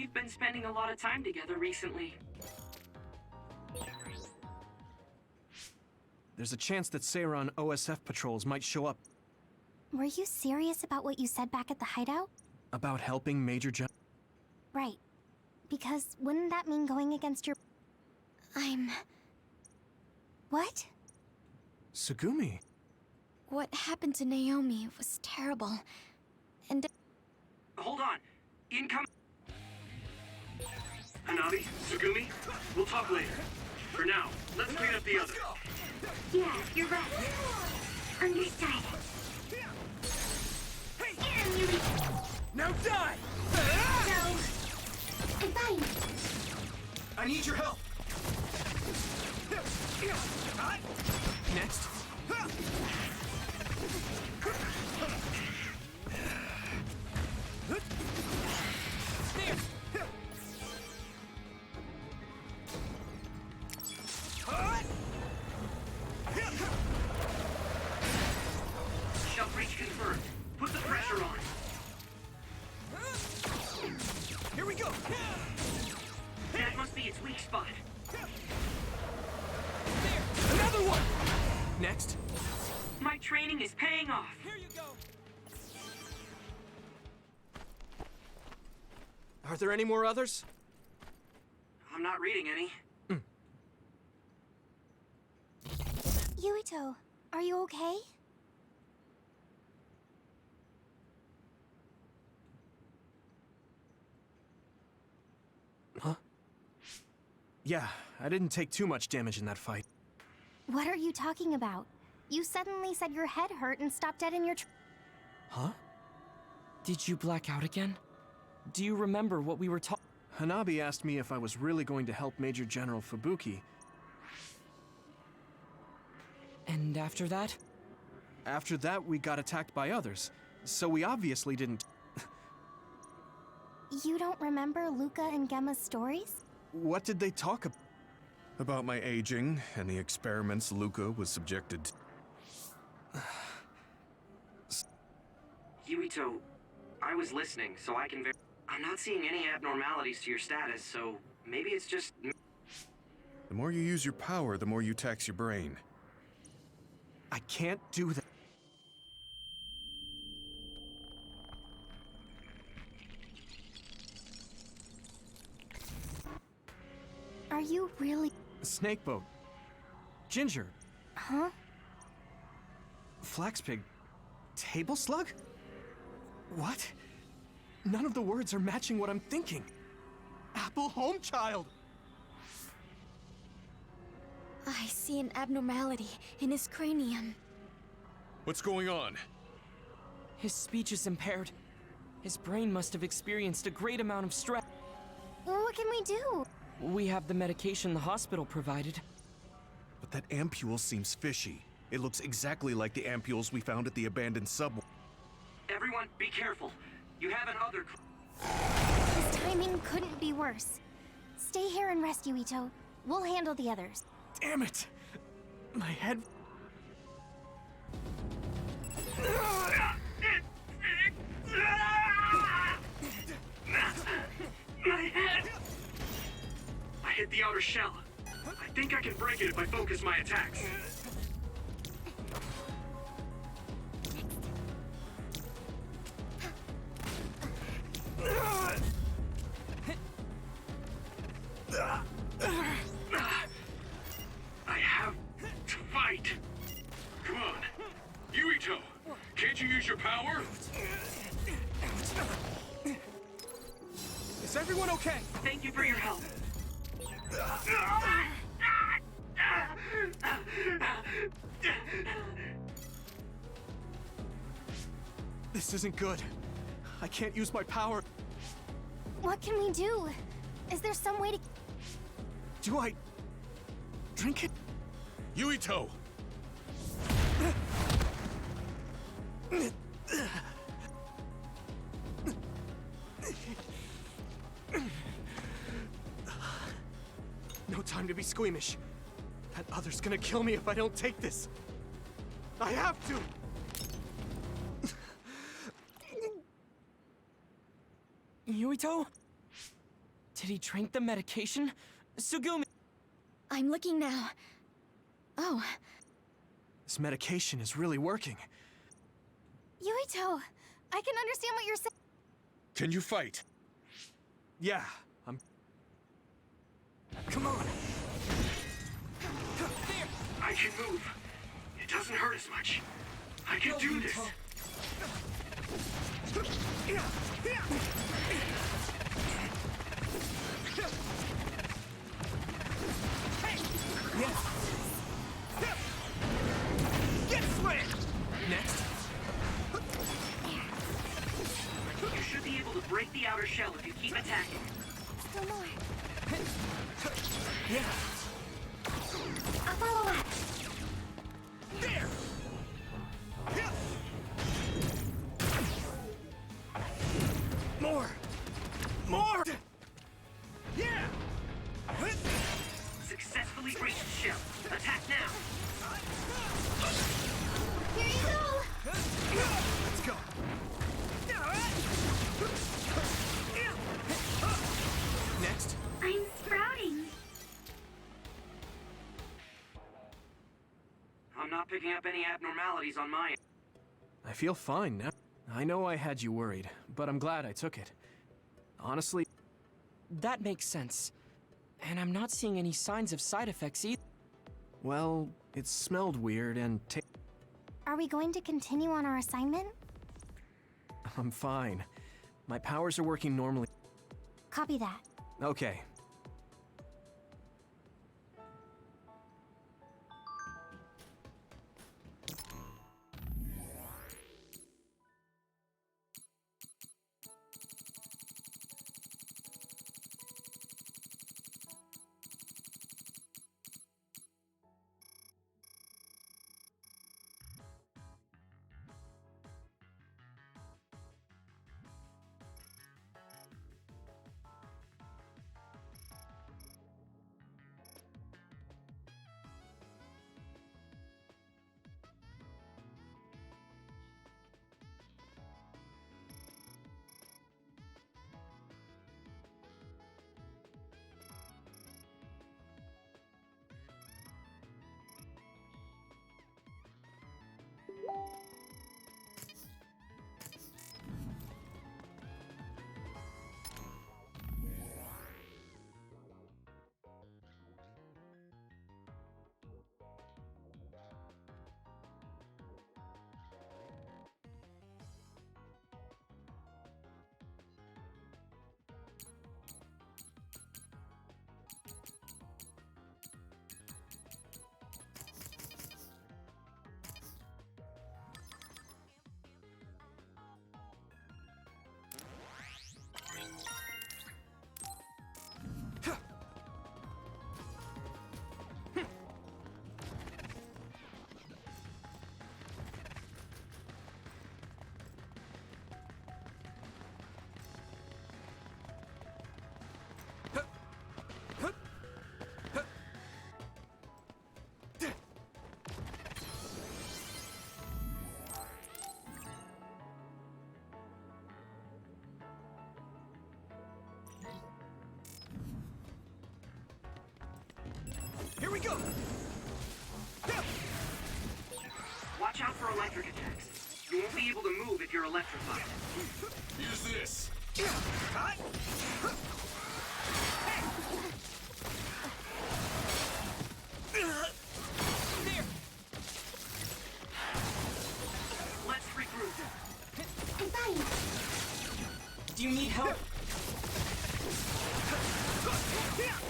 we've been spending a lot of time together recently. There's a chance that Seiran OSF patrols might show up. Were you serious about what you said back at the hideout? About helping Major General? Right. Because wouldn't that mean going against your... What? Tsugumi? What happened to Naomi was terrible. And... Hold on. Incoming. Hanabi, Tsugumi, we'll talk later. For now, let's clean up the others. Yeah, you're right. Understood. Now die! No. Fine. I need your help! Next. Shelf reach confirmed. Put the pressure on. Here we go! That must be its weak spot. Another one! Next. My training is paying off. Here you go! Are there any more others? I'm not reading any. Yuito, are you okay? Huh? Yeah, I didn't take too much damage in that fight. What are you talking about? You suddenly said your head hurt and stopped dead in your Huh? Did you black out again? Do you remember what we were talking? Hanabi asked me if I was really going to help Major General Fubuki. And after that? After that, we got attacked by others, so we obviously didn't... You don't remember Luca and Gemma's stories? What did they talk about? About my aging and the experiments Luca was subjected to. Yuito, I was listening, so I can I'm not seeing any abnormalities to your status, so maybe it's just... The more you use your power, the more you tax your brain. I can't do that. Are you really... Snakeboat. Ginger. Huh? Flaxpig. Table slug? What? None of the words are matching what I'm thinking. Apple Homechild! I see an abnormality in his cranium. What's going on? His speech is impaired. His brain must have experienced a great amount of stress. What can we do? We have the medication the hospital provided. But that ampule seems fishy. It looks exactly like the ampules we found at the abandoned subway. Everyone, be careful. You have another... His timing couldn't be worse. Stay here and rest, Yuito. We'll handle the others. Damn it! My head... My head! I hit the outer shell. I think I can break it if I focus my attacks. I have to fight. Come on. Yuito, can't you use your power? Is everyone okay? Thank you for your help. This isn't good. I can't use my power. What can we do? Is there some way to... Do I... drink it? Yuito! No time to be squeamish. That other's gonna kill me if I don't take this. I have to! Yuito? Did he drink the medication? Sugumi! I'm looking now. Oh, This medication is really working. Yuito, I can understand what you're saying. Can you fight? Yeah, I'm... Come on! I can move. It doesn't hurt as much. I can do this. Get slammed! Next. You should be able to break the outer shell if you keep attacking. Still more. Yeah. I'll follow that. There! More! More! Yeah! Successfully breached shell. Attack now. Here you go! Let's go! Next. I'm sprouting. I'm not picking up any abnormalities on my end. I feel fine now. I know I had you worried, but I'm glad I took it. Honestly, That makes sense. And I'm not seeing any signs of side effects either. well, it smelled weird and Are we going to continue on our assignment? I'm fine. My powers are working normally. Copy that. Okay. Here we go! Watch out for electric attacks. You won't be able to move if you're electrified. Use this. Let's regroup. I'm fine. Do you need help? Keep it up!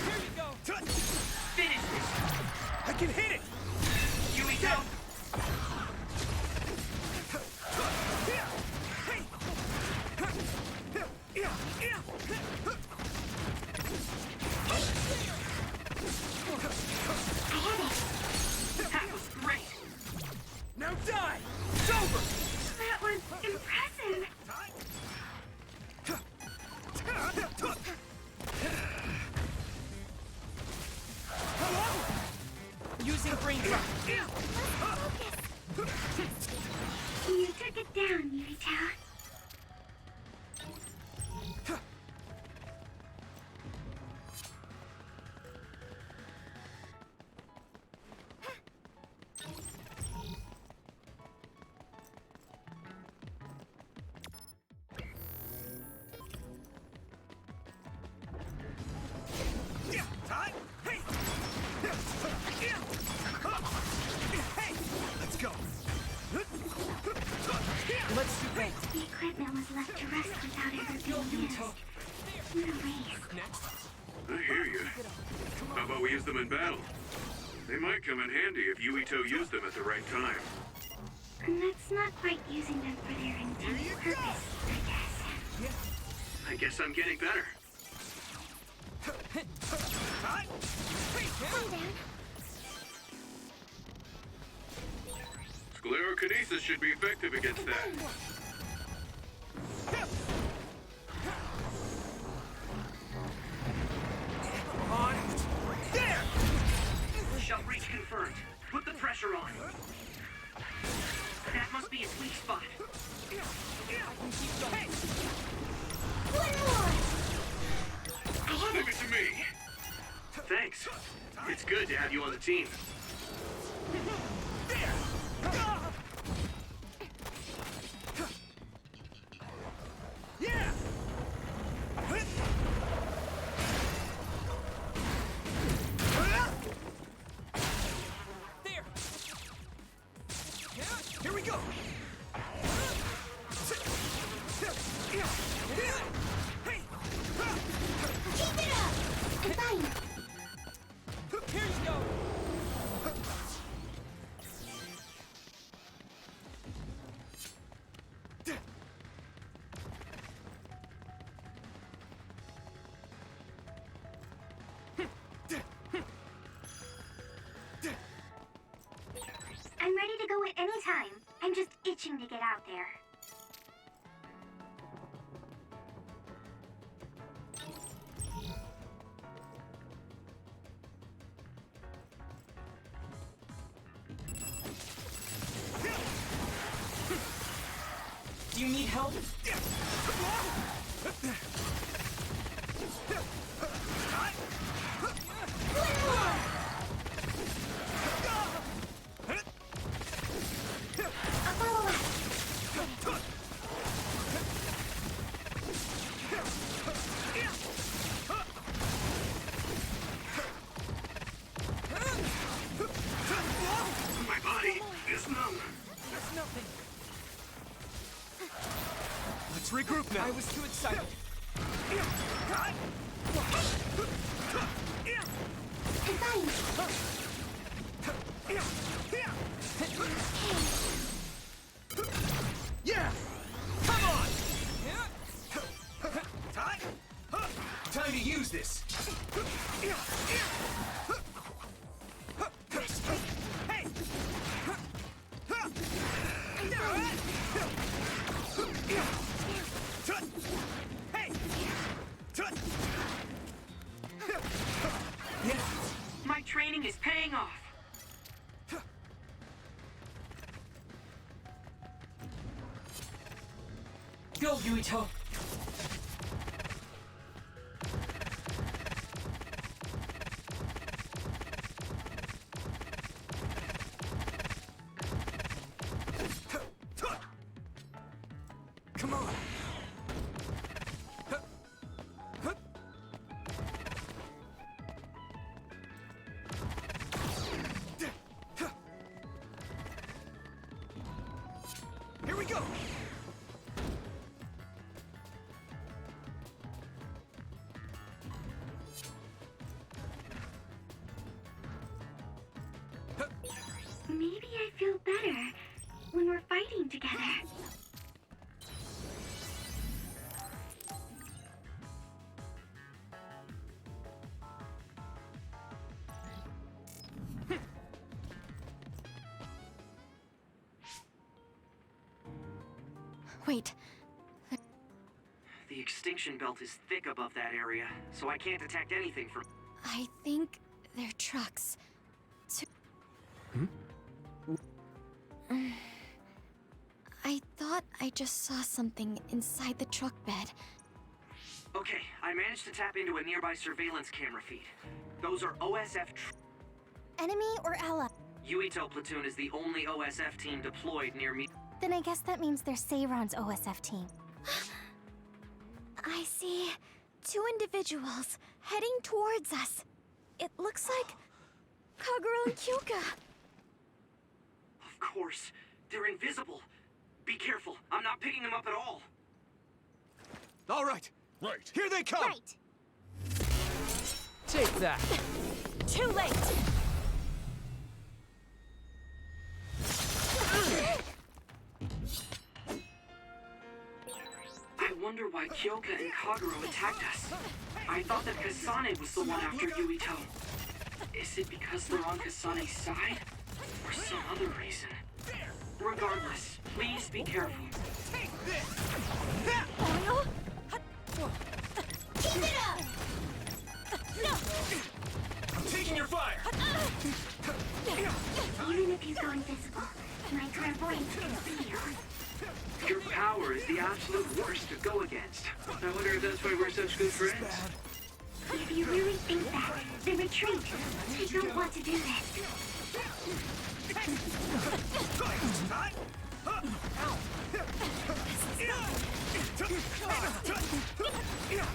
Here you go! Finish this. I can hit it! Yuito! That was great. Now die! It's over! That was impressive. Using brain drop. You took it down, Yuito. Let's go. Let's do both. The equipment was left to rest without ever being used. What a waste. Next. I hear you. How about we use them in battle? They might come in handy if Yuito used them at the right time. And that's not quite using them for their intended purpose, I guess. I guess I'm getting better. Calm down. Sclerokinesis should be effective against that. On. There! Shell breach confirmed. Put the pressure on. That must be his weak spot. One more! I have Leave it. it to me. Thanks. It's good to have you on the team. Yeah! There! Here we go! Keep it up! I'm fine. Here you go. I'm ready to go at any time. I'm just itching to get out there. Do you need help? One more! I'll follow up. My body is numb. It's nothing. Let's regroup now. I was too excited. I'm fine. Yeah! Come on! Time to use this. Hey! Hey! My training is paying off. Go, Yuito. Come on. Here we go. Maybe I feel better when we're fighting together. Wait, The extinction belt is thick above that area, so I can't detect anything from... I think they're trucks. I thought I just saw something inside the truck bed. Okay, I managed to tap into a nearby surveillance camera feed. Those are OSF Enemy or ally? Yuito platoon is the only OSF team deployed near me. Then I guess that means they're Seiron's OSF team. I see 2 individuals heading towards us. It looks like Kagura and Kyoka. Of course, they're invisible. Be careful, I'm not picking them up at all. All right. Right. Here they come! Right! Take that. Too late! I wonder why Kyoka and Kaguro attacked us. I thought that Kasane was the one after Yuito. Is it because they're on Kasane's side? Or some other reason? Regardless, please be careful. Keep it up! I'm taking your fire! Even if you go invisible, my clairvoyance can see you. Your power is the absolute worst to go against. I wonder if that's why we're such good friends. If you really think that, then retreat. I don't want to do this.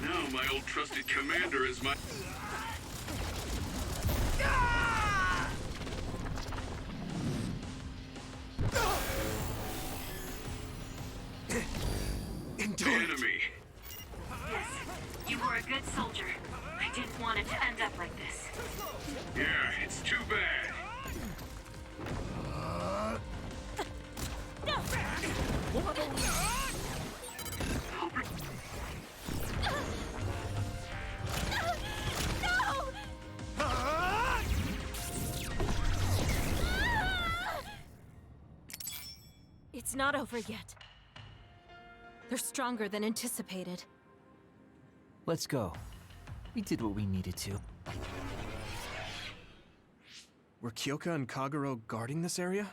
Now my old trusted commander is my... Endure it. enemy. Yes, you were a good soldier. I didn't want it to end up like this. Yeah, it's too bad. It's not over yet. They're stronger than anticipated. Let's go. We did what we needed to. Were Kyoka and Kaguro guarding this area?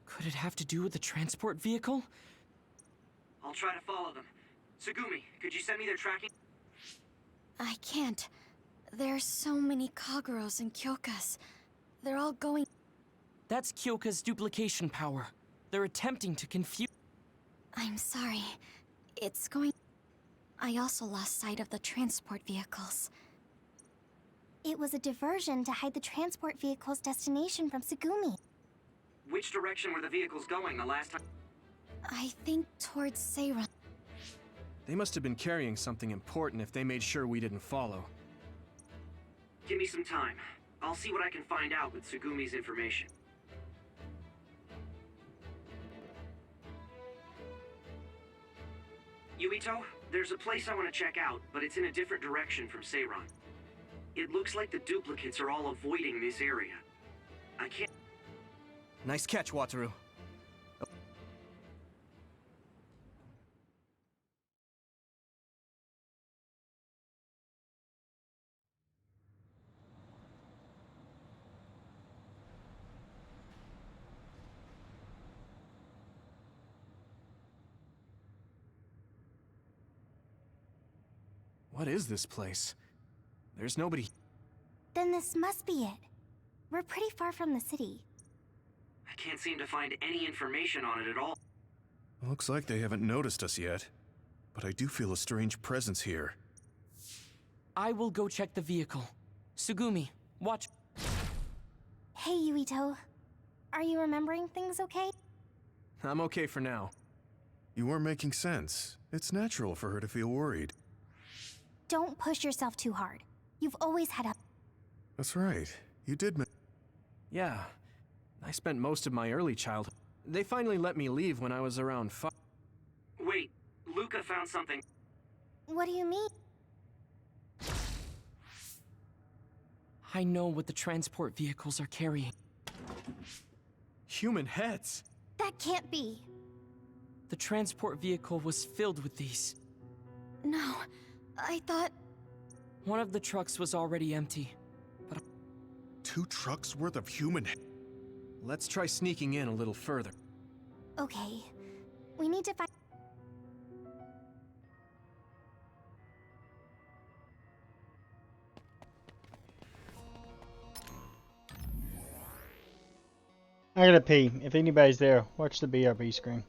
Could it have to do with the transport vehicle? I'll try to follow them. Tsugumi, could you send me their tracking? I can't. There's so many Kaguros and Kyokas. They're all going... That's Kyoka's duplication power. They're attempting to confuse... I'm sorry. It's going... I also lost sight of the transport vehicles. It was a diversion to hide the transport vehicle's destination from Tsugumi. Which direction were the vehicles going the last time? I think towards Seiron. They must have been carrying something important if they made sure we didn't follow. Give me some time. I'll see what I can find out with Tsugumi's information. Yuito, there's a place I want to check out, but it's in a different direction from Seiron. It looks like the duplicates are all avoiding this area. I can't... Nice catch, Wataru. What is this place? There's nobody. Then this must be it. We're pretty far from the city. I can't seem to find any information on it at all. Looks like they haven't noticed us yet. But I do feel a strange presence here. I will go check the vehicle. Tsugumi, watch... Hey, Yuito. Are you remembering things okay? I'm okay for now. You are making sense. It's natural for her to feel worried. Don't push yourself too hard. You've always had a... That's right. You did Yeah. I spent most of my early childhood. They finally let me leave when I was around 5. Wait, Luca found something. What do you mean? I know what the transport vehicles are carrying. Human heads. That can't be. The transport vehicle was filled with these. No, I thought... One of the trucks was already empty. 2 trucks worth of human Let's try sneaking in a little further. Okay. We need to find... I gotta pee. If anybody's there, watch the BRB screen.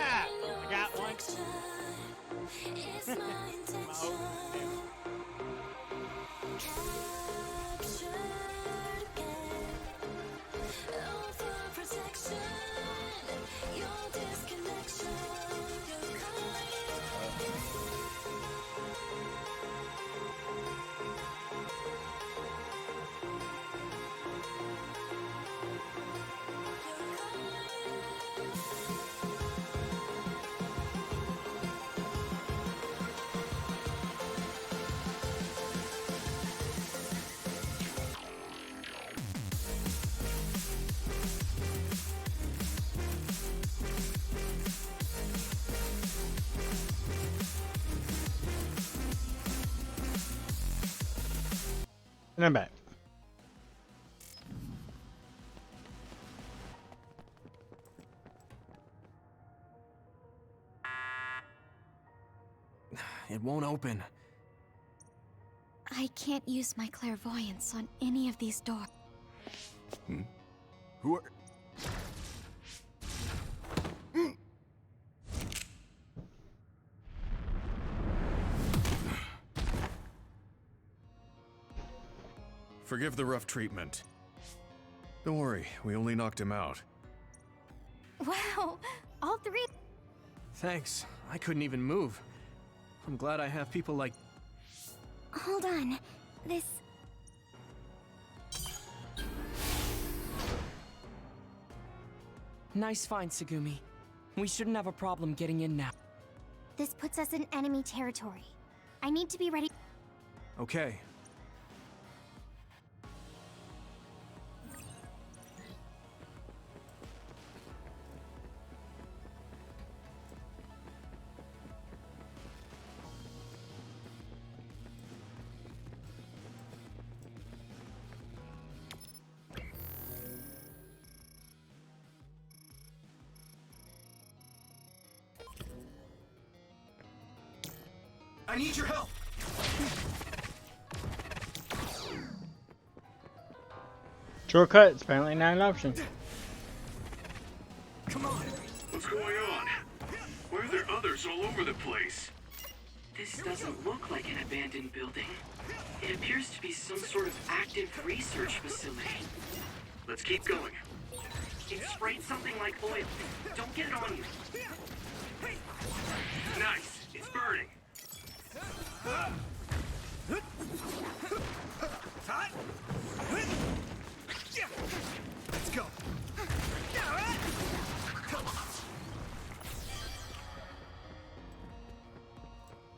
I got one. And I'm back. It won't open. I can't use my clairvoyance on any of these doors. Who are... Forgive the rough treatment. Don't worry, we only knocked him out. Wow! All three... Thanks. I couldn't even move. I'm glad I have people like... Hold on. This... Nice find, Tsugumi. We shouldn't have a problem getting in now. This puts us in enemy territory. I need to be ready... Okay. I need your help! Shortcut is apparently not an option. Come on! What's going on? Why are there others all over the place? This doesn't look like an abandoned building. It appears to be some sort of active research facility. Let's keep going. It sprayed something like oil. Don't get it on you. Nice! It's burning! Let's go!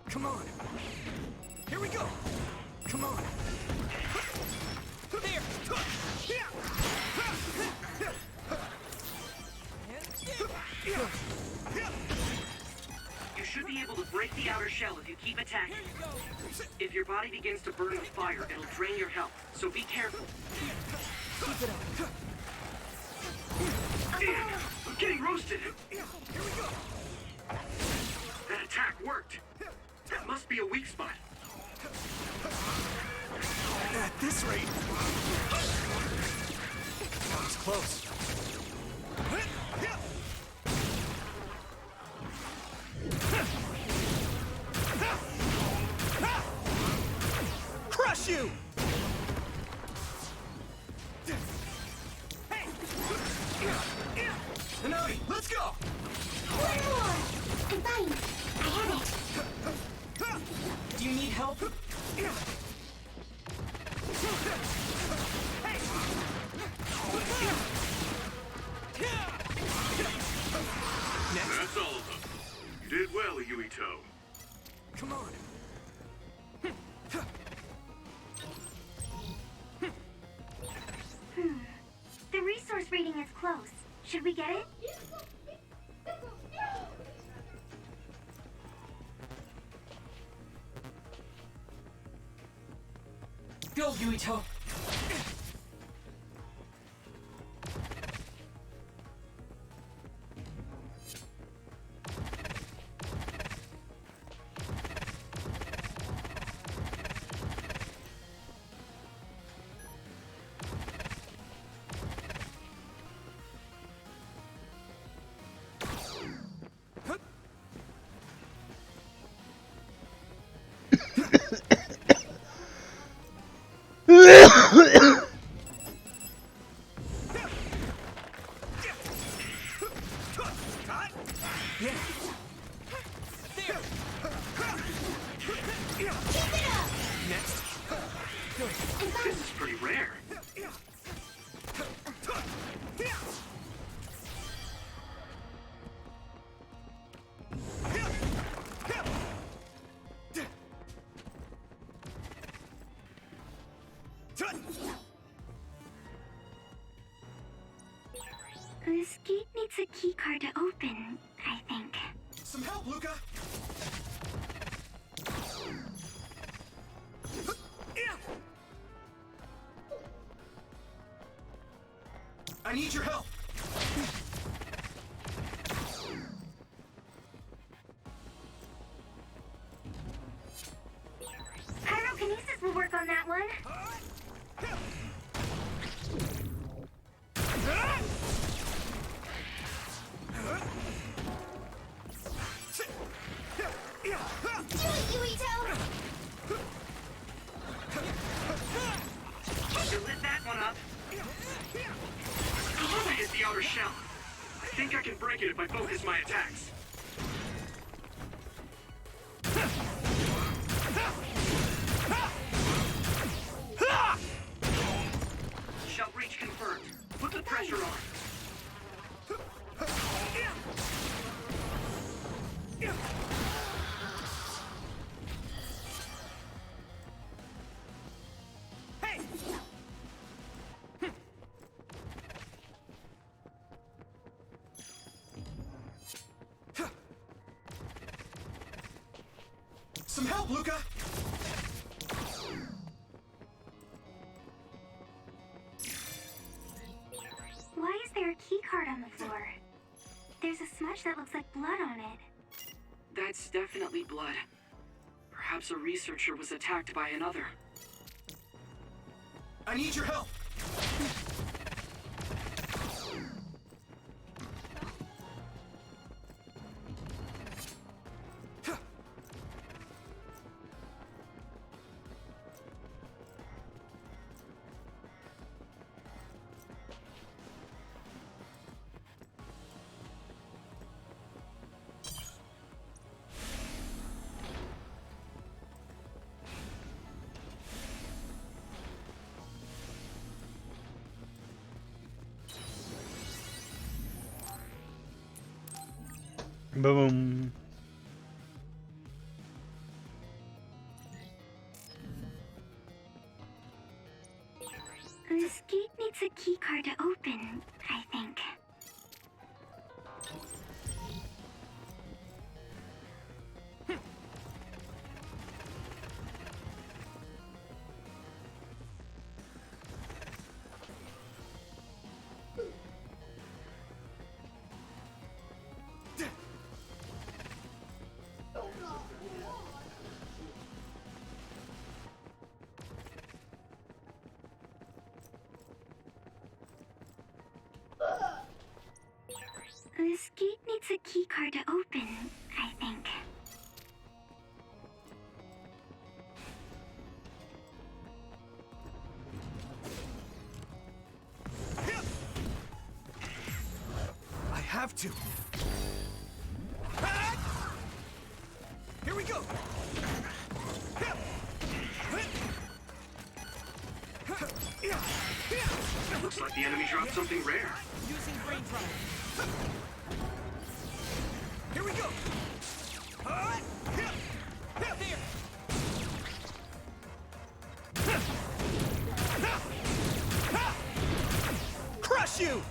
Come on! Here we go! Come on! There! You should be able to break the outer shell if you keep attacking. If your body begins to burn with fire, it'll drain your health, so be careful. Keep it up. Damn! I'm getting roasted! That attack worked! That must be a weak spot. At this rate... That was close. Crush you! Hanabi, let's go! One more! I'm fine. I have it. Do you need help? Next. close. Should we get it? Go, Yuito! This is pretty rare. This gate needs a keycard to open, I think. Some help, Luca! I need your help! Pyrokinesis will work on that one. Do it, Yuito! You lit that one up. I hit the outer shell. I think I can break it if I focus my attacks. Shell breach confirmed. Put the pressure on. Some help, Luca! Why is there a keycard on the floor? There's a smudge that looks like blood on it. That's definitely blood. Perhaps a researcher was attacked by another. I need your help! Boom. This gate needs a keycard to open, I think. This gate needs a keycard to open, I think. I have to! Here we go! Looks like the enemy dropped something rare. Using brain drive. Here we go! Crush you!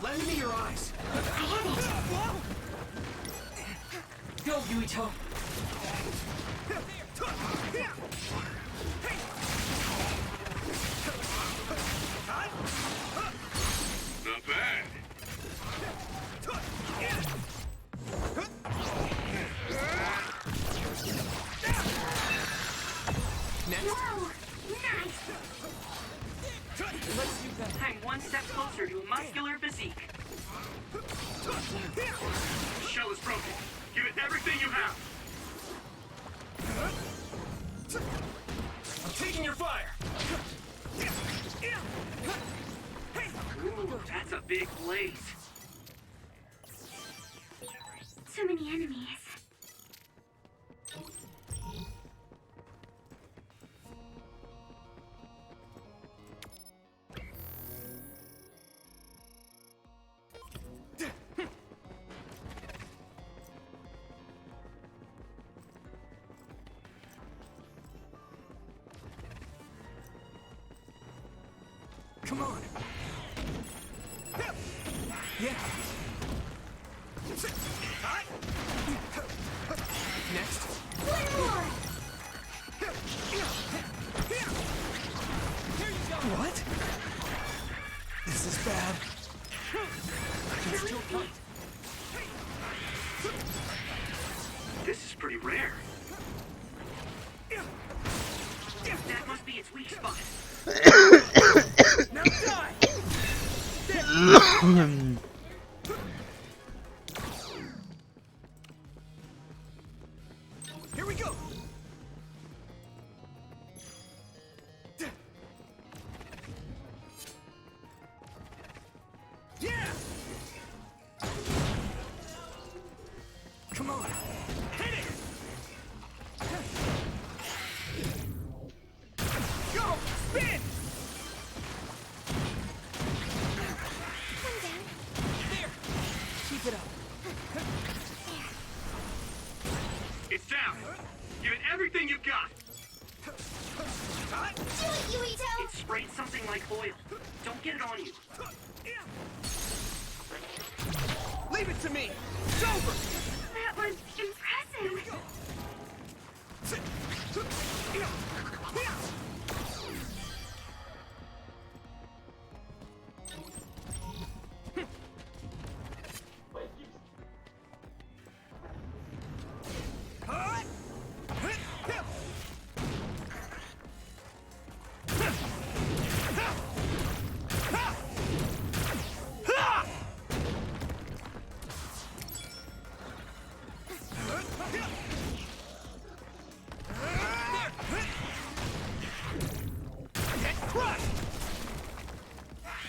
Lend me your eyes. I have it. Go, Yuito! Not bad. Next, Whoa! Nice! let's do that. I'm one step closer to a muscular physique. The shell is broken. Give it everything you have. I'm taking your fire. Ooh, that's a big blaze. So many enemies. Come on. Yeah. Next. One more! What? This is bad. This is pretty rare. That must be its weak spot. Now die! Here we go. Yeah! Come on. Hit it! Go! Spin! Come down. There! Keep it up. It's down. Give it everything you've got. Do it, Yuito! It sprayed something like oil. Don't get it on you. Leave it to me! It's over! That was impressive!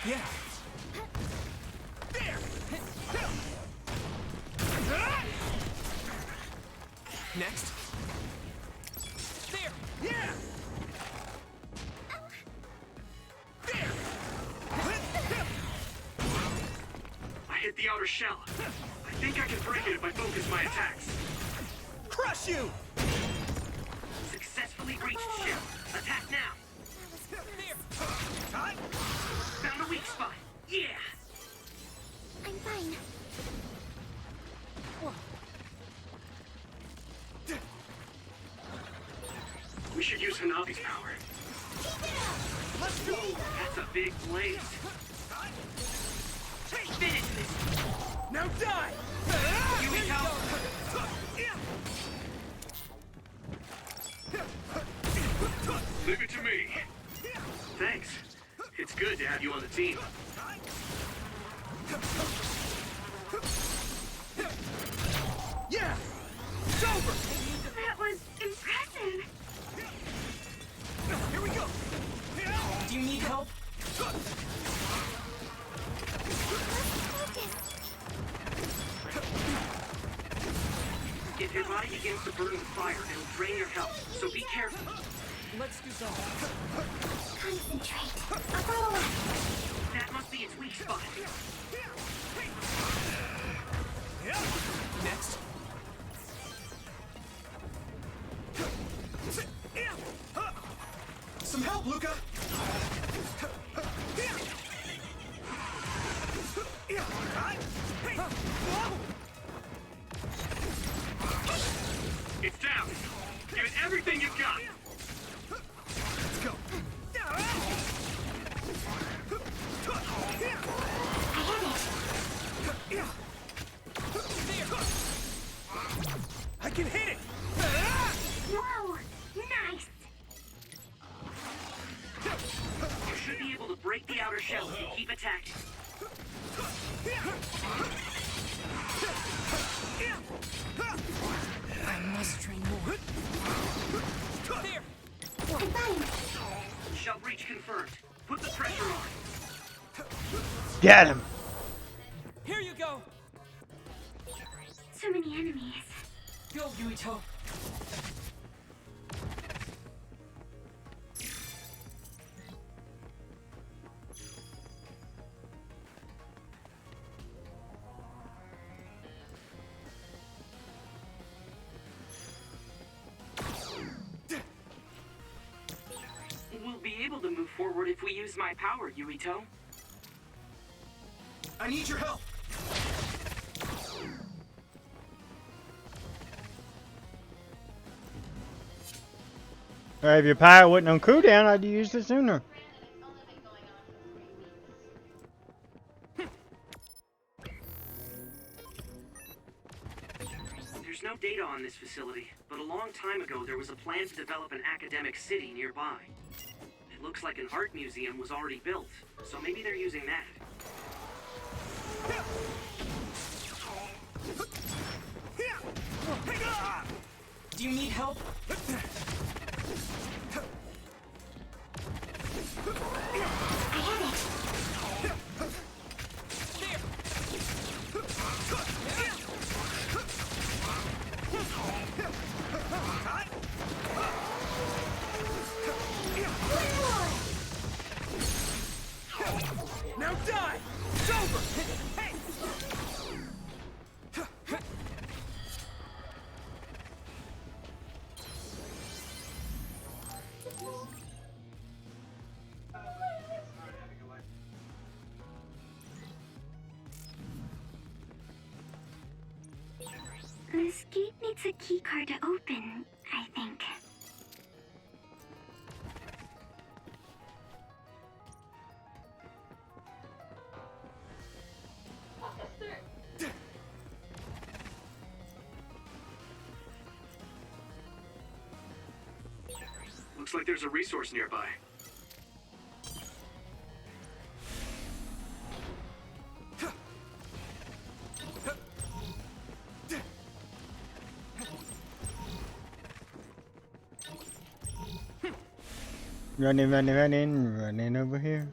Yeah. There. Next. There. Yeah. There. I hit the outer shell. I think I can break it if I focus my attacks. Crush you. Successfully breached shell. Attack now. Found a weak spot. Yeah. I'm fine. We should use Hanabi's power. Let's go. That's a big blaze. Finish this. Now die. Yuito. Leave it to me. Thanks. It's good to have you on the team. Yeah. It's over. That was impressive! Here we go. Do you need help? If your body begins to burn with fire, it'll drain your health. So be careful. Let's do that. Concentrate. I'll follow up. That must be its weak spot. Next. Some help, Luca. It's down. Give it everything you've got. Let's go. I can hit it. Whoa! Nice! You should be able to break the outer shell if you keep attacking. I must train more. There! Shell breach confirmed. Put the pressure on. Get him! Here you go! So many enemies. Go, Yuito! We'll be able to move forward if we use my power, Yuito. I need your help. If your power wasn't on cooldown, I'd have used it sooner. There's no data on this facility, but a long time ago there was a plan to develop an academic city nearby. It looks like an art museum was already built, so maybe they're using that. Do you need help? Now die! It's over! Hey! This gate needs a keycard to open, I think. Looks like there's a resource nearby. Running over here.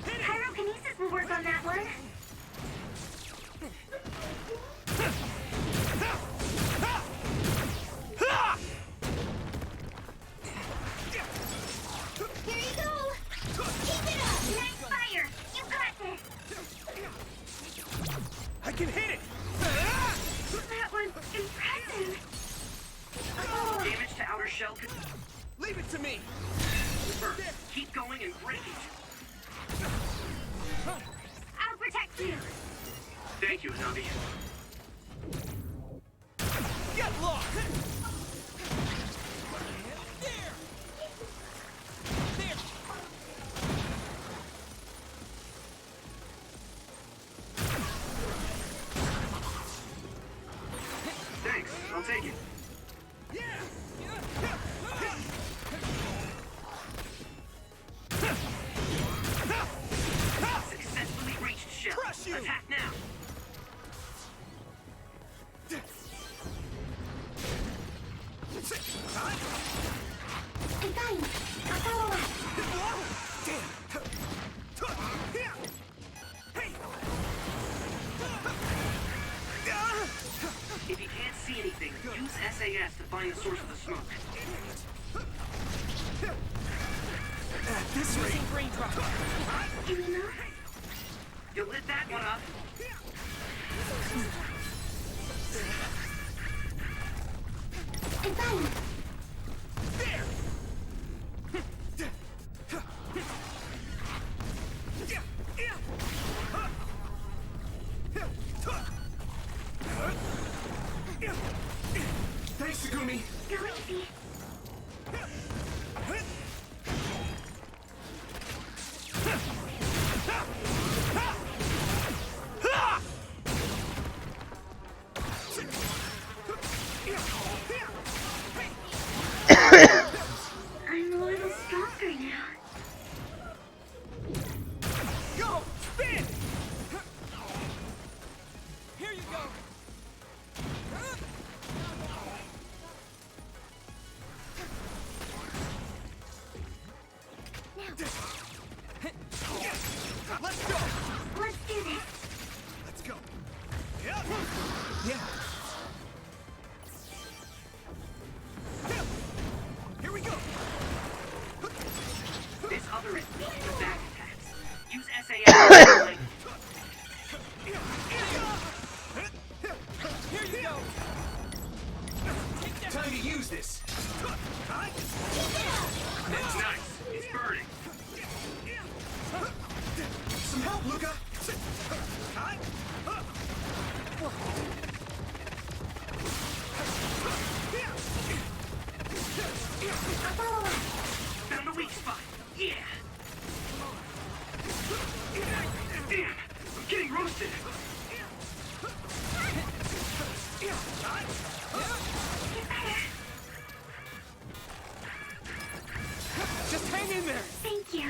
Pyrokinesis will work on that one. Here you go! Keep it up! Nice fire! You got this! I can hit it! That was impressive! Damage to outer shell could... Leave it to me! First, keep going and break it. I'll protect you! Thank you, Hanabi. Get lost! Thanks, I'll take it. Successfully reached shell. Crush you! Attack now. If you can't see anything, use SAS to find the source of the smoke. At this rate, Using brain drop. You lit that one up. there! Let's go! Let's do this. Let's go. Yeah. Here we go. This other is weak to back attacks. Use SAS. Here you go. Time to use this. That's nice. It's burning. Some help, Luca. Found a weak spot. Yeah. Damn, I'm getting roasted. Just hang in there. Thank you.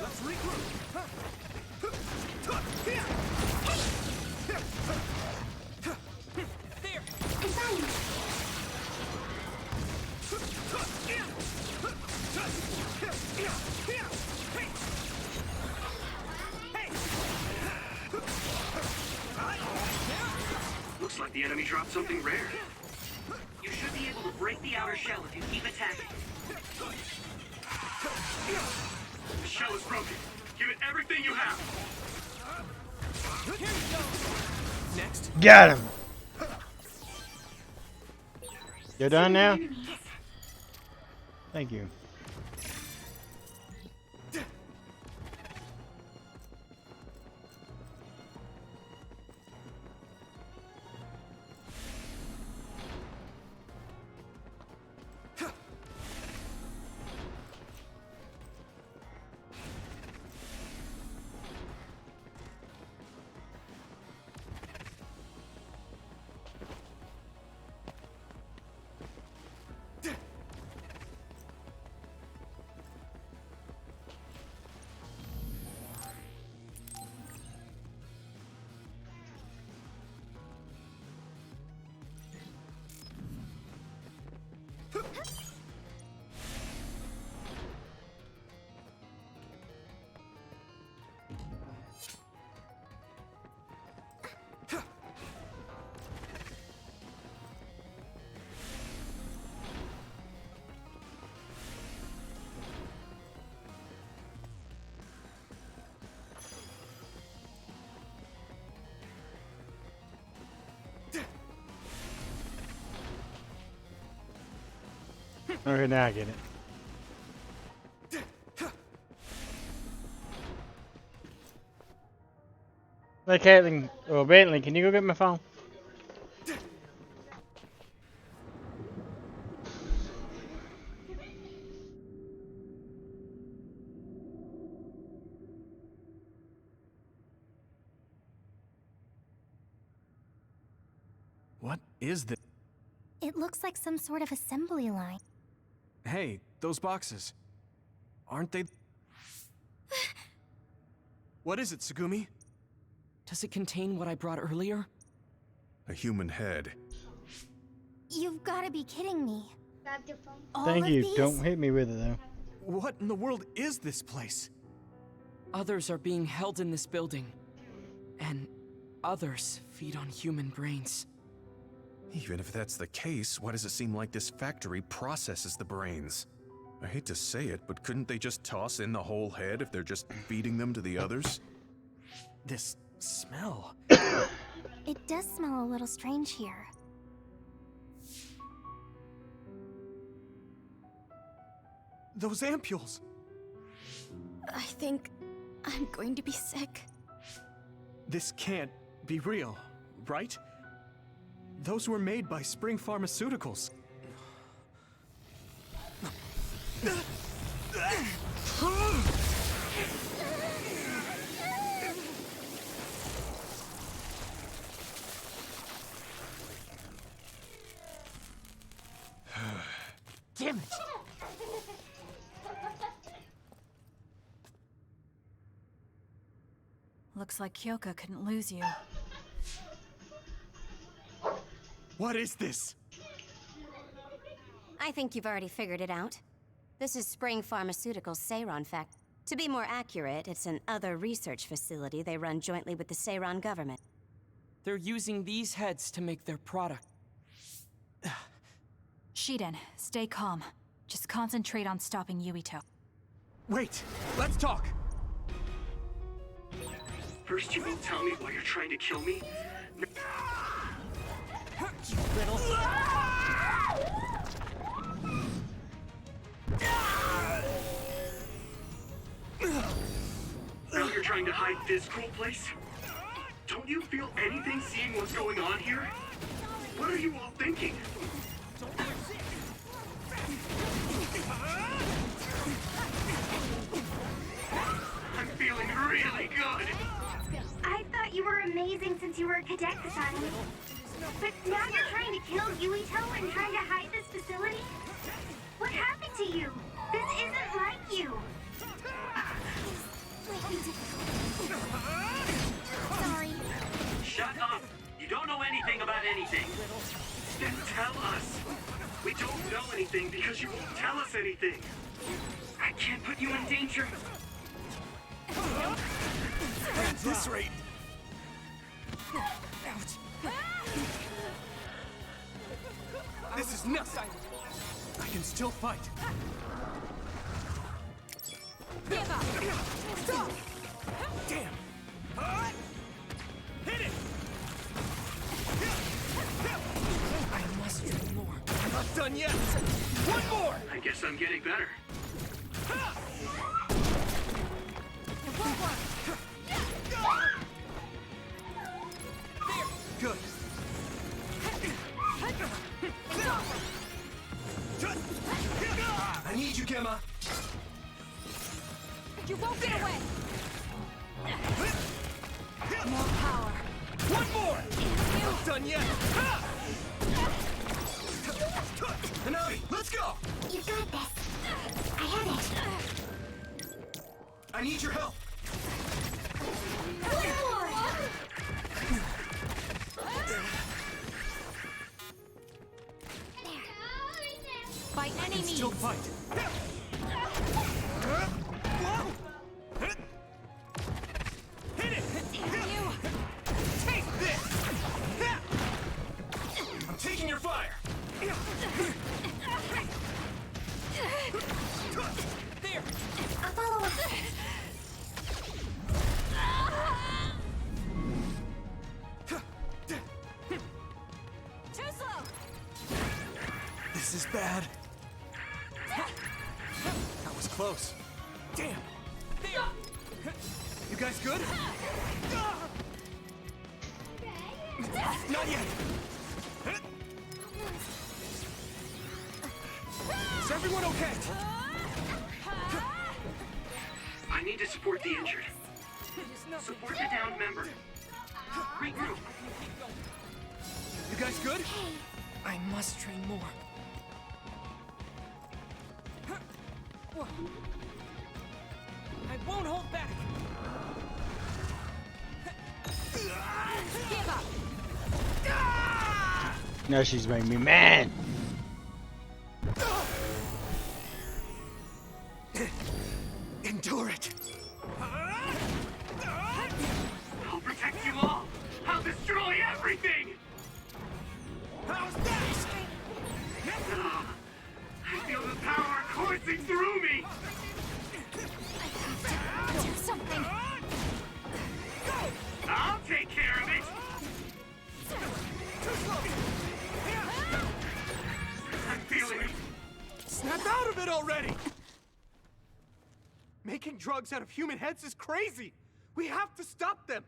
Let's regroup. There! I'm fine. Looks like the enemy dropped something rare. You should be able to break the outer shell if you keep attacking. The shell is broken. Give it everything you have. Next. Got him. You're done now? Thank you. Okay, now I get it. Hey, Caitlin, or Bentley, can you go get my phone? What is this? It looks like some sort of assembly line. Hey, those boxes. Aren't they? What is it, Tsugumi? Does it contain what I brought earlier? A human head. You've got to be kidding me. All Thank of you. these? Don't hit me with it, though. What in the world is this place? Others are being held in this building. And others feed on human brains. Even if that's the case, why does it seem like this factory processes the brains? I hate to say it, but couldn't they just toss in the whole head if they're just feeding them to the others? This smell. It does smell a little strange here. Those ampules. I think I'm going to be sick. This can't be real, right? Those were made by Spring Pharmaceuticals. Damn it! Looks like Kyoka couldn't lose you. What is this? I think you've already figured it out. This is Spring Pharmaceuticals' Seiron fact. To be more accurate, it's an other research facility they run jointly with the Seiran government. They're using these heads to make their product. Shiden, stay calm. Just concentrate on stopping Yuito. Wait, let's talk! First you will tell me why you're trying to kill me. You little... Now you're trying to hide this cool place? Don't you feel anything seeing what's going on here? What are you all thinking? I'm feeling really good. I thought you were amazing since you were a cadet, Kasane. But now you're trying to kill Yuito and trying to hide this facility? What happened to you? This isn't like you. Sorry. Shut up! You don't know anything about anything. Then tell us. We don't know anything because you won't tell us anything. I can't put you in danger. At this rate... This is nuts! I can still fight. Give up! Stop! Damn! Hit it! I must do more. I'm not done yet! One more! I guess I'm getting better. It won't work! Good. I need you, Gemma. You won't get away! More power. One more! Not done yet! Hanami, let's go! You got this. I have it. I need your help. By any means. Still fight. Hit it! You. Take this! I'm taking your fire! There! I'll follow up. Too slow. This is bad. That was close. Damn! There! You guys good? Not yet! Is everyone okay? I need to support the injured. Support the downed member. Regroup. You guys good? I must train more. I won't hold back. Give up. Now she's making me mad. Endure it. I'll protect you all. I'll destroy everything. How's that? I feel the power coursing through me. Do something. I'll take care of it. I'm feeling it. Snap out of it already! Making drugs out of human heads is crazy! We have to stop them!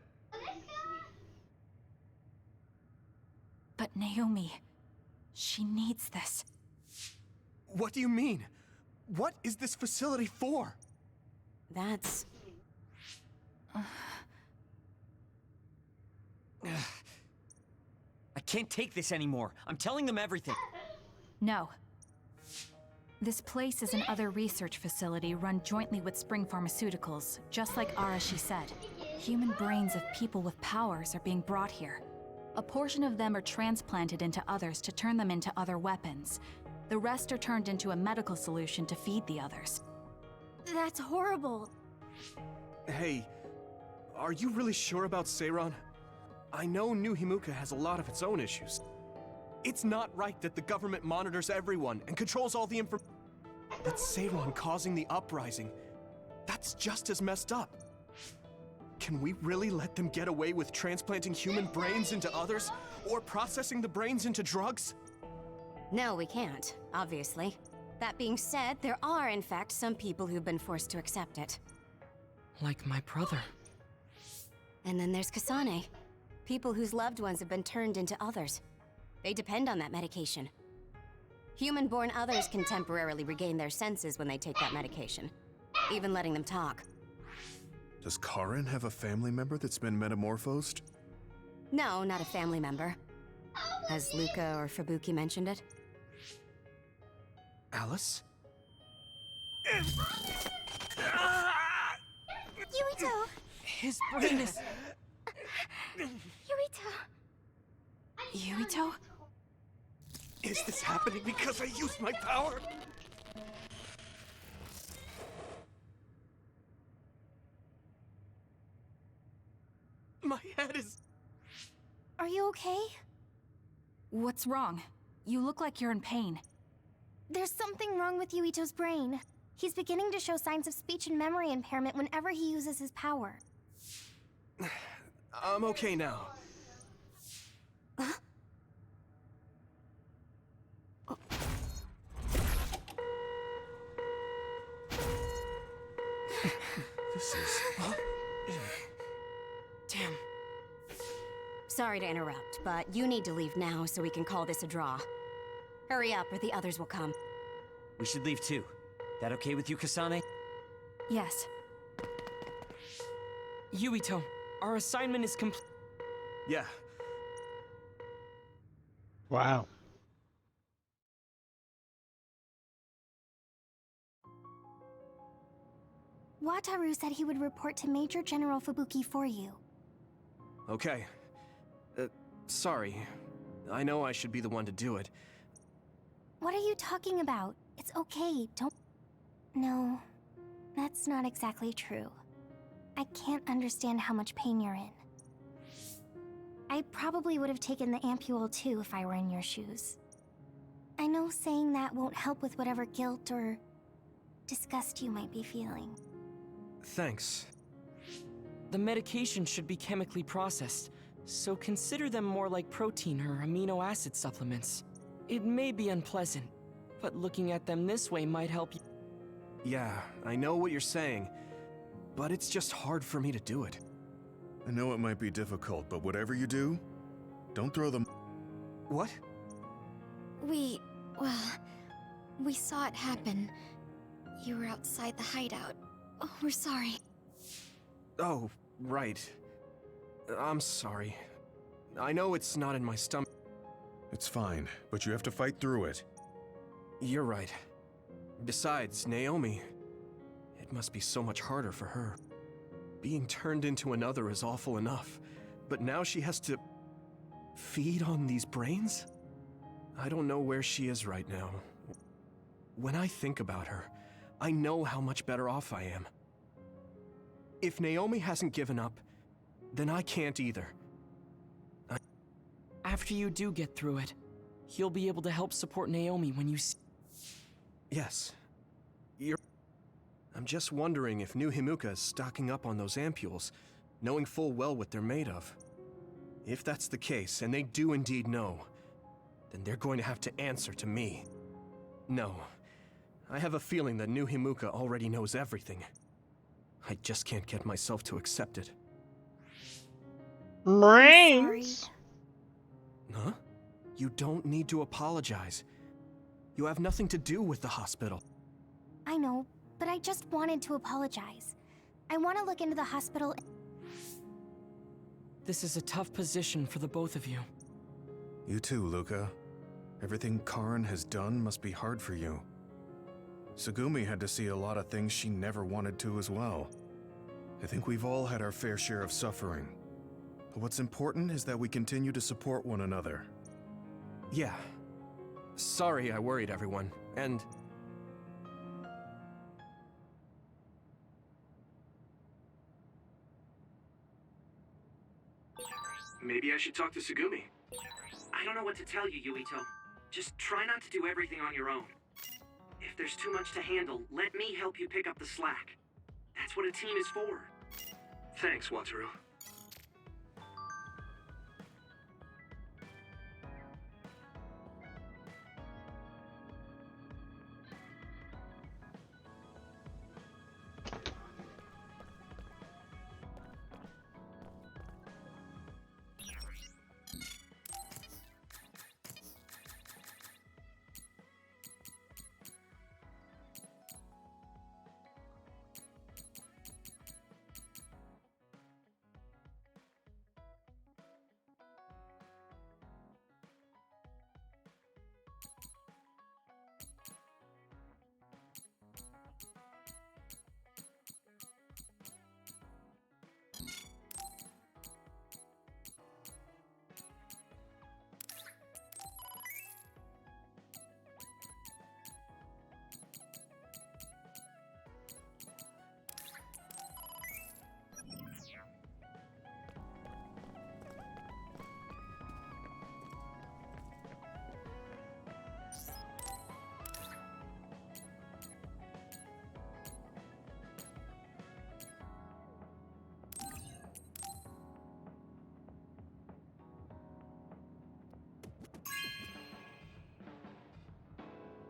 But Naomi, she needs this. What do you mean? What is this facility for? That's... I can't take this anymore. I'm telling them everything. No. This place is an other research facility run jointly with Spring Pharmaceuticals, just like Arashi said. Human brains of people with powers are being brought here. A portion of them are transplanted into others to turn them into other weapons. The rest are turned into a medical solution to feed the others. That's horrible. Hey, are you really sure about Seiran? I know New Himuka has a lot of its own issues. It's not right that the government monitors everyone and controls all the information. But Seiran causing the uprising, that's just as messed up. Can we really let them get away with transplanting human brains into others? Or processing the brains into drugs? No, we can't, obviously. That being said, there are, in fact, some people who've been forced to accept it. Like my brother. And then there's Kasane. People whose loved ones have been turned into others. They depend on that medication. Human-born others can temporarily regain their senses when they take that medication, even letting them talk. Does Karin have a family member that's been metamorphosed? No, not a family member. Has Luca or Fubuki mentioned it? Alice? Yuito! His brain is... Yuito! Yuito? Is this happening because I used my power? My head is... Are you okay? What's wrong? You look like you're in pain. There's something wrong with Yuito's brain. He's beginning to show signs of speech and memory impairment whenever he uses his power. I'm okay now. This is... Damn. Sorry to interrupt, but you need to leave now so we can call this a draw. Hurry up or the others will come. We should leave too. That okay with you, Kasane? Yes. Yuito, our assignment is complete. Yeah. Wow. Wataru said he would report to Major General Fubuki for you. Okay. Sorry. I know I should be the one to do it. What are you talking about? It's okay, don't... No, that's not exactly true. I can't understand how much pain you're in. I probably would have taken the ampule too if I were in your shoes. I know saying that won't help with whatever guilt or disgust you might be feeling. Thanks. The medication should be chemically processed, so consider them more like protein or amino acid supplements. It may be unpleasant, but looking at them this way might help you. Yeah, I know what you're saying, but it's just hard for me to do it. I know it might be difficult, but whatever you do, don't throw them... What? We saw it happen. You were outside the hideout. Oh, we're sorry. Oh, right. I'm sorry. I know it's not in my stomach. It's fine, but you have to fight through it. You're right. Besides, Naomi... It must be so much harder for her. Being turned into another is awful enough, but now she has to... feed on these brains? I don't know where she is right now. When I think about her, I know how much better off I am. If Naomi hasn't given up, then I can't either. After you do get through it, you'll be able to help support Naomi when you see... Yes. I'm just wondering if New Himuka is stocking up on those ampules, knowing full well what they're made of. If that's the case, and they do indeed know, then they're going to have to answer to me. No. I have a feeling that New Himuka already knows everything. I just can't get myself to accept it. Brains? Huh? You don't need to apologize. You have nothing to do with the hospital. I know, but I just wanted to apologize. I want to look into the hospital. This is a tough position for the both of you. You too, Luca. Everything Karin has done must be hard for you. Tsugumi had to see a lot of things she never wanted to as well. I think we've all had our fair share of suffering. But what's important is that we continue to support one another. Yeah. Sorry I worried everyone, and... Maybe I should talk to Sugumi. I don't know what to tell you, Yuito. Just try not to do everything on your own. If there's too much to handle, let me help you pick up the slack. That's what a team is for. Thanks, Wataru.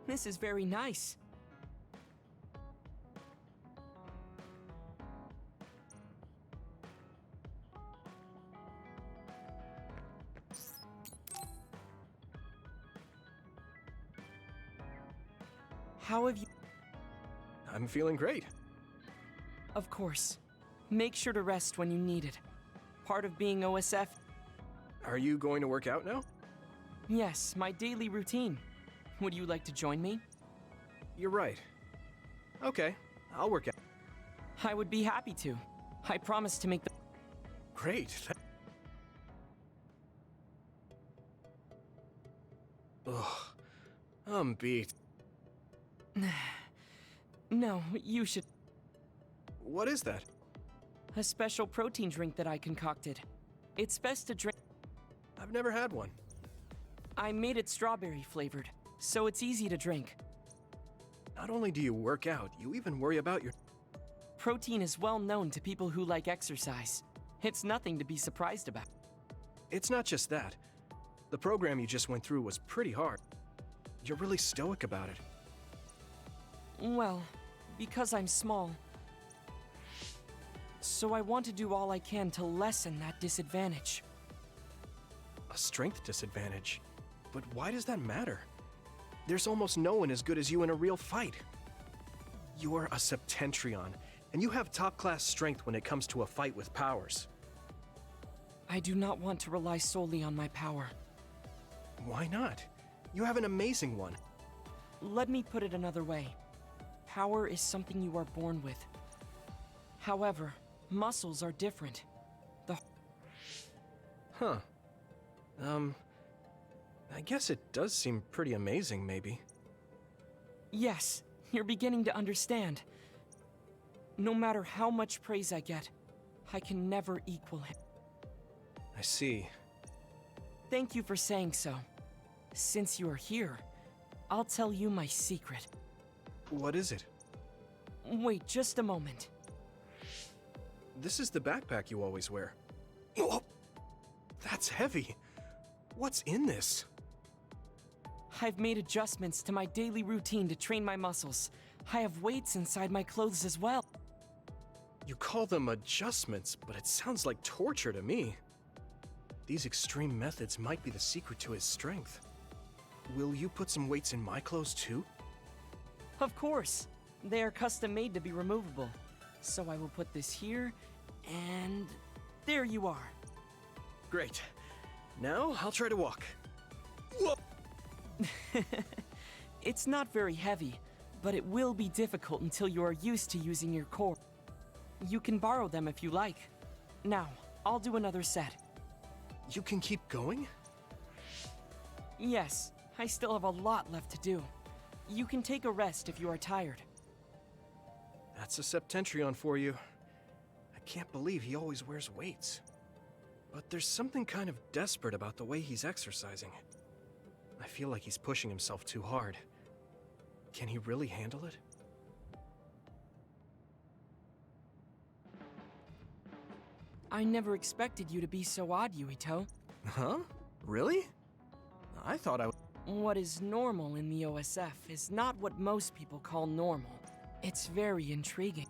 This is very nice. How have you... I'm feeling great. Of course. Make sure to rest when you need it. Part of being OSF... Are you going to work out now? Yes, my daily routine. Would you like to join me? You're right. Okay, I'll work out. I would be happy to. I promise to make the... Great. Ugh, I'm beat. No, you should... What is that? A special protein drink that I concocted. It's best to drink... I've never had one. I made it strawberry flavored, so it's easy to drink. Not only do you work out, you even worry about your... Protein is well known to people who like exercise. It's nothing to be surprised about. It's not just that. The program you just went through was pretty hard. You're really stoic about it. Well, because I'm small. So I want to do all I can to lessen that disadvantage. A strength disadvantage? But why does that matter? There's almost no one as good as you in a real fight. You're a Septentrion, and you have top-class strength when it comes to a fight with powers. I do not want to rely solely on my power. Why not? You have an amazing one. Let me put it another way. Power is something you are born with. However, muscles are different. Huh. I guess it does seem pretty amazing, maybe. Yes, you're beginning to understand. No matter how much praise I get, I can never equal him. I see. Thank you for saying so. Since you are here, I'll tell you my secret. What is it? Wait just a moment. This is the backpack you always wear. Oh, that's heavy. What's in this? I've made adjustments to my daily routine to train my muscles. I have weights inside my clothes as well. You call them adjustments, but it sounds like torture to me. These extreme methods might be the secret to his strength. Will you put some weights in my clothes too? Of course. They are custom made to be removable. So I will put this here, and there you are. Great. Now I'll try to walk. Whoa! It's not very heavy, but it will be difficult until you are used to using your core. You can borrow them if you like. Now, I'll do another set. You can keep going? Yes, I still have a lot left to do. You can take a rest if you are tired. That's a Septentrion for you. I can't believe he always wears weights. But there's something kind of desperate about the way he's exercising. I feel like he's pushing himself too hard. Can he really handle it? I never expected you to be so odd, Yuito. Huh? Really? I thought I would. What is normal in the OSF is not what most people call normal. It's very intriguing.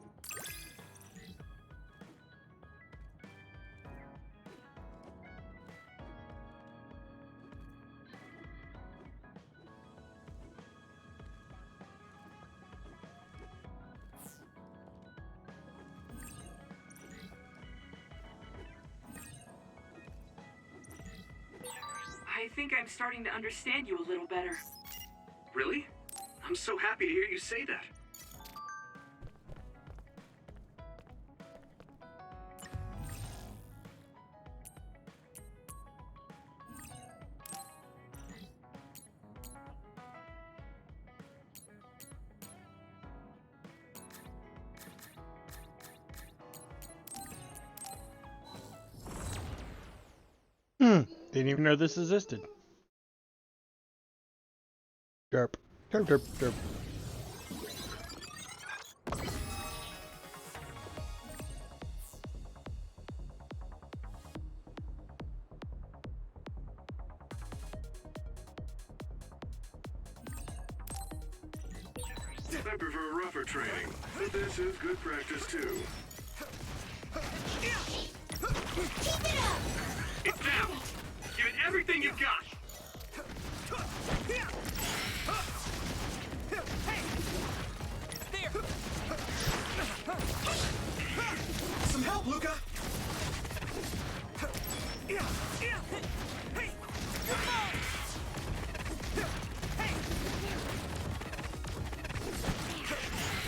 I think I'm starting to understand you a little better. Really? I'm so happy to hear you say that. Didn't even know this existed. Derp. Derp, derp, derp. I prefer rougher training, but this is good practice too. Keep it up! It's down! Give it everything you've got! Some help, Luca!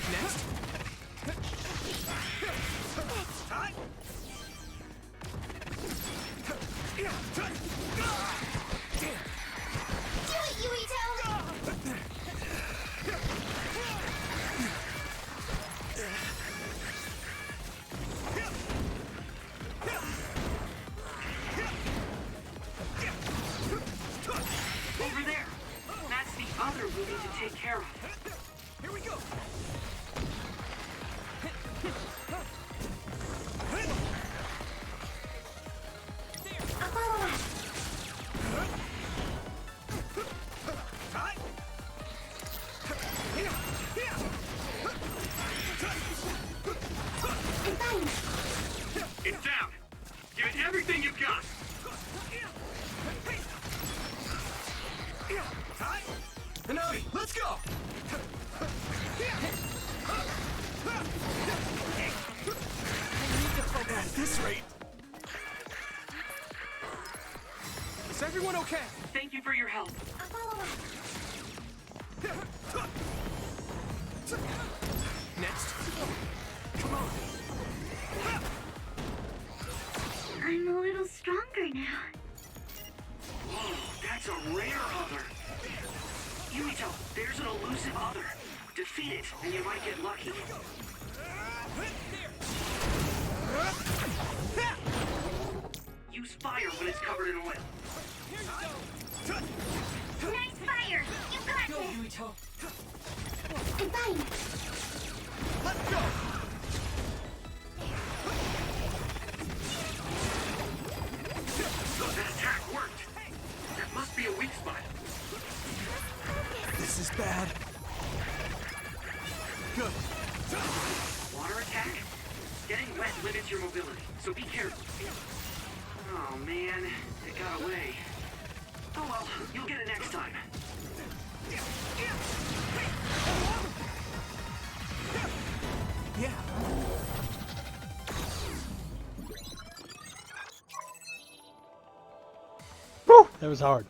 Next. Over there! That's the other we need to take care of. Here we go! It's down! Give it everything you've got! Hanabi, let's go! At this rate... Is everyone okay? Thank you for your help. Next. Come on. I'm a little stronger now. Whoa, that's a rare other. Yuito, there's an elusive other. Defeat it, and you might get lucky. Use fire when it's covered in oil. Nice fire! You got Go, this! Yuito. I'm fine. Let's go! That attack worked! That must be a weak spot. This is bad. Good. Water attack? Getting wet limits your mobility, so be careful. Oh man, it got away. Oh well, you'll get it next time. Yeah. Whew, that was hard.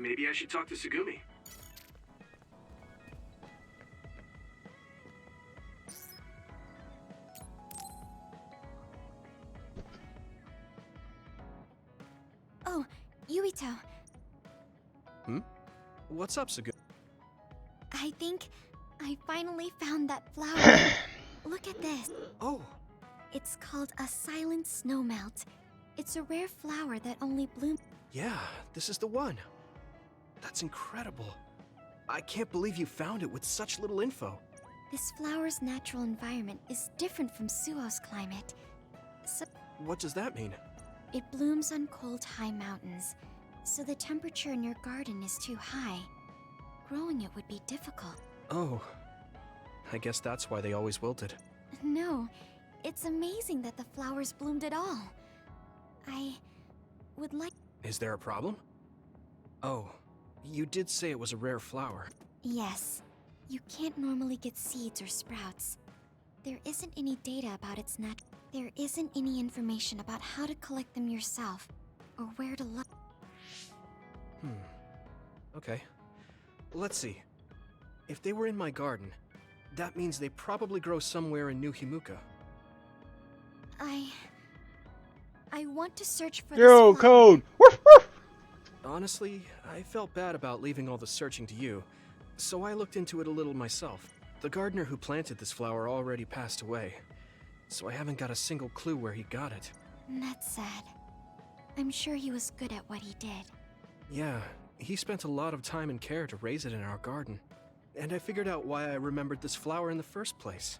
Maybe I should talk to Sugumi. Oh, Yuito. Hmm? What's up, Sugumi? I think I finally found that flower. Look at this. Oh, It's called a silent snowmelt. It's a rare flower that only blooms. yeah, this is the one. That's incredible. I can't believe you found it with such little info. This flower's natural environment is different from Suo's climate. So What does that mean? it blooms on cold, high mountains, so the temperature in your garden is too high. Growing it would be difficult. Oh, I guess that's why they always wilted. No, it's amazing that the flowers bloomed at all. I would like... Is there a problem? Oh, you did say it was a rare flower. Yes, you can't normally get seeds or sprouts. There isn't any data about its There isn't any information about how to collect them yourself, or where to look. Okay. Let's see. If they were in my garden, that means they probably grow somewhere in New Himuka. I want to search for Yo, this flower. code. Woof, woof. Honestly, I felt bad about leaving all the searching to you, so I looked into it a little myself. The gardener who planted this flower already passed away, so I haven't got a single clue where he got it. That's sad. I'm sure he was good at what he did. Yeah, he spent a lot of time and care to raise it in our garden. And I figured out why I remembered this flower in the first place.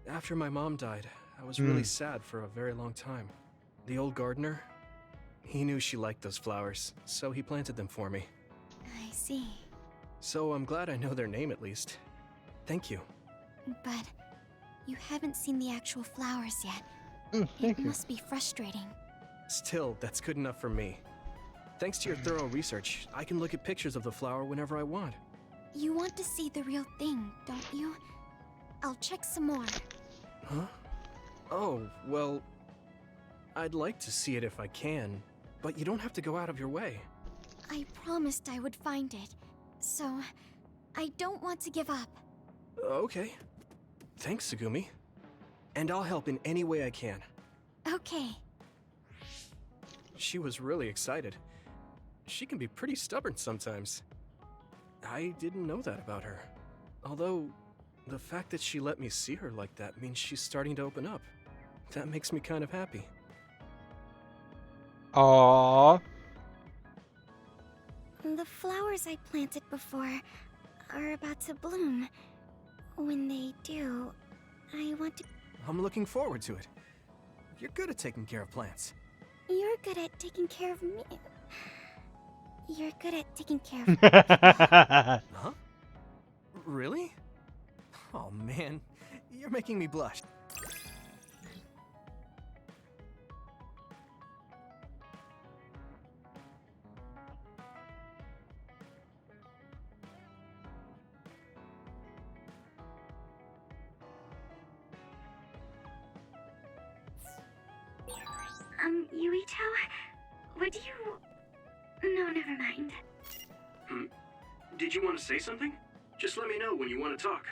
After my mom died, I was really sad for a very long time. The old gardener, he knew she liked those flowers, so he planted them for me. I see. So I'm glad I know their name at least. Thank you. But you haven't seen the actual flowers yet. Thank It you. must be frustrating. Still, that's good enough for me. Thanks to your thorough research, I can look at pictures of the flower whenever I want. You want to see the real thing, don't you? I'll check some more. Huh? Oh, well, I'd like to see it if I can, but you don't have to go out of your way. I promised I would find it, so I don't want to give up. Okay. Thanks, Sugumi. And I'll help in any way I can. Okay. She was really excited. She can be pretty stubborn sometimes. I didn't know that about her. Although, the fact that she let me see her like that means she's starting to open up. That makes me kind of happy. Aww. The flowers I planted before are about to bloom. When they do, I want to... I'm looking forward to it. You're good at taking care of plants. You're good at taking care of me. You're good at taking care of... Huh? Really? Oh man, you're making me blush. Yuito? Would you... No, never mind. Did you want to say something? Just let me know when you want to talk.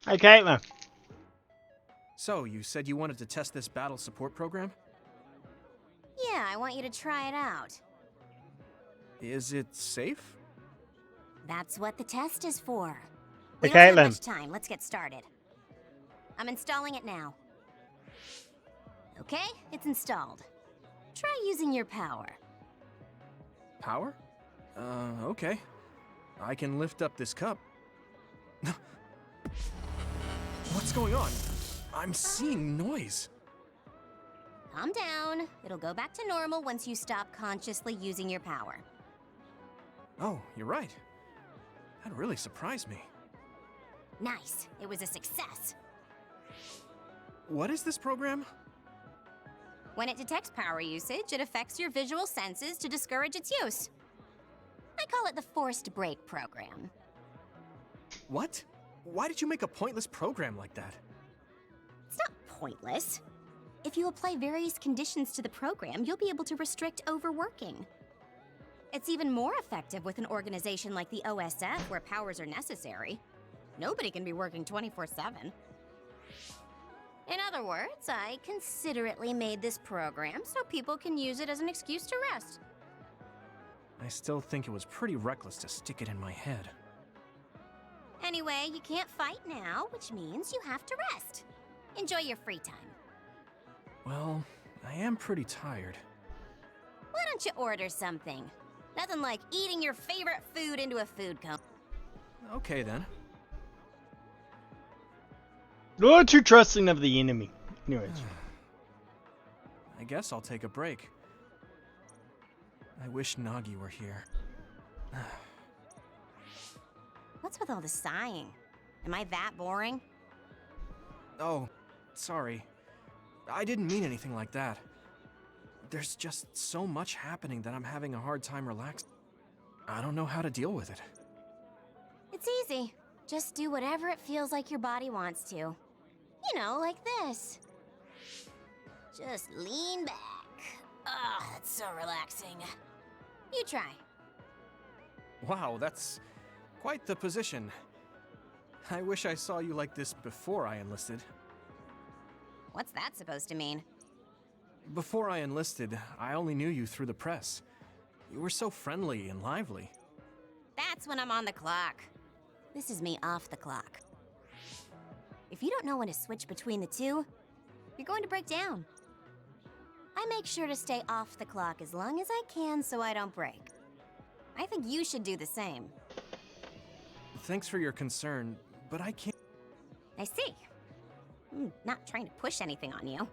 Hey, Caitlin. So, you said you wanted to test this battle support program? Yeah, I want you to try it out. Is it safe? That's what the test is for. Hey, We don't have Caitlin. much time. Let's get started. I'm installing it now. Okay, it's installed. Try using your power. Power? Okay. I can lift up this cup. What's going on? I'm seeing noise. Calm down. It'll go back to normal once you stop consciously using your power. Oh, you're right. That really surprised me. Nice. It was a success. What is this program? When it detects power usage, it affects your visual senses to discourage its use. I call it the forced break program. What? Why did you make a pointless program like that? It's not pointless. If you apply various conditions to the program, you'll be able to restrict overworking. It's even more effective with an organization like the OSF, where powers are necessary. Nobody can be working 24/7. In other words, I considerately made this program so people can use it as an excuse to rest. I still think it was pretty reckless to stick it in my head. Anyway, you can't fight now, which means you have to rest. Enjoy your free time. Well, I am pretty tired. Why don't you order something? Nothing like eating your favorite food into a food coma. Okay then. You're too trusting of the enemy. Anyways. I guess I'll take a break. I wish Nagi were here. What's with all the sighing? Am I that boring? Oh, sorry. I didn't mean anything like that. There's just so much happening that I'm having a hard time relaxing. I don't know how to deal with it. It's easy. Just do whatever it feels like your body wants to. You know, like this. Just lean back. Ugh, it's so relaxing. You try. Wow, that's quite the position. I wish I saw you like this before I enlisted. What's that supposed to mean? Before I enlisted, I only knew you through the press. You were so friendly and lively. That's when I'm on the clock. This is me off the clock. If you don't know when to switch between the two, you're going to break down. I make sure to stay off the clock as long as I can so I don't break. I think you should do the same. Thanks for your concern, but I can't... I see. I'm not trying to push anything on you.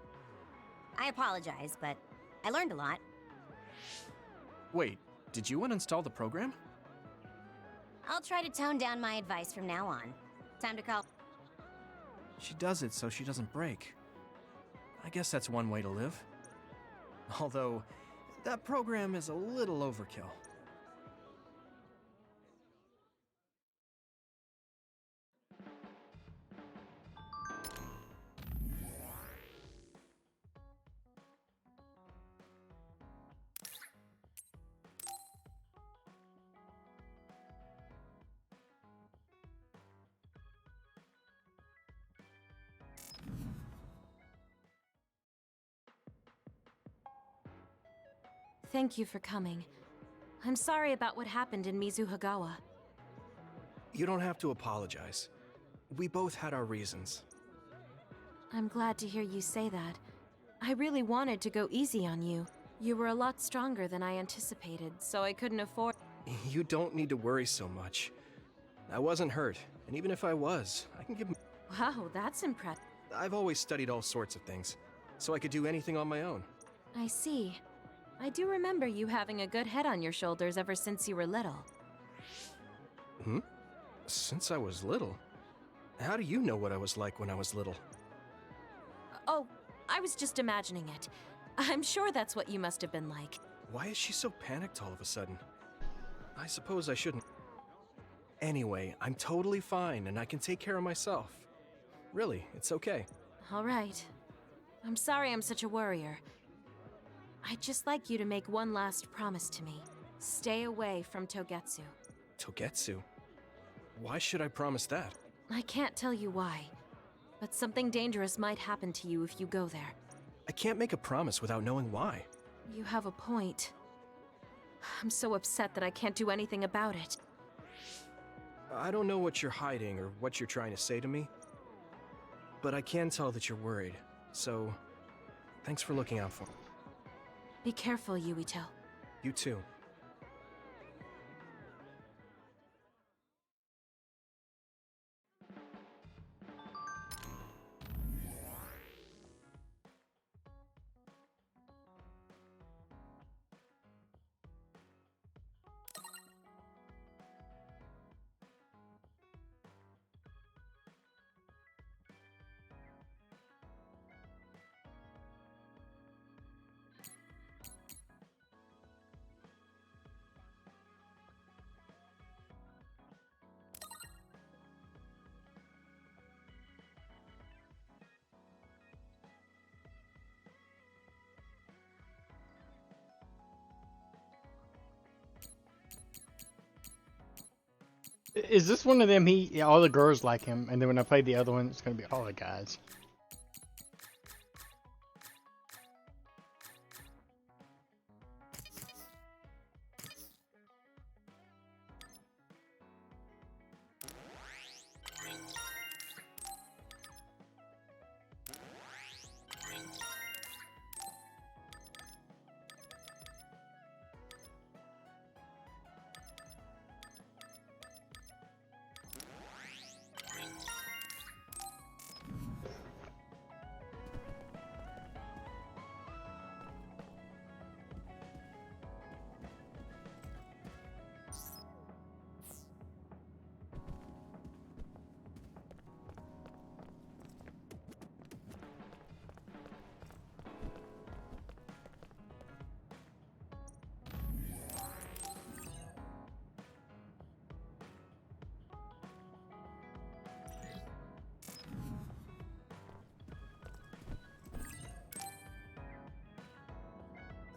I apologize, but I learned a lot. Wait, did you uninstall the program? I'll try to tone down my advice from now on. Time to call. She does it so she doesn't break. I guess that's one way to live. Although, that program is a little overkill. Thank you for coming. I'm sorry about what happened in Mizuhagawa. You don't have to apologize. We both had our reasons. I'm glad to hear you say that. I really wanted to go easy on you. You were a lot stronger than I anticipated, so I couldn't afford... You don't need to worry so much. I wasn't hurt, and even if I was, I can give... Wow, that's impressive. I've always studied all sorts of things, so I could do anything on my own. I see. I do remember you having a good head on your shoulders ever since you were little. Hmm? Since I was little? How do you know what I was like when I was little? Oh, I was just imagining it. I'm sure that's what you must have been like. Why is she so panicked all of a sudden? I suppose I shouldn't... Anyway, I'm totally fine and I can take care of myself. Really, it's okay. All right. I'm sorry I'm such a worrier. I'd just like you to make one last promise to me. Stay away from Togetsu. Togetsu? Why should I promise that? I can't tell you why, but something dangerous might happen to you if you go there. I can't make a promise without knowing why. You have a point. I'm so upset that I can't do anything about it. I don't know what you're hiding or what you're trying to say to me, but I can tell that you're worried, so thanks for looking out for me. Be careful, Yuito. You too. Is this one of them? All the girls like him, and then when I play the other one, it's gonna be all the guys.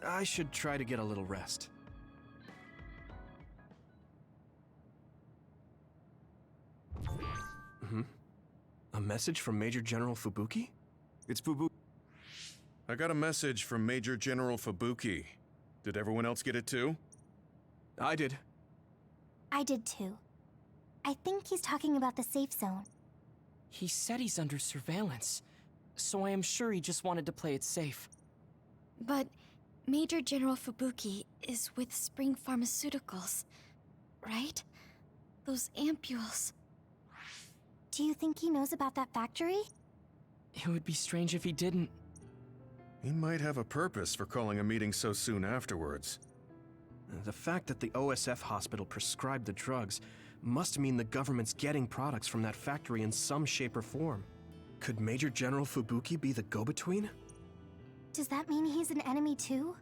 I should try to get a little rest. A message from Major General Fubuki? It's Fubuki. I got a message from Major General Fubuki. Did everyone else get it too? I did. I did too. I think he's talking about the safe zone. He said he's under surveillance, so I am sure he just wanted to play it safe. But Major General Fubuki is with Spring Pharmaceuticals, right? Those ampules. Do you think he knows about that factory? It would be strange if he didn't. He might have a purpose for calling a meeting so soon afterwards. The fact that the OSF hospital prescribed the drugs must mean the government's getting products from that factory in some shape or form. Could Major General Fubuki be the go-between? Does that mean he's an enemy too?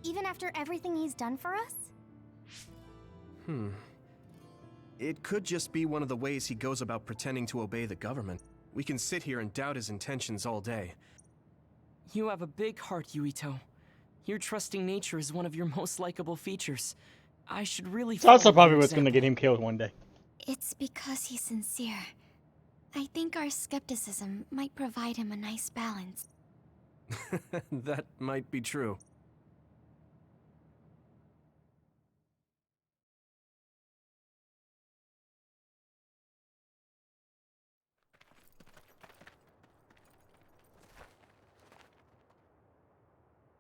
Even after everything he's done for us? It could just be one of the ways he goes about pretending to obey the government. We can sit here and doubt his intentions all day. You have a big heart, Yuito. Your trusting nature is one of your most likable features. I should really It's also follow probably your what's gonna get example. him killed one day. It's because he's sincere. I think our skepticism might provide him a nice balance. That might be true.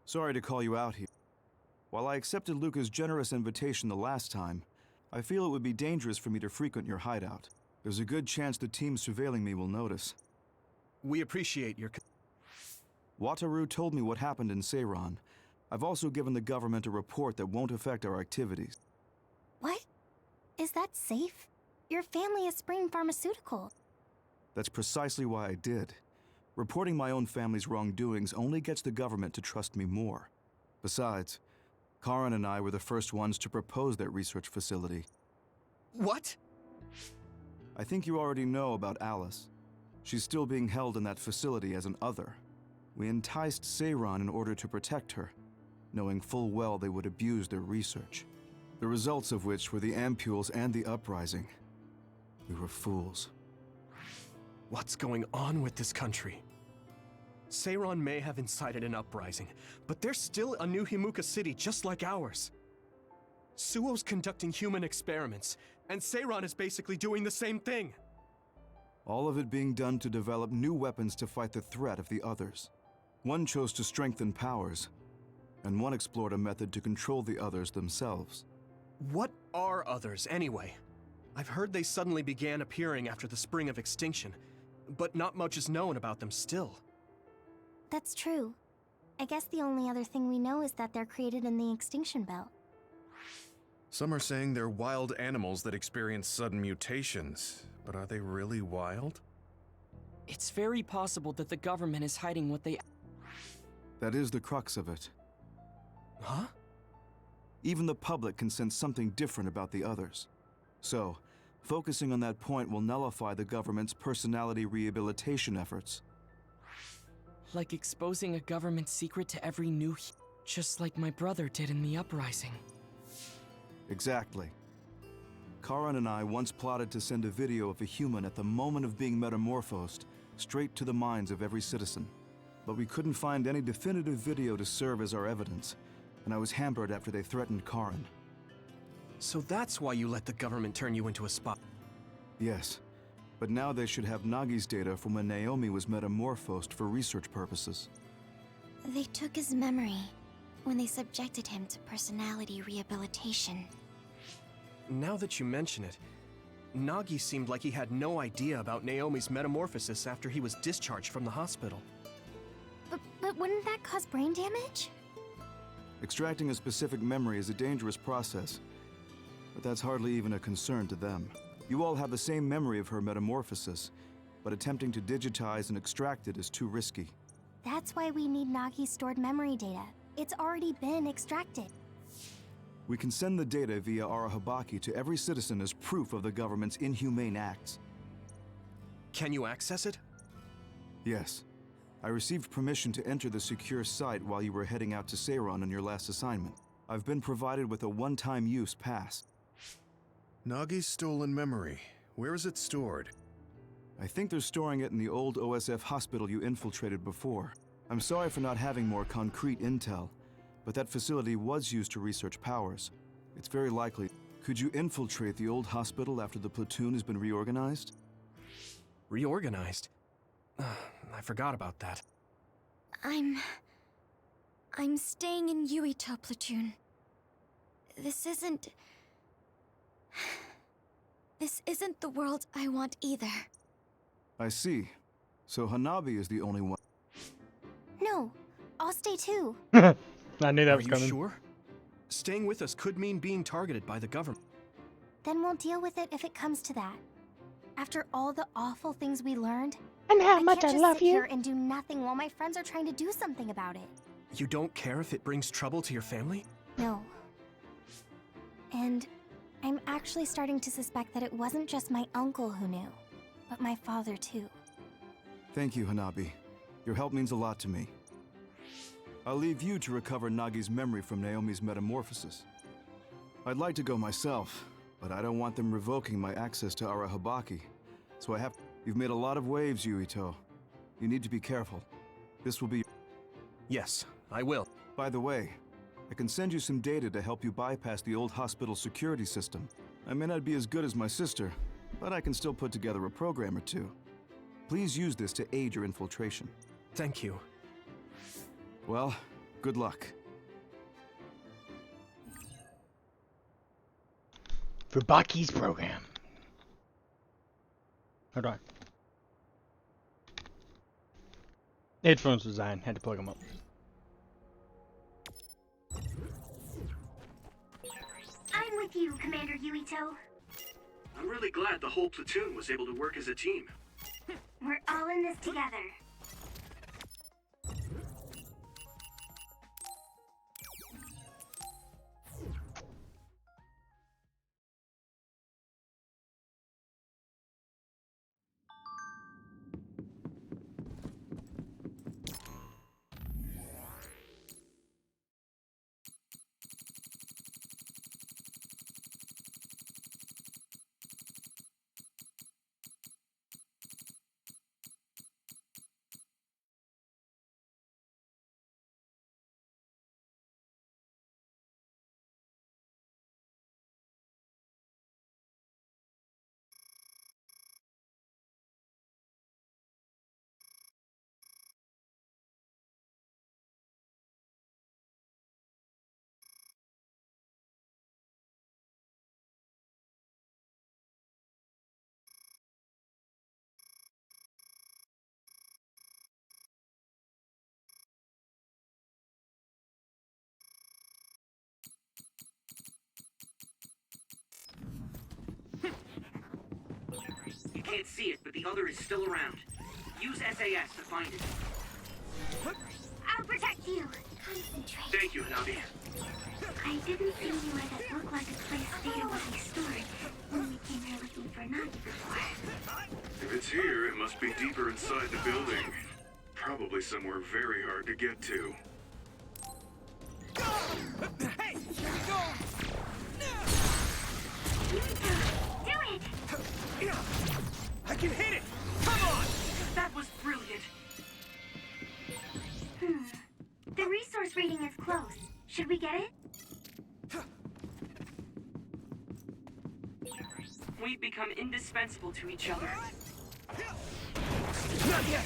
Sorry to call you out here. While I accepted Luca's generous invitation the last time, I feel it would be dangerous for me to frequent your hideout. There's a good chance the team surveilling me will notice. We appreciate your... Wataru told me what happened in Seiran. I've also given the government a report that won't affect our activities. What? Is that safe? Your family is Spring Pharmaceutical. That's precisely why I did. Reporting my own family's wrongdoings only gets the government to trust me more. Besides, Karin and I were the first ones to propose that research facility. What? I think you already know about Alice. She's still being held in that facility as an other. We enticed Seiran in order to protect her, knowing full well they would abuse their research. The results of which were the ampules and the uprising. We were fools. What's going on with this country? Seiron may have incited an uprising, but there's still a new Himuka city just like ours. Suo's conducting human experiments, and Seiron is basically doing the same thing. All of it being done to develop new weapons to fight the threat of the others. One chose to strengthen powers, and one explored a method to control the others themselves. What are others, anyway? I've heard they suddenly began appearing after the Spring of Extinction, but not much is known about them still. That's true. I guess the only other thing we know is that they're created in the Extinction Belt. Some are saying they're wild animals that experience sudden mutations, but are they really wild? It's very possible that the government is hiding what they... That is the crux of it. Huh? Even the public can sense something different about the others. So, focusing on that point will nullify the government's personality rehabilitation efforts. Like exposing a government secret to every new... just like my brother did in the uprising. Exactly. Karan and I once plotted to send a video of a human at the moment of being metamorphosed straight to the minds of every citizen. But we couldn't find any definitive video to serve as our evidence, and I was hampered after they threatened Karan. So that's why you let the government turn you into a spy? Yes, but now they should have Nagi's data from when Naomi was metamorphosed for research purposes. They took his memory when they subjected him to personality rehabilitation. Now that you mention it, Nagi seemed like he had no idea about Naomi's metamorphosis after he was discharged from the hospital. But wouldn't that cause brain damage? Extracting a specific memory is a dangerous process, but that's hardly even a concern to them. You all have the same memory of her metamorphosis, but attempting to digitize and extract it is too risky. That's why we need Nagi's stored memory data. It's already been extracted. We can send the data via Arahabaki to every citizen as proof of the government's inhumane acts. Can you access it? Yes. I received permission to enter the secure site while you were heading out to Seiron on your last assignment. I've been provided with a one-time use pass. Nagi's stolen memory. Where is it stored? I think they're storing it in the old OSF hospital you infiltrated before. I'm sorry for not having more concrete intel, but that facility was used to research powers. It's very likely. Could you infiltrate the old hospital after the platoon has been reorganized? Reorganized? I forgot about that. I'm staying in Yuito platoon. This isn't the world I want either. I see. So Hanabi is the only one. No, I'll stay too. I knew that was coming. Are you sure? Staying with us could mean being targeted by the government. Then we'll deal with it if it comes to that. After all the awful things we learned, And how I much can't I just love sit you. here and do nothing while my friends are trying to do something about it. You don't care if it brings trouble to your family? No. And I'm actually starting to suspect that it wasn't just my uncle who knew, but my father too. Thank you, Hanabi. Your help means a lot to me. I'll leave you to recover Nagi's memory from Naomi's metamorphosis. I'd like to go myself, but I don't want them revoking my access to Arahabaki. So I have... You've made a lot of waves, Yuito. You need to be careful. This will be... Yes, I will. By the way, I can send you some data to help you bypass the old hospital security system. I may not be as good as my sister, but I can still put together a program or two. Please use this to aid your infiltration. Thank you. Well, good luck. Fubaki's program. Hold on. Headphones design. Had to plug them up. I'm with you, Commander Yuito. I'm really glad the whole platoon was able to work as a team. We're all in this together. can't see it, but the other is still around. Use SAS to find it. I'll protect you. Concentrate. Thank you, Hanabi. I didn't see anywhere that looked like a place data would be stored when we came here looking for Nagi before. If it's here, it must be deeper inside the building. Probably somewhere very hard to get to. Hey, here we go! Do it! I can hit it! Come on! That was brilliant. The resource reading is close. Should we get it? We've become indispensable to each other. Not yet!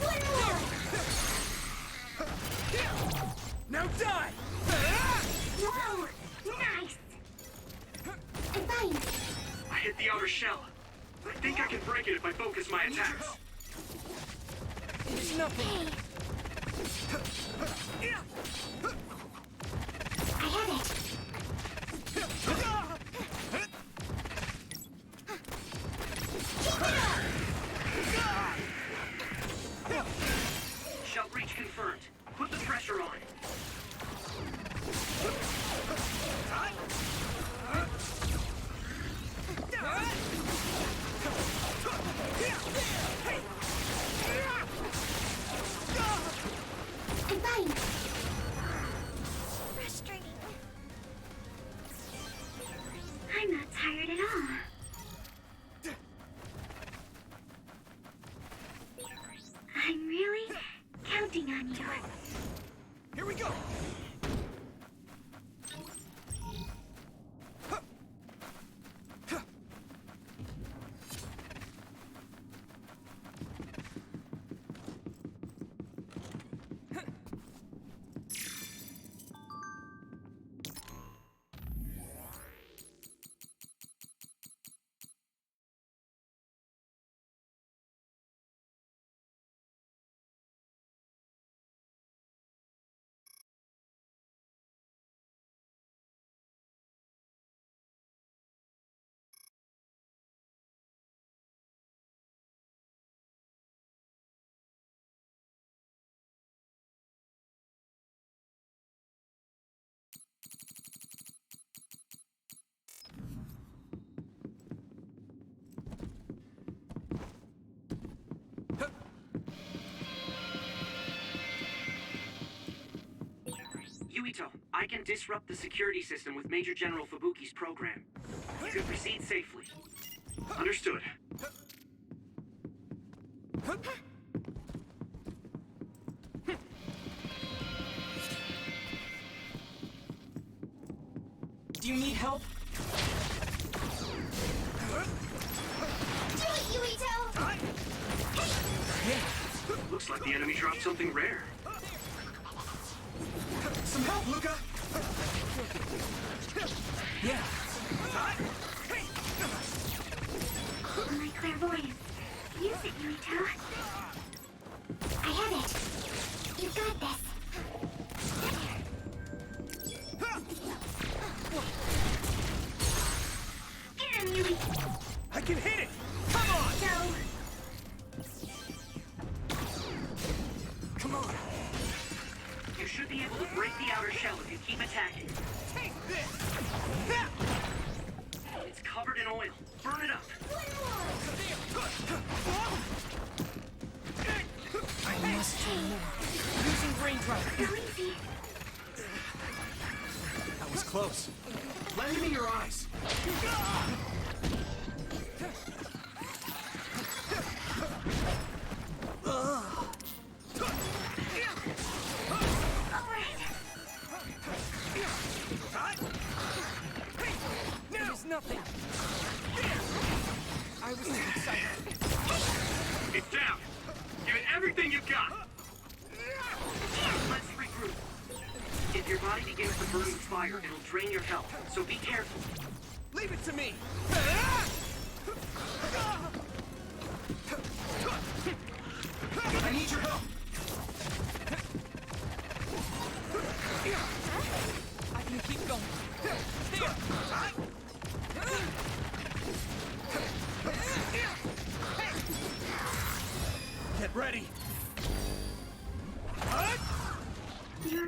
One more! Now die! Whoa! Nice! Fine. I hit the outer shell. I think I can break it if I focus my attacks. There's nothing. I have it. Shell breach confirmed. Put the pressure on. I'm fine. Frustrating. I'm not tired at all. I'm really counting on you. Here we go! Yuito, I can disrupt the security system with Major General Fubuki's program. You can proceed safely. Understood. Do you need help? Do it, Yuito! Yeah. Looks like the enemy dropped something rare. Some help, Luca! Yeah. My clairvoyance. Use it, Yuito. I have it. You got this. Get him, Yuito. I can hit it! Come on! No. Come on! You should be able to break the outer shell if you keep attacking. Take this! It's covered in oil. Burn it up. I must do more. Using raindrop. Go easy. That was close. Let me in your eyes. There's nothing. I was too excited. It's down! Give it everything you've got! Let's regroup. If your body begins to burn with fire, it'll drain your health, so be careful. Leave it to me! I need your help. I can keep going. There.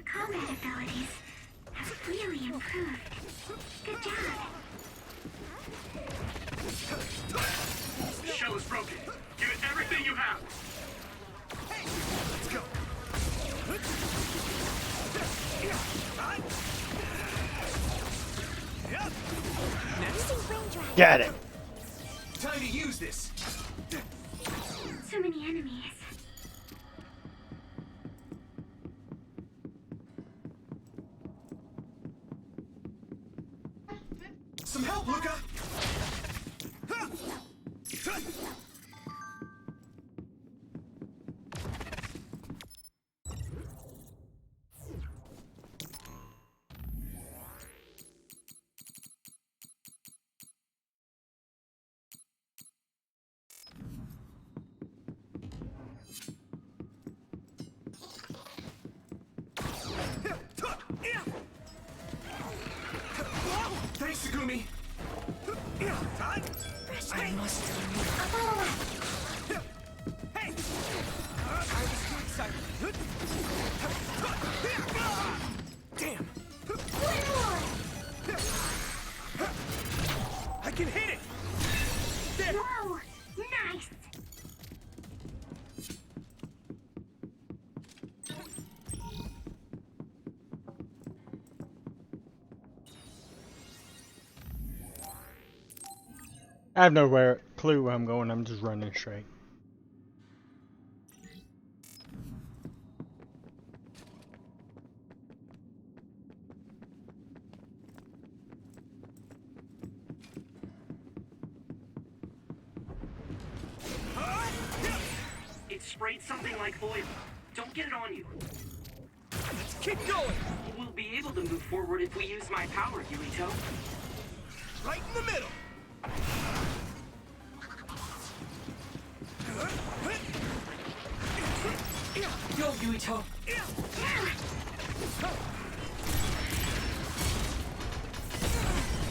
Your combat abilities have really improved. Good job. The shell is broken. Give it everything you have. Let's go. Got it. Time to use this. So many enemies. Some help, Luca. Thanks, Sugumi. I must Hey! I was too excited. Damn! I can hit it! There. Whoa! Nice! I have no clue where I'm going. I'm just running straight. It sprayed something like oil. Don't get it on you. Let's keep going. We'll be able to move forward if we use my power, Yuito. Right in the middle. Go, Yuito.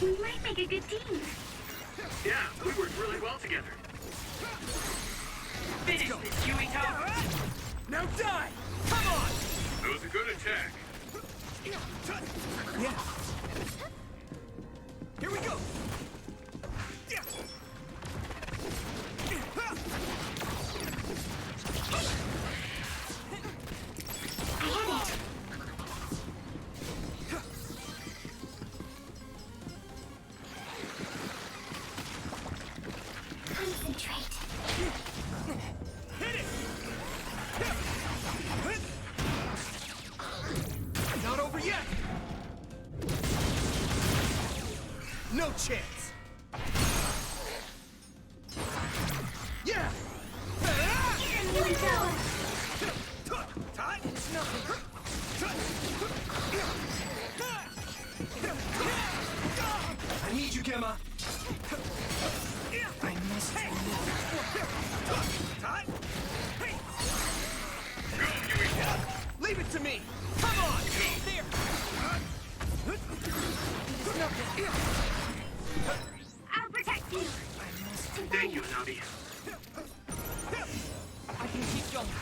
We might make a good team. Yeah, we worked really well together. Finish this, Yuito! Now die! Come on! That was a good attack. Yeah. Here we go! Concentrate. Hit it! Not over yet! No chance! Yeah! Get him, Yuito! Time? It's nothing. I need you, Gemma. I must Time? Hey! Go, Yuito! Leave it to me! Come on! There! It's nothing. I'll protect you! Thank you, Nabi. I can keep going.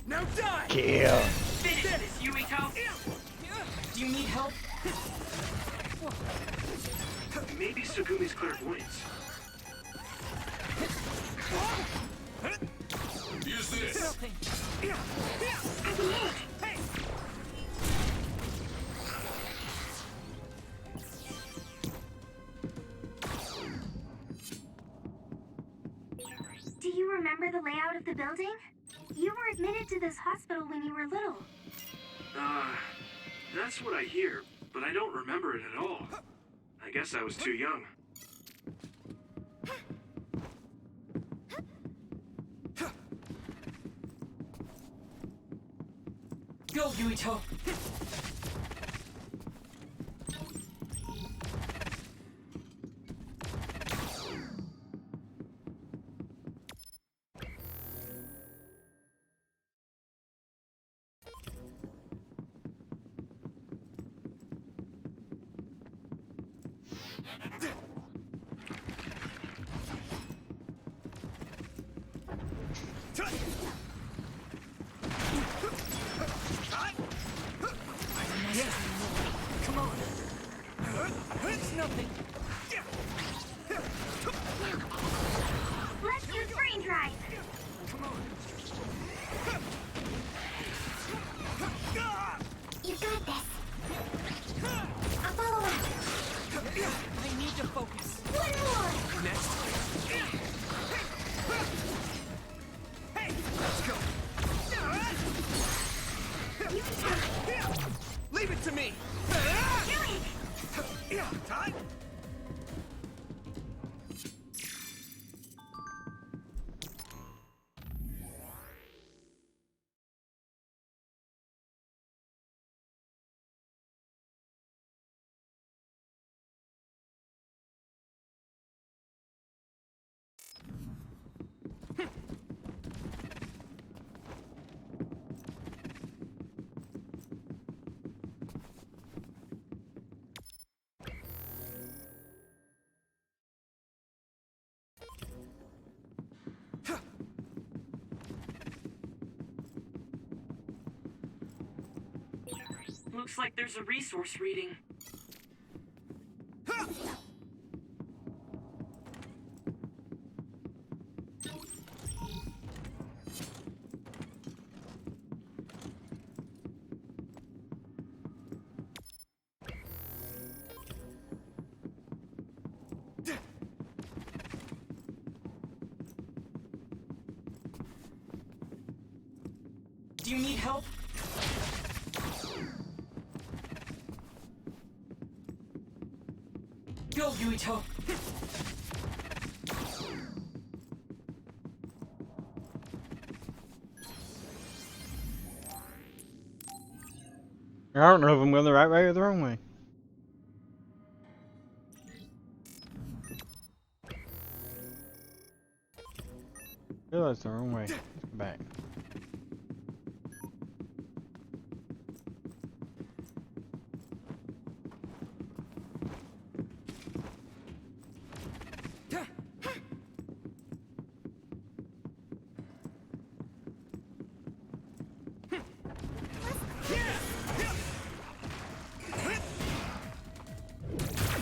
Now die! Kill. Finish this, Yuito! Do you need help? Maybe Sugumi's clairvoyance. Use this! Do you remember the layout of the building? You were admitted to this hospital when you were little. That's what I hear, but I don't remember it at all. I guess I was too young. Go, Yuito! Come on. It's nothing. Let's use brain drive. Come on. You got this. I'll follow up. I need to focus. One more. Next. Hey, let's go. Leave it to me. Time. Looks like there's a resource reading. Do you need help? Go, Yuito! I don't know if I'm going the right way or the wrong way. I feel that's the wrong way. Let's go back.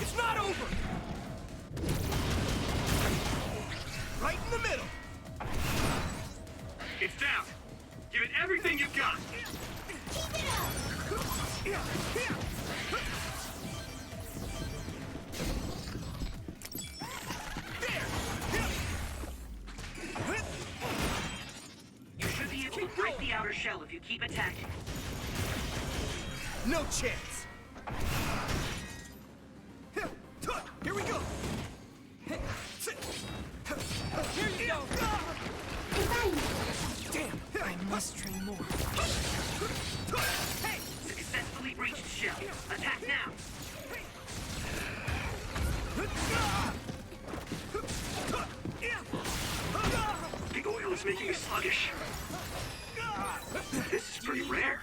It's not over. Right in the middle. It's down. Give it everything you've got. You should be able to break the outer shell if you keep attacking. No chance. Here we go. Here you go. Damn, I must train more. Hey! Successfully breached shell. Attack now! The oil is making me sluggish. This is pretty rare.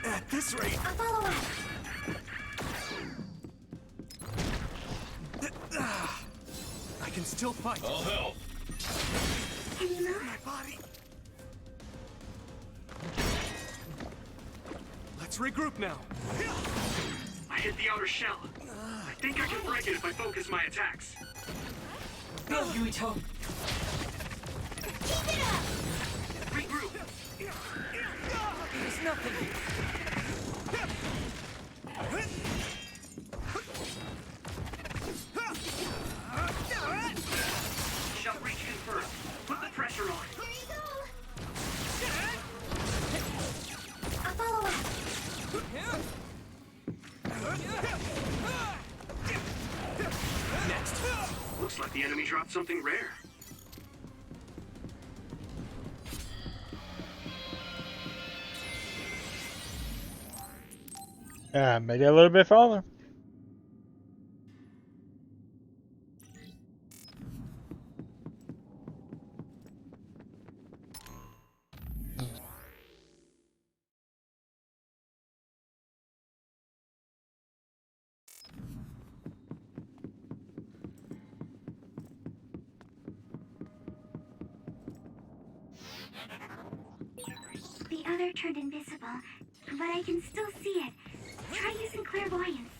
At this rate. I'll follow up. I can still fight. I'll help. Can you move? My body. Let's regroup now. I hit the outer shell. I think I can break it if I focus my attacks. Go, Yuito! Keep it up! Regroup. There's nothing. Shell reach confirmed. Put the pressure on. Here you go! I'll follow up. Next. Looks like the enemy dropped something rare. Made it a little bit farther. The other turned invisible, but I can still see it. Try using clairvoyance.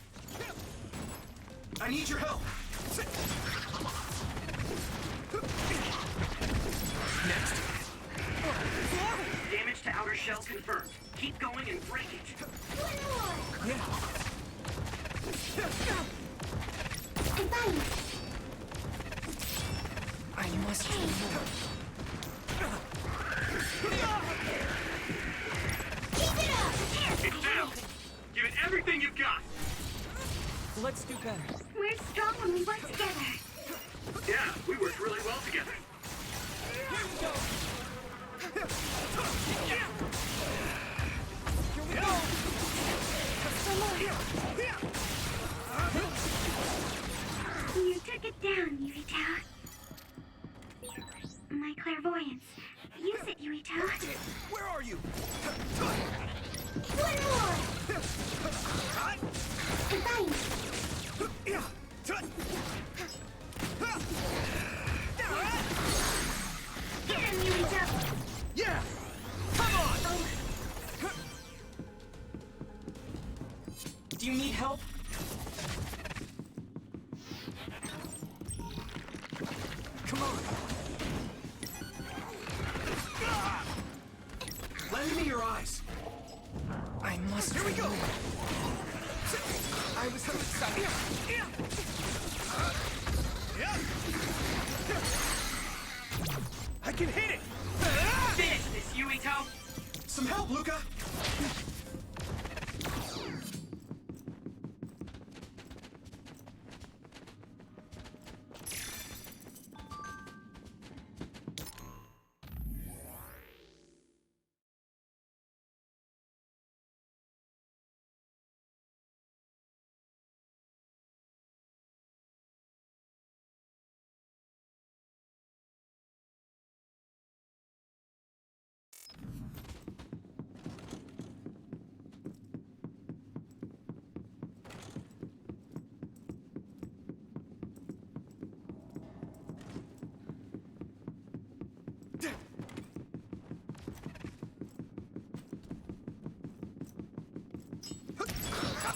I need your help. Next. Damage to outer shell confirmed. Keep going and break it. Yeah. I must do more. It's down. Give it everything you've got. Let's do better. We're strong when we work together. Yeah, we worked really well together. Here we go! You took it down, Yuito. My clairvoyance. Use it, Yuito. Where are you? One more! Get him, Yuito! Yeah! Come on! Do you need help? Come on! Lend me your eyes! I must. Here we go! I was too excited. I can hit it! Finish this, Yuito! Some help, Luca!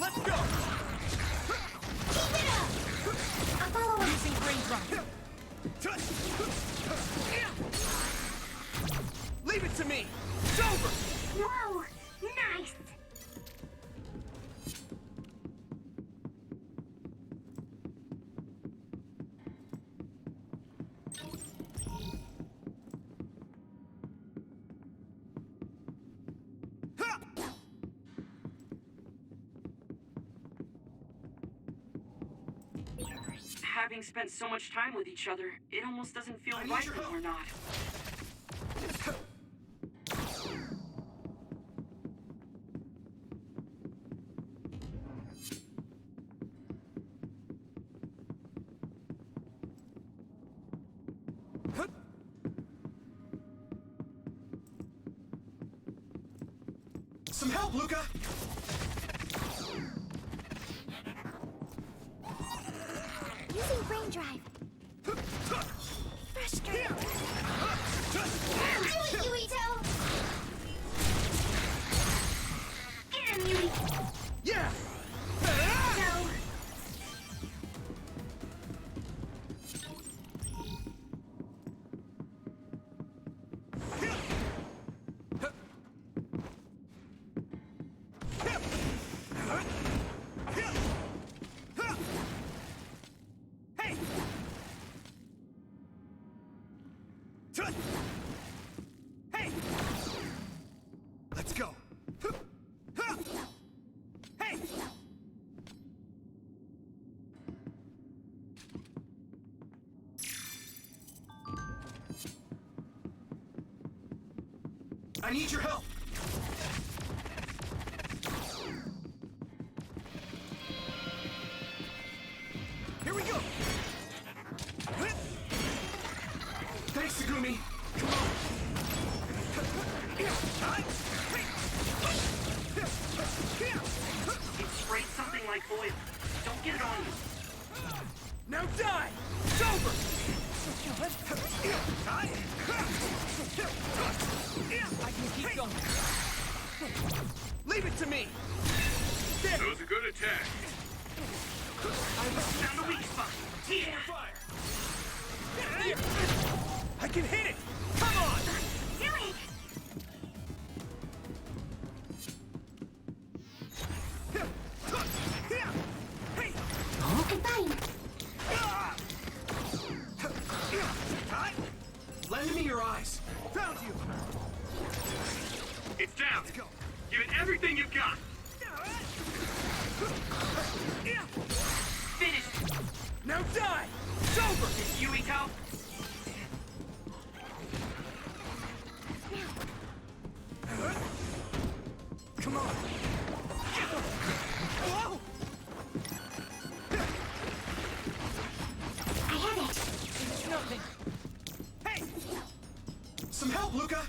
Let's go! Keep it up! I'll follow up. Using brain drive. Leave it to me! It's over! Whoa! Nice! Having spent so much time with each other, it almost doesn't feel I need right your when help. we're not. Some help, Luca! Using brain drive. Frustrated. Do it, Yuito! Get him, Yuito! Yeah! Go! Hey! Hey! Let's go! Hey! I need your help! Here we go! Thanks, Segumi! Come on! It sprayed something like oil. Don't get it on you. Now die! It's over! I can keep going. Leave it to me! That was a good attack. Found a weak spot. Here. I can hit it! Come on! Do it! Goodbye. Lend me your eyes. Found you. It's down. Give it everything you've got. Finished. Now die. It's over. Yuito! Come on. Whoa. I have it. It's nothing. Hey! Some help, Luca!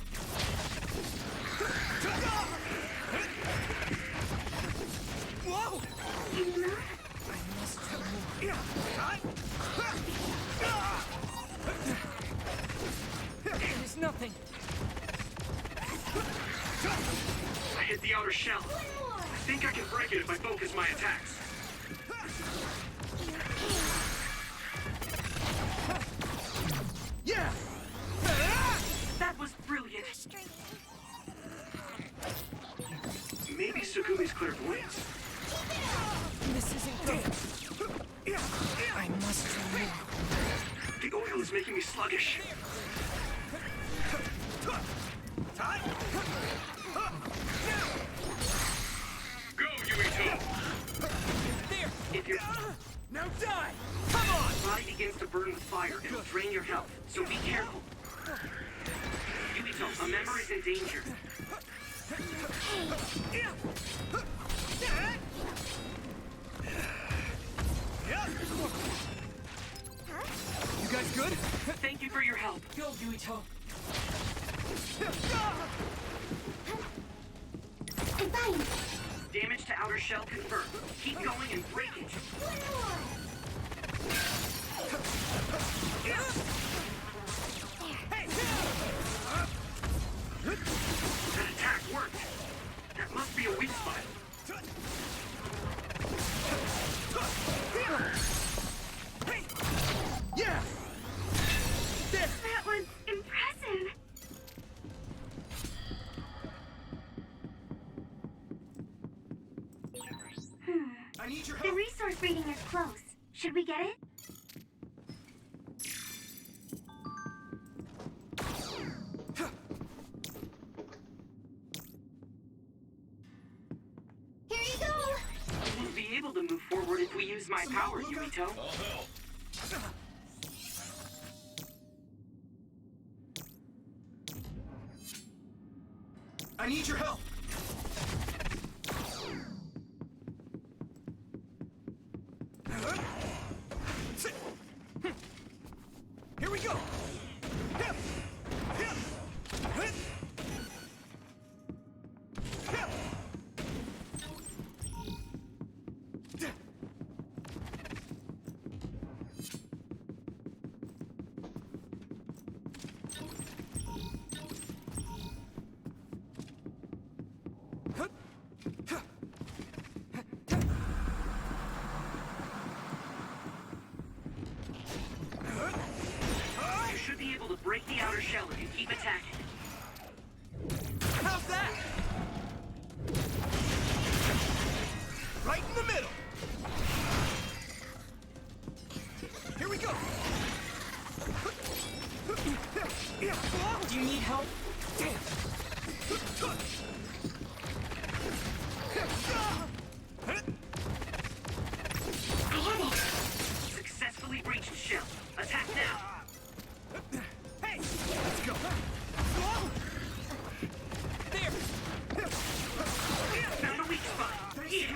Whoa! Anymore? I must do more. There's nothing. I hit the outer shell. I think I can break it if I focus my attacks. Yeah! That was brilliant. Maybe Sugumi's clairvoyance. This isn't good. I must do more. The oil is making me sluggish. Time! Go, Yuito! There! If your Now die! Come on! body begins to burn with fire, it'll drain your health, so be careful. Yuito, a member is in danger. You guys good? Thank you for your help. Go, Yuito. Goodbye. Damage to outer shell confirmed. Keep going and break it. That attack worked. That must be a weak spot. Yeah! There! That was impressive. I need your The help! resource reading is close. Should we get it? Here you go! We'll be able to move forward if we use my power, Yuito. I need your help! Here we go! You should be able to break the outer shell if you keep attacking. How's that? Right in the middle! Here we go! Do you need help? I have it. Successfully breached shell. Attack now. Hey! Let's go! There! Found a weak spot. Yeah.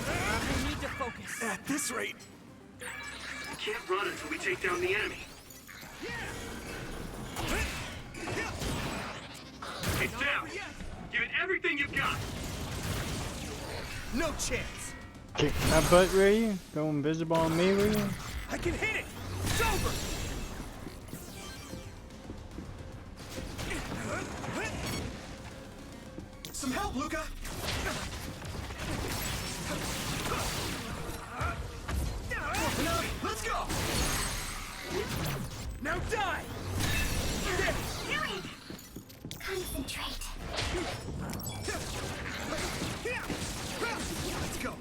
I need to focus. At this rate, We can't run until we take down the enemy. It's down. Give it everything you've got. no chance! Kick my butt, will you? Go invisible on me, will you? I can hit it! It's over! Some help, Luca! Let's go! Now die! Do it! Concentrate. Let's go!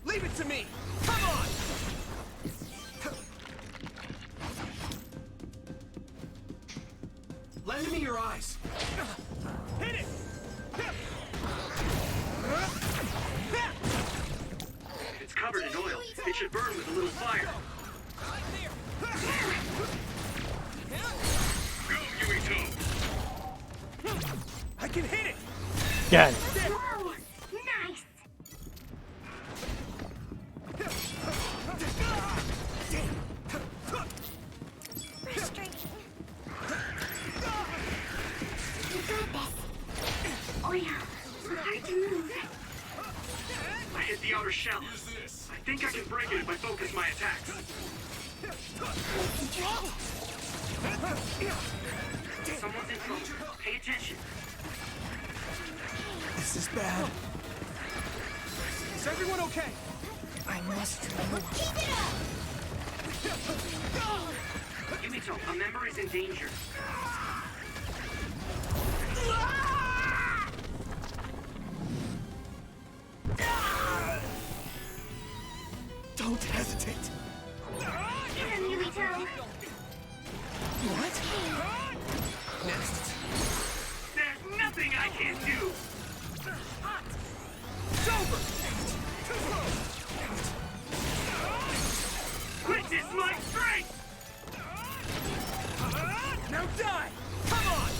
Leave it to me! Come on! Lend me your eyes. Hit it! It's covered in oil. It should burn with a little fire. Go, Yuito! I can hit it! Got it. Whoa! Nice! Frustrating. You got this. Oil. Hard to move. I hit the outer shell. I think I can break it if I focus my attacks. Someone's in trouble. Pay attention. This is bad. Is everyone okay? I must Keep it up! Yumito, a member is in danger. Don't hesitate. Get him, Yuito! What? Next. There's nothing I can't do! It's over! Witness my strength! Now die! Come on!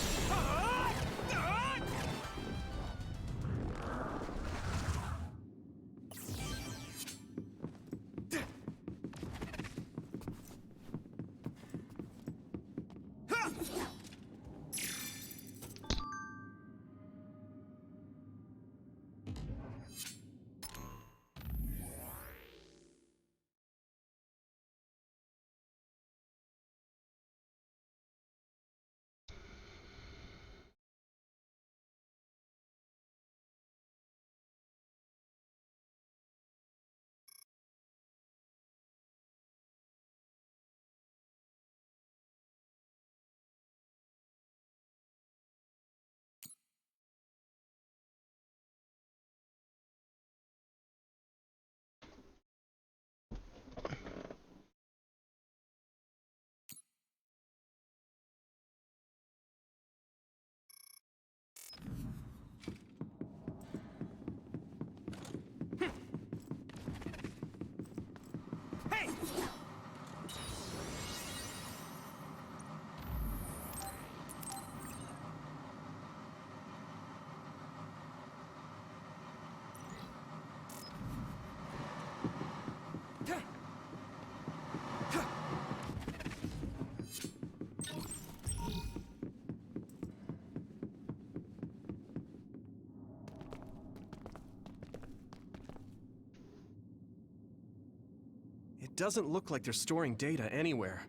It doesn't look like they're storing data anywhere.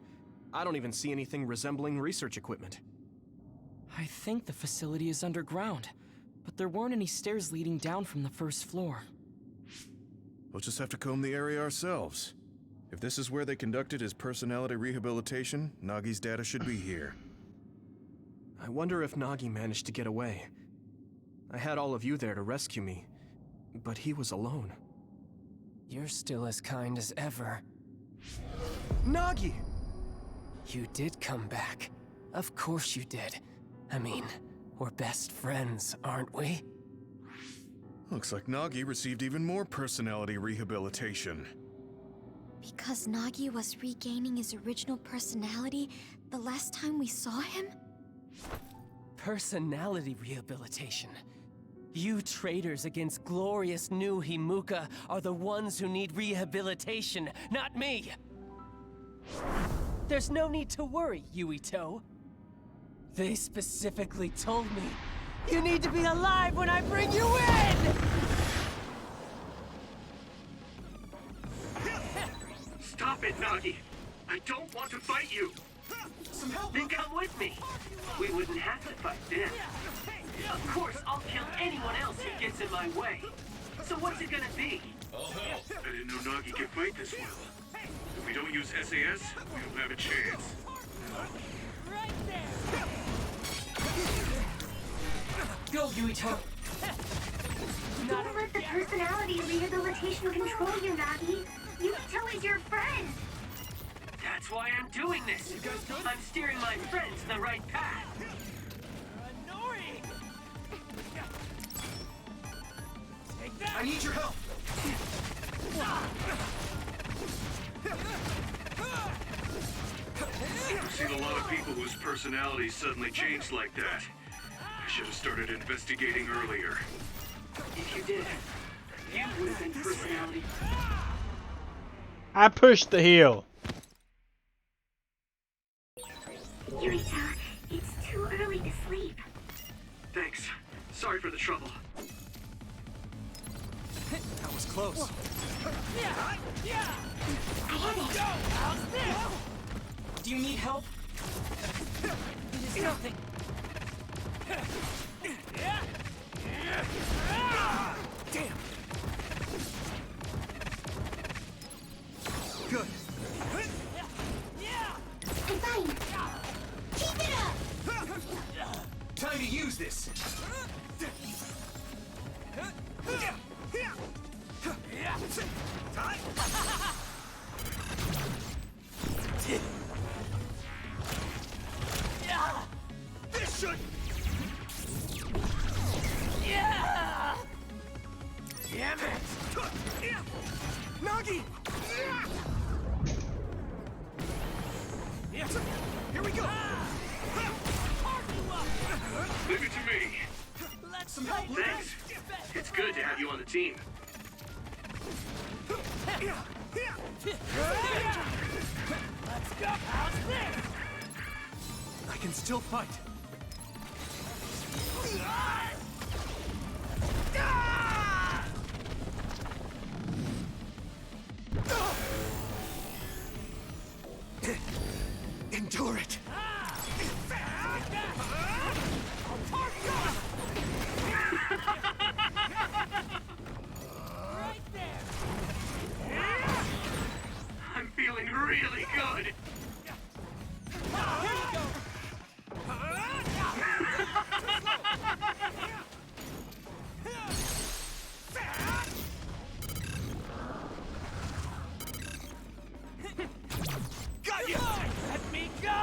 I don't even see anything resembling research equipment. I think the facility is underground, but there weren't any stairs leading down from the first floor. We'll just have to comb the area ourselves. If this is where they conducted his personality rehabilitation, Nagi's data should be here. I wonder if Nagi managed to get away. I had all of you there to rescue me, but he was alone. You're still as kind as ever. Nagi! You did come back. Of course you did. I mean, we're best friends, aren't we? Looks like Nagi received even more personality rehabilitation. Because Nagi was regaining his original personality the last time we saw him? Personality rehabilitation. You traitors against glorious new Himuka are the ones who need rehabilitation, not me! There's no need to worry, Yuito. They specifically told me, you need to be alive when I bring you in! I don't want to fight you. Some help! Then come with me. We wouldn't have to fight then. Of course, I'll kill anyone else who gets in my way. So what's it gonna be? All help. I didn't know Nagi could fight this well. If we don't use SAS, we don't have a chance. Right there! Go, Yuito! Don't let the personality rehabilitation control you, Nagi. Yuito is your friend. That's why I'm doing this. I'm steering my friends in the right path. Annoying! Take that! I need your help! I've seen a lot of people whose personalities suddenly changed like that. I should have started investigating earlier. If you did, you would have been personality. I pushed the hill. Yuito, it's too early to sleep. Thanks. Sorry for the trouble. That was close. Do you need help? It is nothing. Damn! Good. I'm fine. Keep it up! Time to use this. This should. Damn it! Nagi! Here we go! Leave it to me. Let's Some help! Thanks. It's good to have you on the team. Let's go. How's this? I can still fight. Endure it. Right there. I'm feeling really good. Here you go. Got you! Let me go.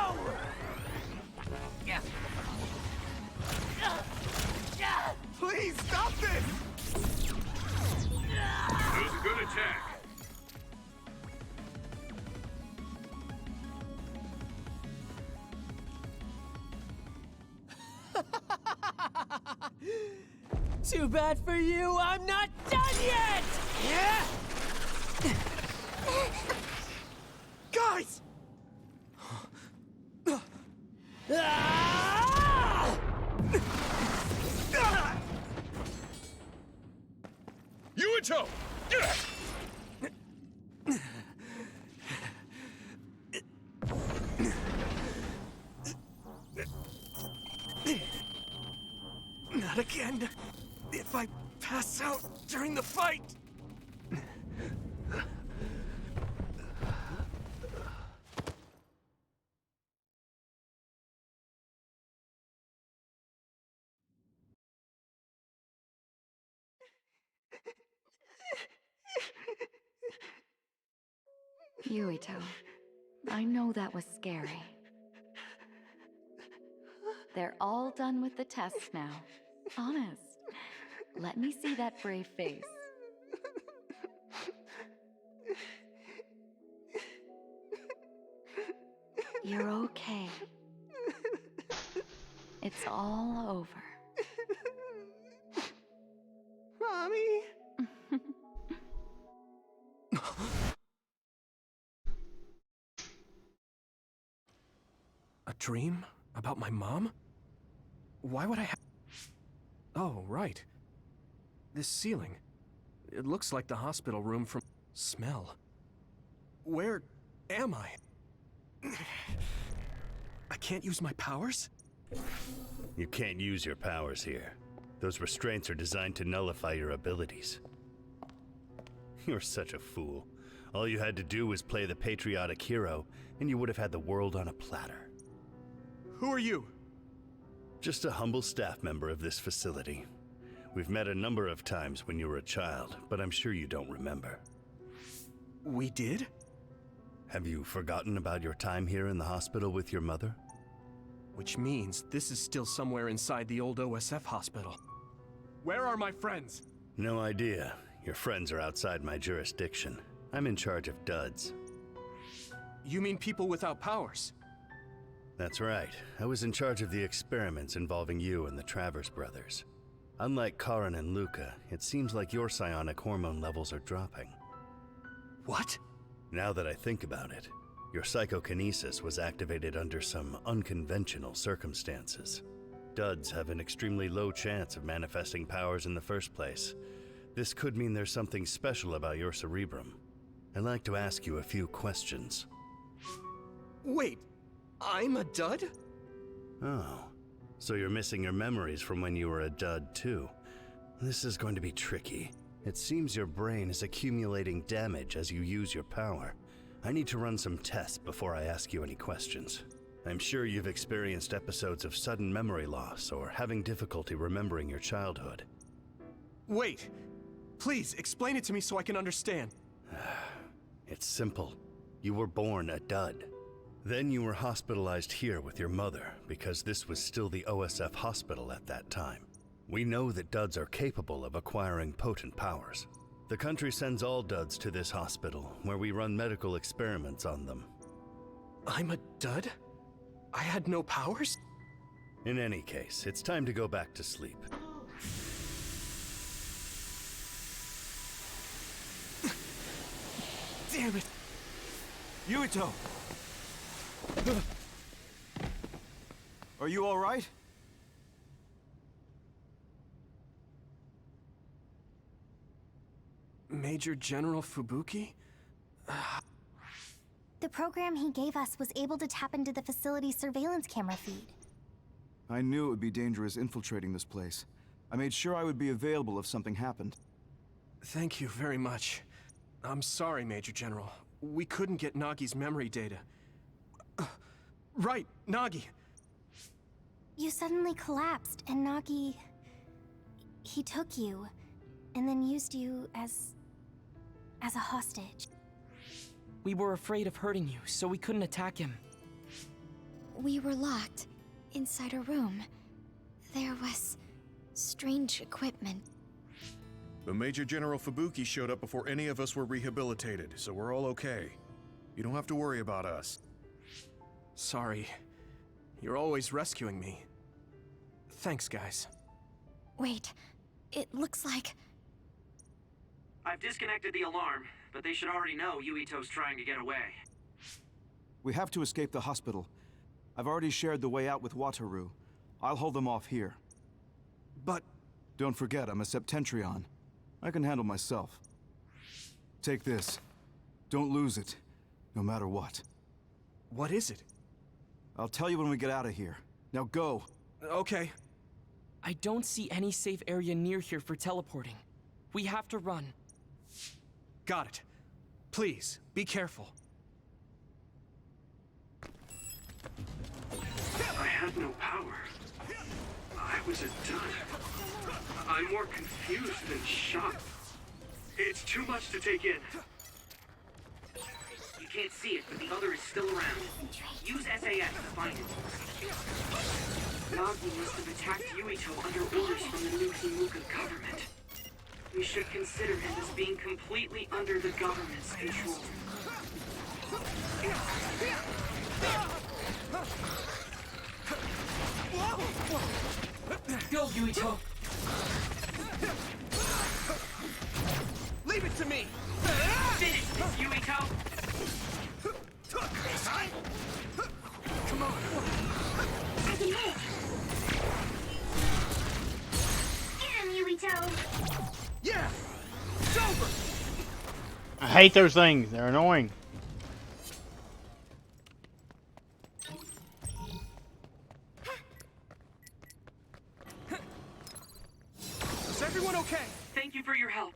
Please stop this! That was a good attack. Too bad for you, I'm not done yet! Guys! Ah! Yuito! Not again. If I pass out during the fight. Yuito, I know that was scary. They're all done with the tests now. Honest. Let me see that brave face. You're okay. It's all over. Mommy? A dream? About my mom? Why would I have... Oh, right. This ceiling. It looks like the hospital room from... Smell. Where am I? I can't use my powers? You can't use your powers here. Those restraints are designed to nullify your abilities. You're such a fool. All you had to do was play the patriotic hero, and you would have had the world on a platter. Who are you? Just a humble staff member of this facility. We've met a number of times when you were a child, but I'm sure you don't remember. We did? Have you forgotten about your time here in the hospital with your mother? Which means this is still somewhere inside the old OSF hospital. Where are my friends? No idea. Your friends are outside my jurisdiction. I'm in charge of duds. You mean people without powers? That's right. I was in charge of the experiments involving you and the Travers brothers. Unlike Karin and Luca, it seems like your psionic hormone levels are dropping. What? Now that I think about it, your psychokinesis was activated under some unconventional circumstances. Duds have an extremely low chance of manifesting powers in the first place. This could mean there's something special about your cerebrum. I'd like to ask you a few questions. Wait, I'm a dud? Oh, so you're missing your memories from when you were a dud too. This is going to be tricky. It seems your brain is accumulating damage as you use your power. I need to run some tests before I ask you any questions. I'm sure you've experienced episodes of sudden memory loss or having difficulty remembering your childhood. Wait, please explain it to me so I can understand. It's simple. You were born a dud. Then you were hospitalized here with your mother because this was still the OSF hospital at that time. We know that duds are capable of acquiring potent powers. The country sends all duds to this hospital where we run medical experiments on them. I'm a dud? I had no powers? In any case, it's time to go back to sleep. Damn it! Yuito! Are you all right? Major General Fubuki? The program he gave us was able to tap into the facility's surveillance camera feed. I knew it would be dangerous infiltrating this place. I made sure I would be available if something happened. Thank you very much. I'm sorry, Major General. We couldn't get Nagi's memory data. Right, Nagi! You suddenly collapsed, and Nagi... he took you, and then used you as a hostage. We were afraid of hurting you, so we couldn't attack him. We were locked inside a room. There was strange equipment. But Major General Fubuki showed up before any of us were rehabilitated, so we're all okay. You don't have to worry about us. Sorry. You're always rescuing me. Thanks, guys. Wait, it looks like... I've disconnected the alarm, but they should already know Yuito's trying to get away. We have to escape the hospital. I've already shared the way out with Wataru. I'll hold them off here. But... Don't forget, I'm a Septentrion. I can handle myself. Take this. Don't lose it, no matter what. What is it? I'll tell you when we get out of here. Now go! Okay. I don't see any safe area near here for teleporting. We have to run. Got it. Please, be careful. I had no power. I was a dud. I'm more confused than shocked. It's too much to take in. You can't see it, but the other is still around. Use SAS to find it. Nagi must have attacked Yuito under orders from the new Himuka government. We should consider him as being completely under the government's control. Go, Yuito! Leave it to me! Finish this, Yuito! Come on! I can hit! Get him, Yuito! Yeah! It's over! I hate those things. They're annoying. okay. Thank you for your help.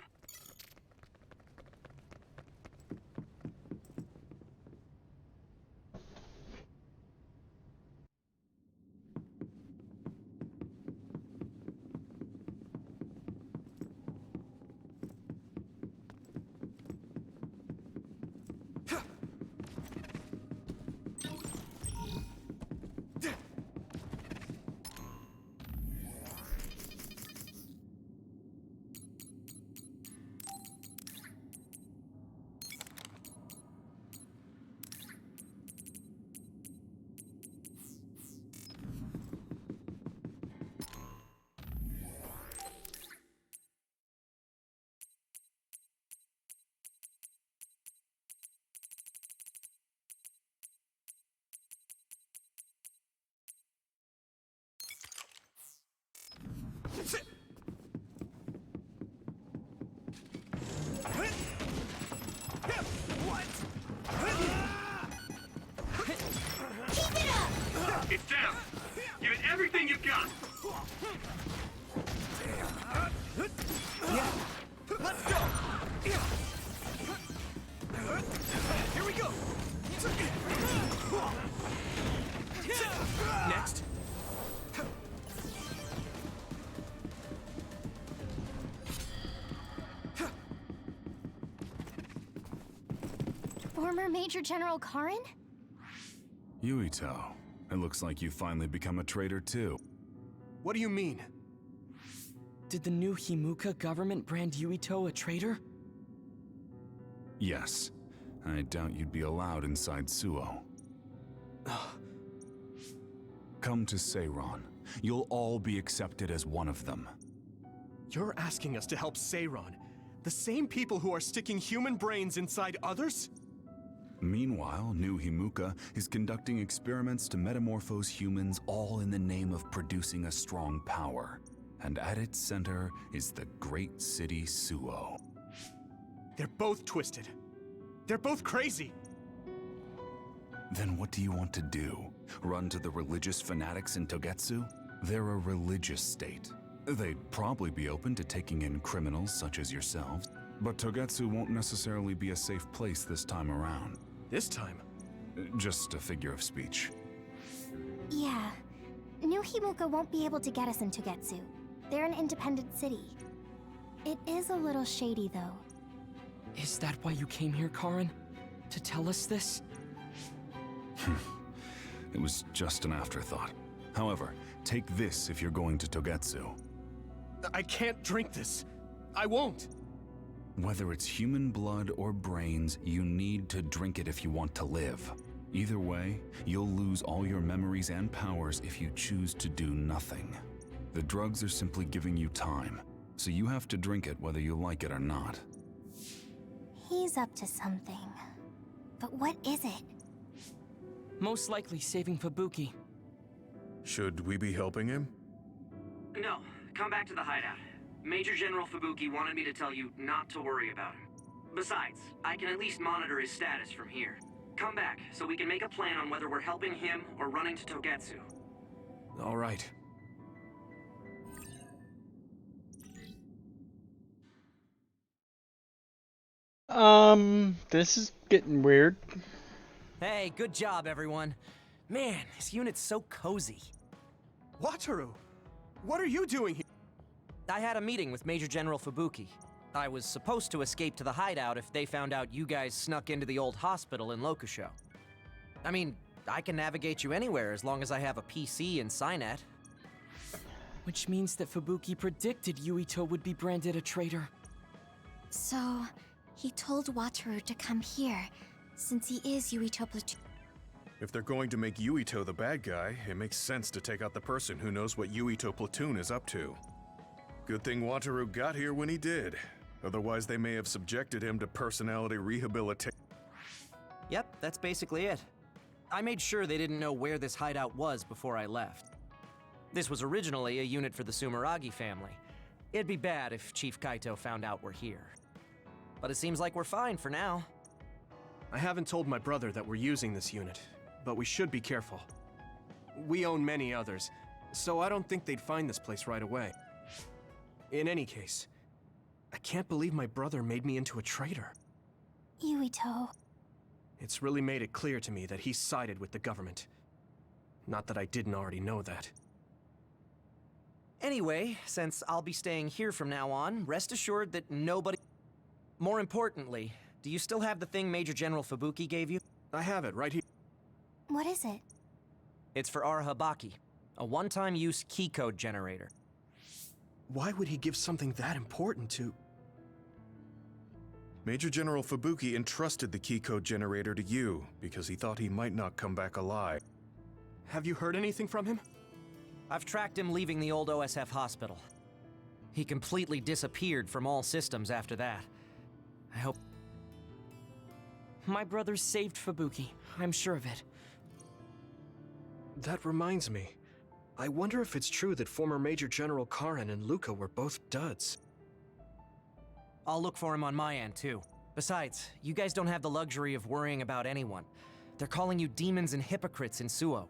It's down. Give it everything you've got. Yeah. Let's go. Here we go. Next. Former Major General Karin? Yuito, it looks like you finally become a traitor too. What do you mean? Did the new Himuka government brand Yuito a traitor? Yes. I doubt you'd be allowed inside Suo. Come to Seiran. You'll all be accepted as one of them. You're asking us to help Seiran, the same people who are sticking human brains inside others? Meanwhile, New Himuka is conducting experiments to metamorphose humans, all in the name of producing a strong power. And at its center is the great city Suo. They're both twisted. They're both crazy. Then what do you want to do? Run to the religious fanatics in Togetsu? They're a religious state. They'd probably be open to taking in criminals such as yourselves. But Togetsu won't necessarily be a safe place this time around. This time? Just a figure of speech. Yeah. New Himuka won't be able to get us in Togetsu. They're an independent city. It is a little shady, though. Is that why you came here, Karin? To tell us this? It was just an afterthought. However, take this if you're going to Togetsu. I can't drink this. I won't. Whether it's human blood or brains, you need to drink it if you want to live. Either way, you'll lose all your memories and powers if you choose to do nothing. The drugs are simply giving you time, so you have to drink it whether you like it or not. He's up to something. But what is it? Most likely saving Fubuki. Should we be helping him? No, come back to the hideout. Major General Fubuki wanted me to tell you not to worry about him. Besides, I can at least monitor his status from here. Come back, so we can make a plan on whether we're helping him or running to Togetsu. All right. This is getting weird. Hey, good job, everyone. Man, this unit's so cozy. Wataru, what are you doing here? I had a meeting with Major General Fubuki. I was supposed to escape to the hideout if they found out you guys snuck into the old hospital in Lokusho. I mean, I can navigate you anywhere as long as I have a PC and Cynet. Which means that Fubuki predicted Yuito would be branded a traitor. So, he told Wataru to come here, since he is Yuito Platoon. If they're going to make Yuito the bad guy, it makes sense to take out the person who knows what Yuito Platoon is up to. Good thing Wataru got here when he did. Otherwise, they may have subjected him to personality rehabilitation. Yep, that's basically it. I made sure they didn't know where this hideout was before I left. This was originally a unit for the Sumeragi family. It'd be bad if Chief Kaito found out we're here. But it seems like we're fine for now. I haven't told my brother that we're using this unit, but we should be careful. We own many others, so I don't think they'd find this place right away. In any case, I can't believe my brother made me into a traitor. Yuito. It's really made it clear to me that he sided with the government. Not that I didn't already know that. Anyway, since I'll be staying here from now on, rest assured that nobody... More importantly, do you still have the thing Major General Fubuki gave you? I have it right here. What is it? It's for our Habaki, a one-time use key code generator. Why would he give something that important to... Major General Fubuki entrusted the key code generator to you because he thought he might not come back alive. Have you heard anything from him? I've tracked him leaving the old OSF hospital. He completely disappeared from all systems after that. I hope... My brother saved Fubuki, I'm sure of it. That reminds me. I wonder if it's true that former Major General Karen and Luca were both duds. I'll look for him on my end, too. Besides, you guys don't have the luxury of worrying about anyone. They're calling you demons and hypocrites in Suo.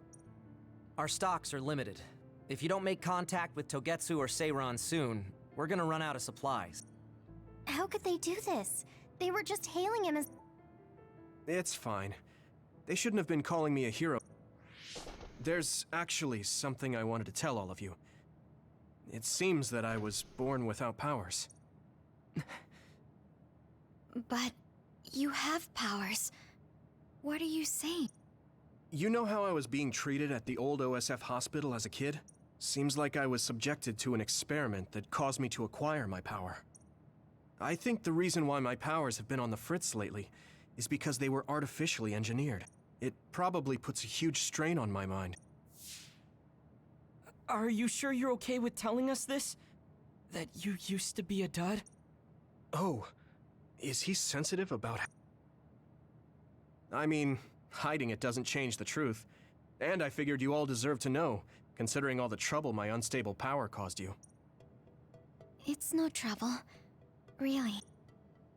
Our stocks are limited. If you don't make contact with Togetsu or Seiran soon, we're gonna run out of supplies. How could they do this? They were just hailing him as... It's fine. They shouldn't have been calling me a hero. There's actually something I wanted to tell all of you. It seems that I was born without powers. But you have powers. What are you saying? You know how I was being treated at the old OSF hospital as a kid? Seems like I was subjected to an experiment that caused me to acquire my power. I think the reason why my powers have been on the fritz lately is because they were artificially engineered. It probably puts a huge strain on my mind. Are you sure you're okay with telling us this? That you used to be a dud? Oh, is he sensitive about... I mean, hiding it doesn't change the truth. And I figured you all deserve to know, considering all the trouble my unstable power caused you. It's no trouble. Really.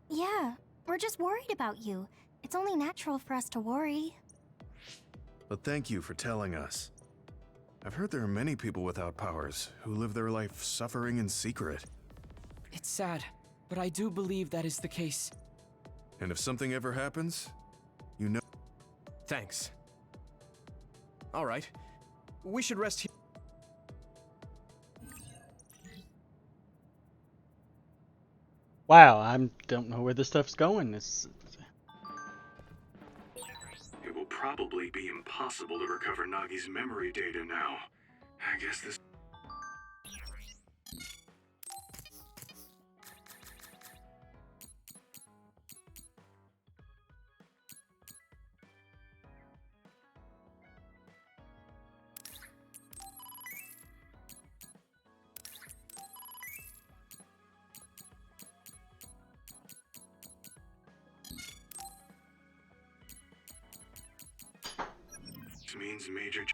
Yeah, we're just worried about you. It's only natural for us to worry. But thank you for telling us. I've heard there are many people without powers who live their life suffering in secret. It's sad, but I do believe that is the case. And if something ever happens, you know... Thanks. All right. We should rest here. Wow, I don't know where this stuff's going. It will probably be impossible to recover Nagi's memory data now. I guess this... means Major...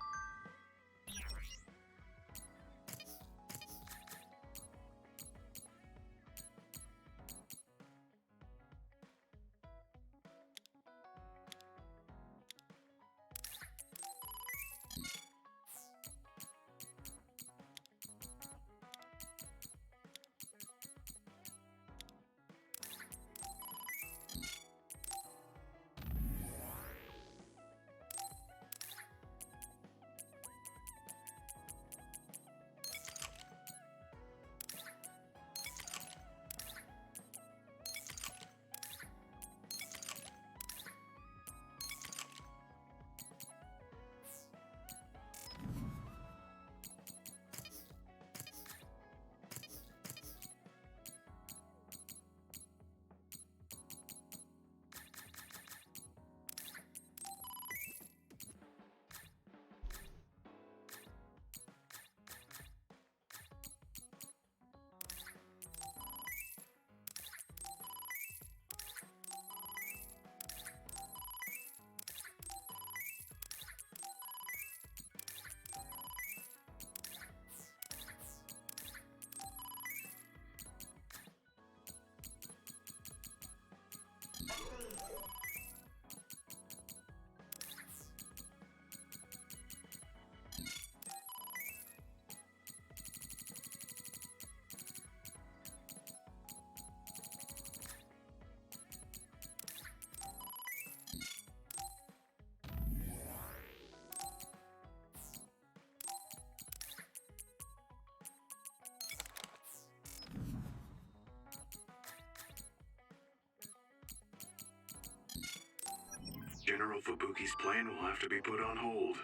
General Fubuki's plane will have to be put on hold.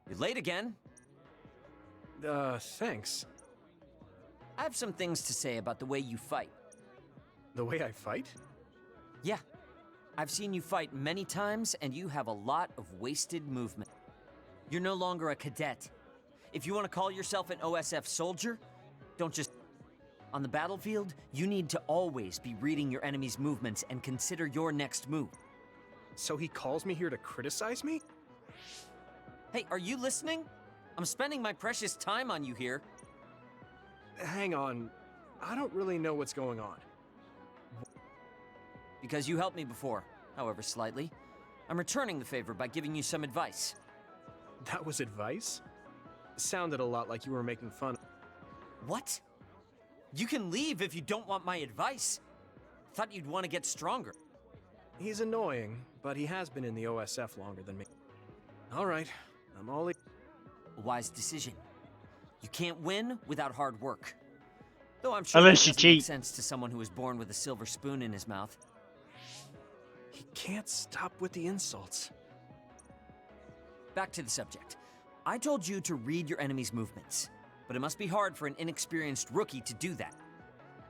You're late again. Thanks. I have some things to say about the way you fight. The way I fight? Yeah. I've seen you fight many times, and you have a lot of wasted movement. You're no longer a cadet. If you want to call yourself an OSF soldier, don't just... On the battlefield, you need to always be reading your enemy's movements and consider your next move. So he calls me here to criticize me? Hey, are you listening? I'm spending my precious time on you here. Hang on. I don't really know what's going on. Because you helped me before, however slightly. I'm returning the favor by giving you some advice. That was advice? Sounded a lot like you were making fun. What? You can leave if you don't want my advice. Thought you'd want to get stronger. He's annoying, but he has been in the OSF longer than me. All right, I'm all... A wise decision. You can't win without hard work. Though I'm sure Unless that you doesn't make cheat. sense to someone who was born with a silver spoon in his mouth. He can't stop with the insults. Back to the subject. I told you to read your enemy's movements, but it must be hard for an inexperienced rookie to do that.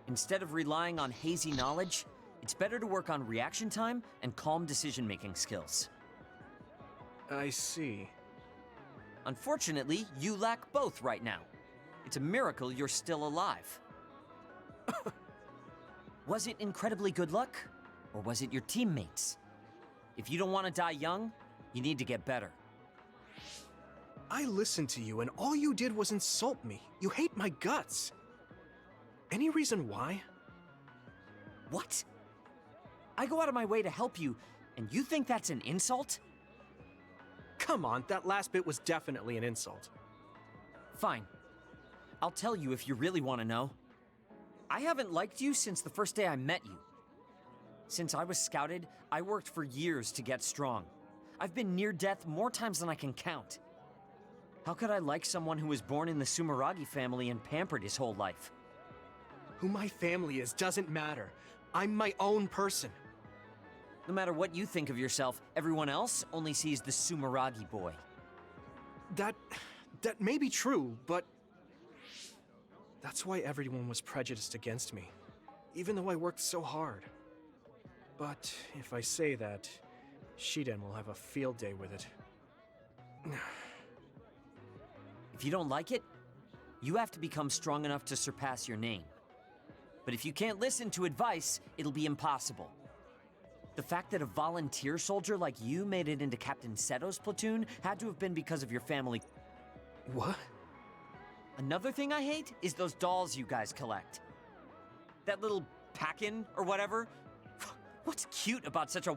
Instead of relying on hazy knowledge, it's better to work on reaction time and calm decision-making skills. I see. Unfortunately, you lack both right now. It's a miracle you're still alive. Was it incredibly good luck? Or was it your teammates? If you don't want to die young, you need to get better. I listened to you and all you did was insult me. You hate my guts. Any reason why? What? I go out of my way to help you, and you think that's an insult? Come on, that last bit was definitely an insult. Fine. I'll tell you if you really want to know. I haven't liked you since the first day I met you. Since I was scouted, I worked for years to get strong. I've been near death more times than I can count. How could I like someone who was born in the Sumeragi family and pampered his whole life? Who my family is doesn't matter. I'm my own person. No matter what you think of yourself, everyone else only sees the Sumeragi boy. That may be true, but... That's why everyone was prejudiced against me, even though I worked so hard. But if I say that, Shiden will have a field day with it. If you don't like it, you have to become strong enough to surpass your name. But if you can't listen to advice, it'll be impossible. The fact that a volunteer soldier like you made it into Captain Seto's platoon had to have been because of your family. What? Another thing I hate is those dolls you guys collect. That little pack-in or whatever. What's cute about such a...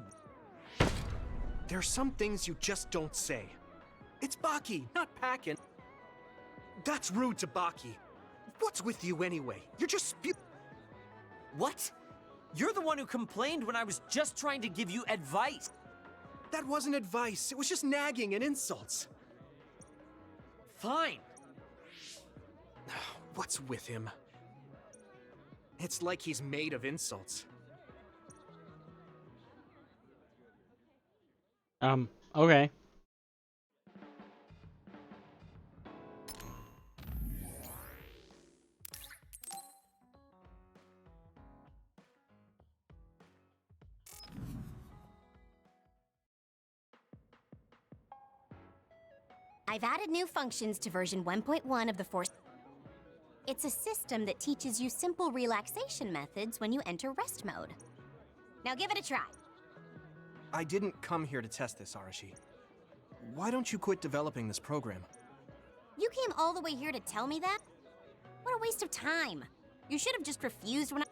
There are some things you just don't say. It's Baki, not Packin. That's rude to Baki. What's with you anyway? You're just What? You're the one who complained when I was just trying to give you advice. That wasn't advice. It was just nagging and insults. Fine. What's with him? It's like he's made of insults. Okay. I've added new functions to version 1.1 of the Force. It's a system that teaches you simple relaxation methods when you enter rest mode. Now give it a try. I didn't come here to test this, Arashi. Why don't you quit developing this program? You came all the way here to tell me that? What a waste of time. You should have just refused when I...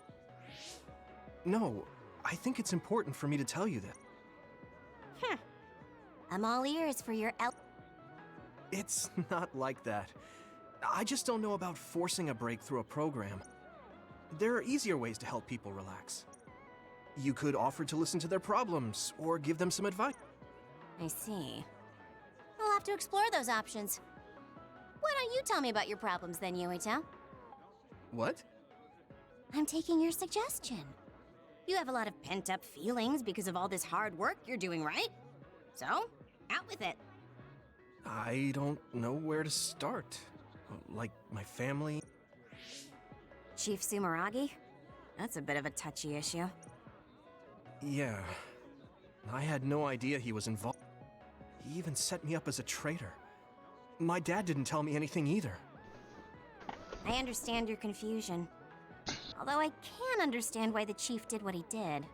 No, I think it's important for me to tell you that. I'm all ears for your It's not like that. I just don't know about forcing a break through a program. There are easier ways to help people relax. You could offer to listen to their problems, or give them some advice. I see. I'll have to explore those options. Why don't you tell me about your problems then, Yuito? What? I'm taking your suggestion. You have a lot of pent-up feelings because of all this hard work you're doing, right? So, out with it. I don't know where to start. Like, my family? Chief Sumeragi? That's a bit of a touchy issue. Yeah. I had no idea he was involved. He even set me up as a traitor. My dad didn't tell me anything either. I understand your confusion. Although I can understand why the chief did what he did.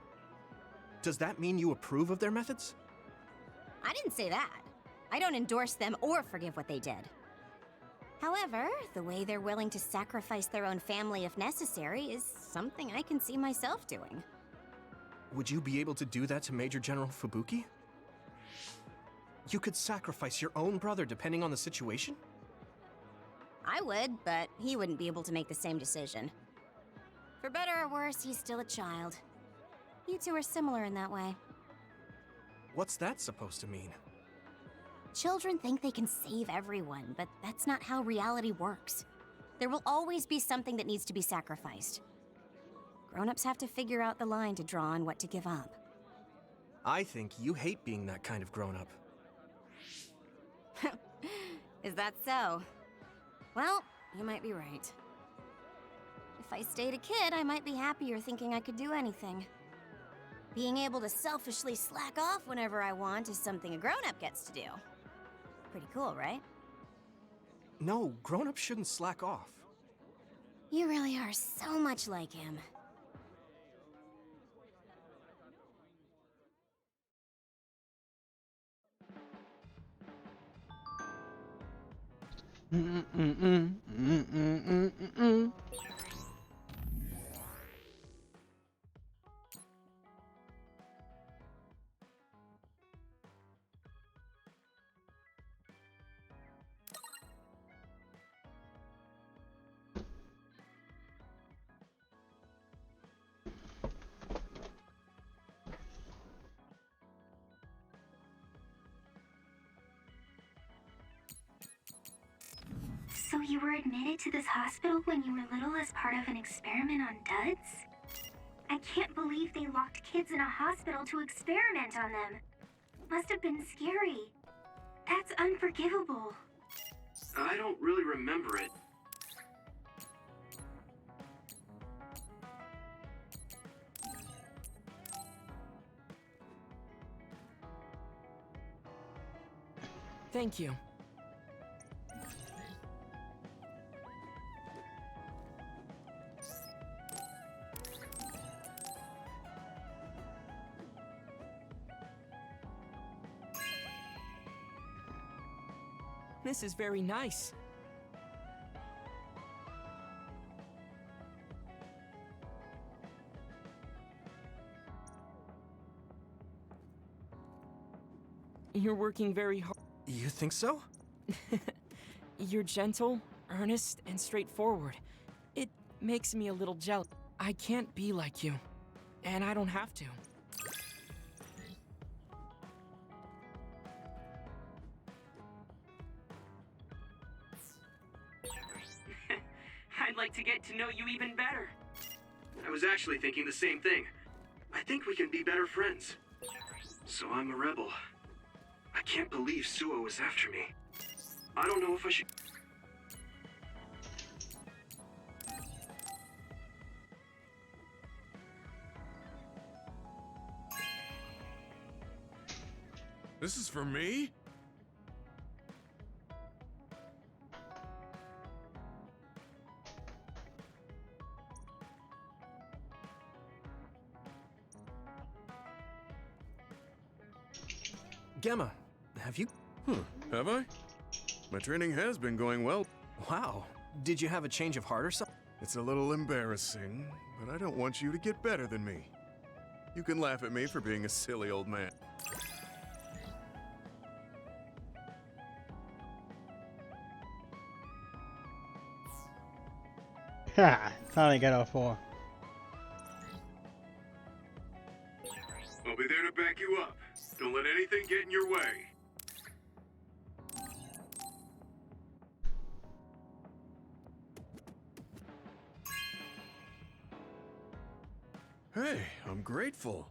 Does that mean you approve of their methods? I didn't say that. I don't endorse them or forgive what they did. However, the way they're willing to sacrifice their own family if necessary is something I can see myself doing. Would you be able to do that to Major General Fubuki? You could sacrifice your own brother depending on the situation? I would, but he wouldn't be able to make the same decision. For better or worse, he's still a child. You two are similar in that way. What's that supposed to mean? Children think they can save everyone, but that's not how reality works. There will always be something that needs to be sacrificed. Grown-ups have to figure out the line to draw on what to give up. I think you hate being that kind of grown-up. Is that so? Well, you might be right. If I stayed a kid, I might be happier thinking I could do anything. Being able to selfishly slack off whenever I want is something a grown-up gets to do. Pretty cool, right? No, grown-ups shouldn't slack off. You really are so much like him. So you were admitted to this hospital when you were little as part of an experiment on duds? I can't believe they locked kids in a hospital to experiment on them. Must have been scary. That's unforgivable. I don't really remember it. Thank you. This is very nice. You're working very hard. You think so? You're gentle, earnest, and straightforward. It makes me a little jealous. I can't be like you, and I don't have to. I'd like to get to know you even better. I was actually thinking the same thing. I think we can be better friends. So I'm a rebel. I can't believe Suo was after me. I don't know if I should... This is for me? Gemma, have you... Have I? My training has been going well. Wow. Did you have a change of heart or something? It's a little embarrassing, but I don't want you to get better than me. You can laugh at me for being a silly old man. Ha! Finally got all 4. I'll be there to back you up. Don't let anything get in your way. Hey, I'm grateful.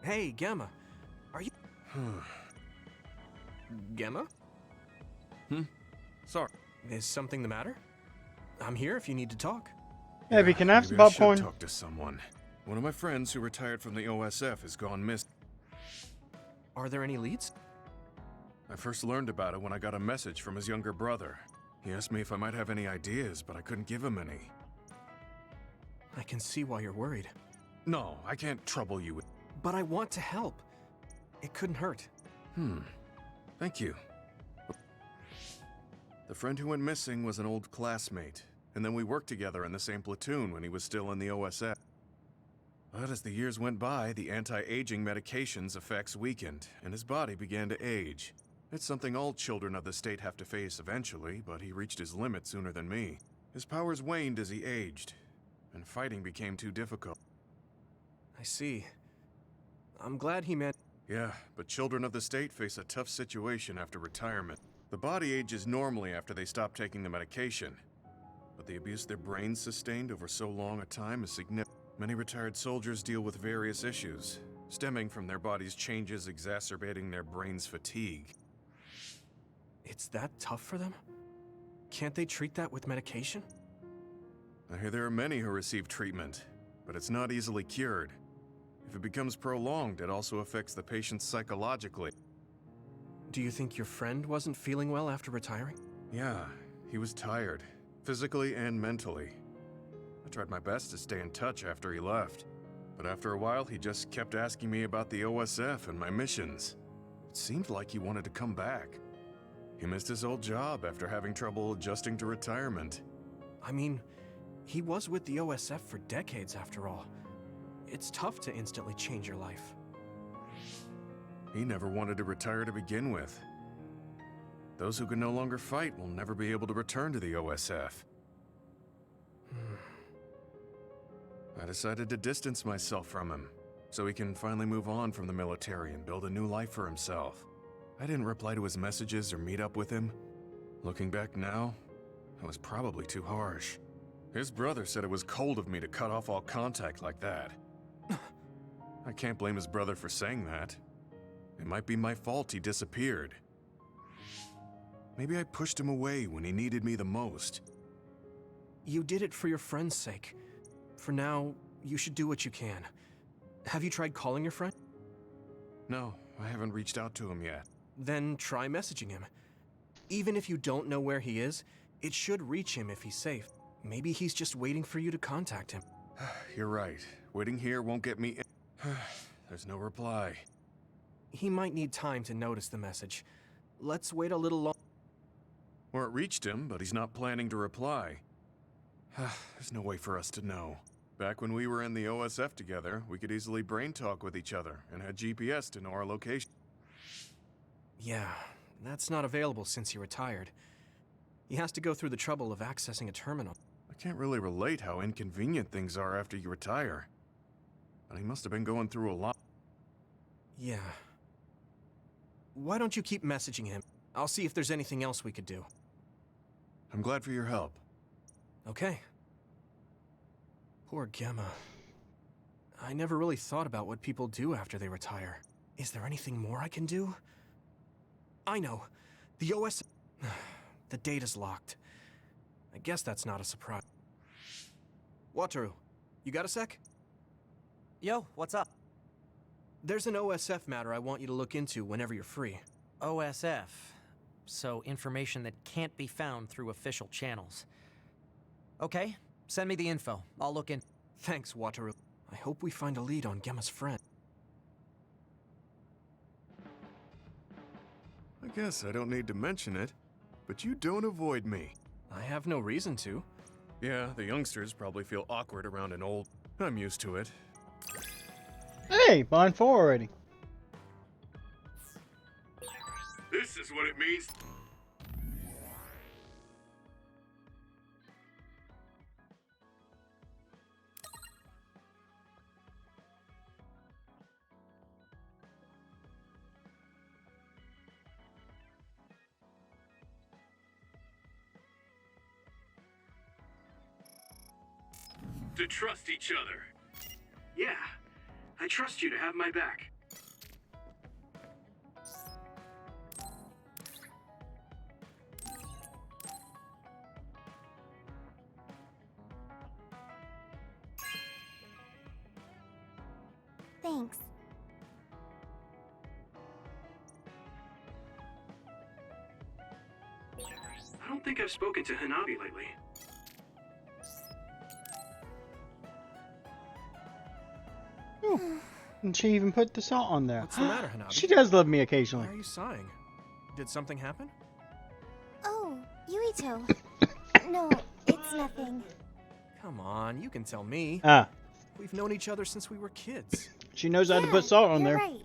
Hey, Gemma. Are you... Gemma? Sorry. Is something the matter? I'm here if you need to talk. Abby, can I have some Maybe I should popcorn? talk to someone. One of my friends who retired from the OSF has gone missing. Are there any leads? I first learned about it when I got a message from his younger brother. He asked me if I might have any ideas, but I couldn't give him any. I can see why you're worried. No, I can't trouble you with... But I want to help. It couldn't hurt. Thank you. The friend who went missing was an old classmate, and then we worked together in the same platoon when he was still in the OSF. But as the years went by, the anti-aging medication's effects weakened, and his body began to age. It's something all children of the state have to face eventually, but he reached his limit sooner than me. His powers waned as he aged, and fighting became too difficult. I see. I'm glad he meant... Yeah, but children of the state face a tough situation after retirement. The body ages normally after they stop taking the medication, but the abuse their brains sustained over so long a time is significant. Many retired soldiers deal with various issues, stemming from their body's changes exacerbating their brain's fatigue. It's that tough for them? Can't they treat that with medication? I hear there are many who receive treatment, but it's not easily cured. If it becomes prolonged, it also affects the patient psychologically. Do you think your friend wasn't feeling well after retiring? Yeah, he was tired, physically and mentally. I tried my best to stay in touch after he left, but after a while he just kept asking me about the OSF and my missions. It seemed like he wanted to come back. He missed his old job after having trouble adjusting to retirement. I mean, he was with the OSF for decades after all. It's tough to instantly change your life. He never wanted to retire to begin with. Those who can no longer fight will never be able to return to the OSF. I decided to distance myself from him, so he can finally move on from the military and build a new life for himself. I didn't reply to his messages or meet up with him. Looking back now, I was probably too harsh. His brother said it was cold of me to cut off all contact like that. I can't blame his brother for saying that. It might be my fault he disappeared. Maybe I pushed him away when he needed me the most. You did it for your friend's sake. For now, you should do what you can. Have you tried calling your friend? No, I haven't reached out to him yet. Then try messaging him. Even if you don't know where he is, it should reach him if he's safe. Maybe he's just waiting for you to contact him. You're right. Waiting here won't get me in. There's no reply. He might need time to notice the message. Let's wait a little longer. Or it reached him, but he's not planning to reply. There's no way for us to know. Back when we were in the OSF together, we could easily brain talk with each other and had GPS to know our location. Yeah, that's not available since he retired. He has to go through the trouble of accessing a terminal. I can't really relate how inconvenient things are after you retire. But he must have been going through a lot. Yeah. Why don't you keep messaging him? I'll see if there's anything else we could do. I'm glad for your help. Okay. Poor Gemma. I never really thought about what people do after they retire. Is there anything more I can do? I know. The OS... The data's locked. I guess that's not a surprise. Wataru, you got a sec? Yo, what's up? There's an OSF matter I want you to look into whenever you're free. OSF. So information that can't be found through official channels. Okay, send me the info. I'll look in. Thanks, Wataru. I hope we find a lead on Gemma's friend. I guess I don't need to mention it, but you don't avoid me. I have no reason to. Yeah, the youngsters probably feel awkward around an old... I'm used to it. Hey, Bond 4 already. This is what it means. To trust each other. Yeah, I trust you to have my back. Thanks. I don't think I've spoken to Hanabi lately. And she even put the salt on there. What's the matter, Hanabi? She does love me occasionally. Why are you sighing? Did something happen? Oh, Yuito. No, it's nothing. Come on, you can tell me. Ah. We've known each other since we were kids. She knows how to put salt on there. Right.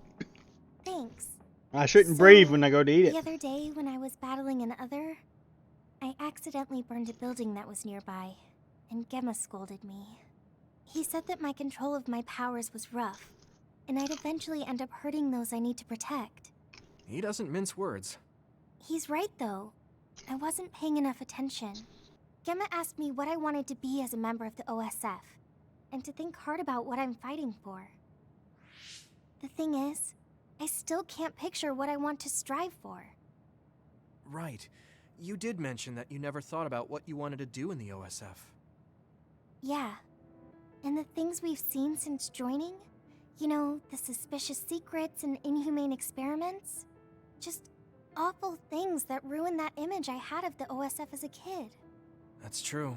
Thanks. I shouldn't breathe when I go to eat it. The other day, when I was battling an other, I accidentally burned a building that was nearby, and Gemma scolded me. He said that my control of my powers was rough, and I'd eventually end up hurting those I need to protect. He doesn't mince words. He's right, though. I wasn't paying enough attention. Gemma asked me what I wanted to be as a member of the OSF, and to think hard about what I'm fighting for. The thing is, I still can't picture what I want to strive for. Right. You did mention that you never thought about what you wanted to do in the OSF. Yeah. And the things we've seen since joining? You know, the suspicious secrets and inhumane experiments? Just awful things that ruined that image I had of the OSF as a kid. That's true.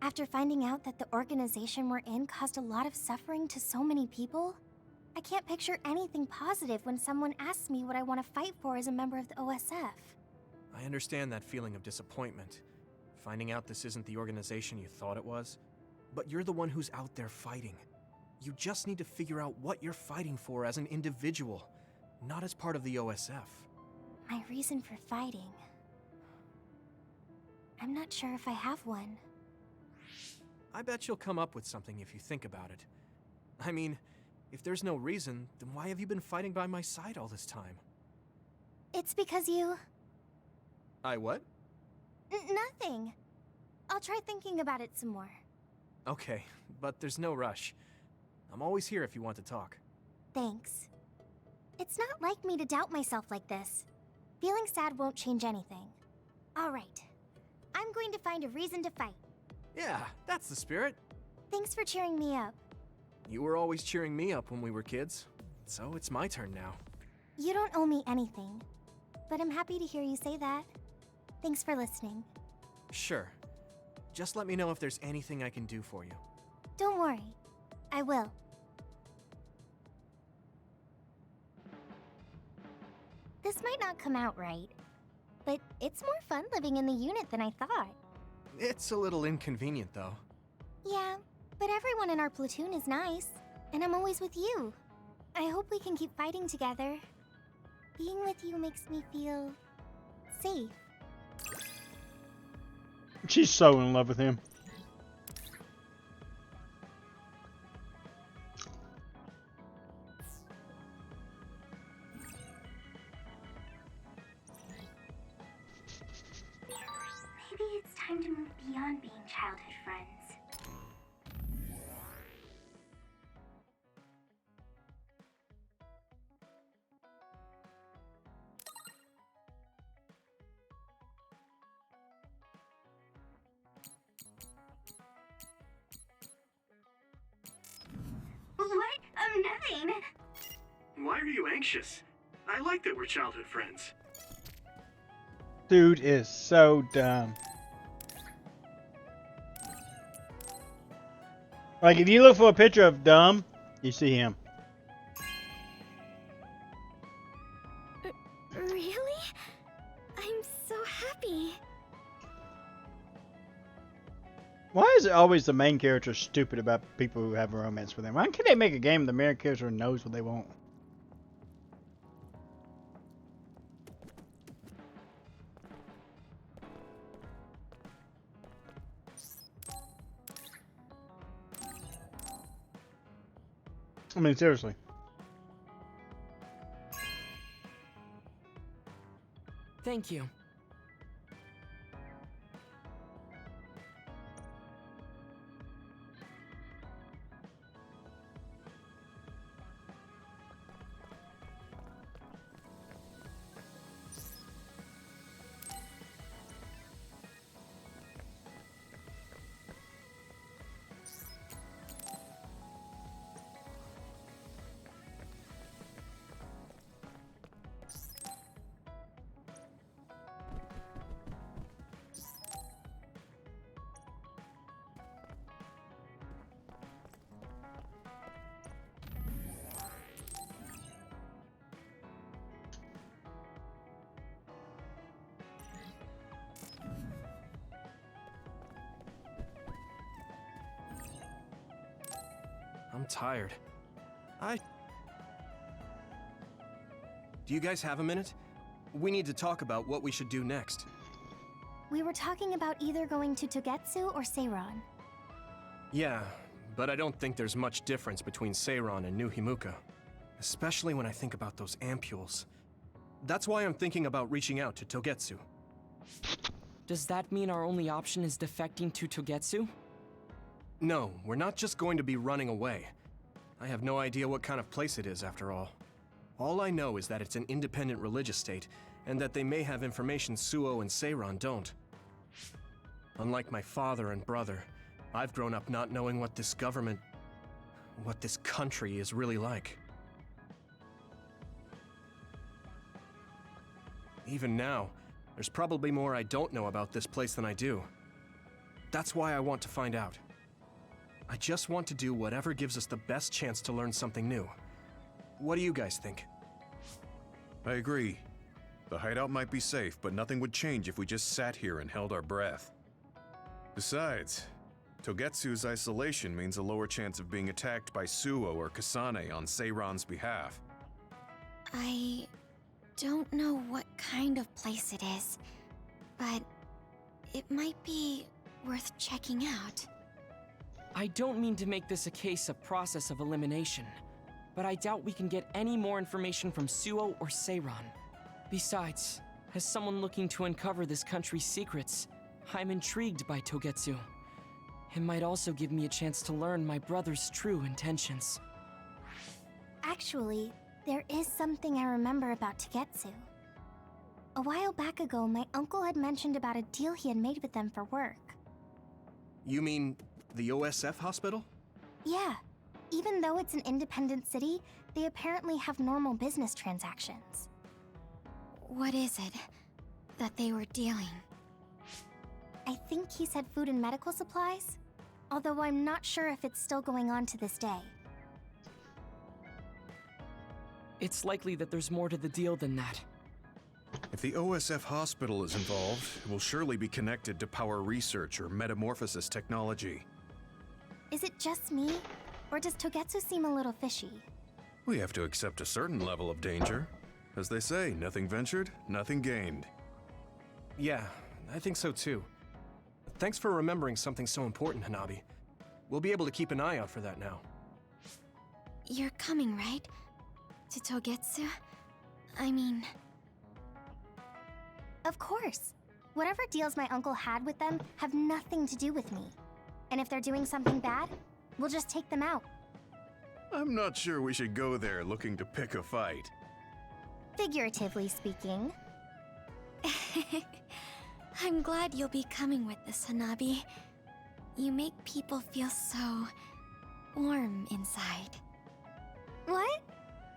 After finding out that the organization we're in caused a lot of suffering to so many people, I can't picture anything positive when someone asks me what I want to fight for as a member of the OSF. I understand that feeling of disappointment. Finding out this isn't the organization you thought it was. But you're the one who's out there fighting. You just need to figure out what you're fighting for as an individual, not as part of the OSF. My reason for fighting... I'm not sure if I have one. I bet you'll come up with something if you think about it. I mean, if there's no reason, then why have you been fighting by my side all this time? It's because you... I what? Nothing. I'll try thinking about it some more. Okay, but there's no rush. I'm always here if you want to talk. Thanks. It's not like me to doubt myself like this. Feeling sad won't change anything. Alright. I'm going to find a reason to fight. Yeah, that's the spirit. Thanks for cheering me up. You were always cheering me up when we were kids, so it's my turn now. You don't owe me anything, but I'm happy to hear you say that. Thanks for listening. Sure. Just let me know if there's anything I can do for you. Don't worry. I will. This might not come out right, but it's more fun living in the unit than I thought. It's a little inconvenient, though. Yeah, but everyone in our platoon is nice, and I'm always with you. I hope we can keep fighting together. Being with you makes me feel... safe. She's so in love with him. Maybe it's time to move beyond being childhood friends. fine. Why are you anxious? I like that we're childhood friends. Dude is so dumb. Like, if you look for a picture of dumb, you see him. Really? I'm so happy. Why is it always the main character stupid about people who have a romance with them? Why can't they make a game the main character knows what they want? I mean, seriously. Thank you. I'm tired. Do you guys have a minute? We need to talk about what we should do next. We were talking about either going to Togetsu or Seiran. Yeah, but I don't think there's much difference between Seiran and New Himuka. Especially when I think about those ampules. That's why I'm thinking about reaching out to Togetsu. Does that mean our only option is defecting to Togetsu? No, we're not just going to be running away. I have no idea what kind of place it is, after all. All I know is that it's an independent religious state, and that they may have information Suo and Seiran don't. Unlike my father and brother, I've grown up not knowing what this government, what this country is really like. Even now, there's probably more I don't know about this place than I do. That's why I want to find out. I just want to do whatever gives us the best chance to learn something new. What do you guys think? I agree. The hideout might be safe, but nothing would change if we just sat here and held our breath. Besides, Togetsu's isolation means a lower chance of being attacked by Suo or Kasane on Seiran's behalf. I don't know what kind of place it is, but it might be worth checking out. I don't mean to make this a case of process of elimination, but I doubt we can get any more information from Suo or Seiran. Besides, as someone looking to uncover this country's secrets, I'm intrigued by Togetsu. It might also give me a chance to learn my brother's true intentions. Actually, there is something I remember about Togetsu. A while back ago, my uncle had mentioned about a deal he had made with them for work. You mean the OSF hospital? Yeah. Even though it's an independent city, they apparently have normal business transactions. What is it that they were dealing? I think he said food and medical supplies, although I'm not sure if it's still going on to this day. It's likely that there's more to the deal than that. If the OSF hospital is involved, it will surely be connected to power research or metamorphosis technology. Is it just me, or does Togetsu seem a little fishy? We have to accept a certain level of danger. As they say, nothing ventured, nothing gained. Yeah, I think so too. Thanks for remembering something so important, Hanabi. We'll be able to keep an eye out for that now. You're coming, right? To Togetsu? I mean... Of course. Whatever deals my uncle had with them have nothing to do with me. And if they're doing something bad, we'll just take them out. I'm not sure we should go there looking to pick a fight. Figuratively speaking. I'm glad you'll be coming with us, Hanabi. You make people feel so warm inside. What?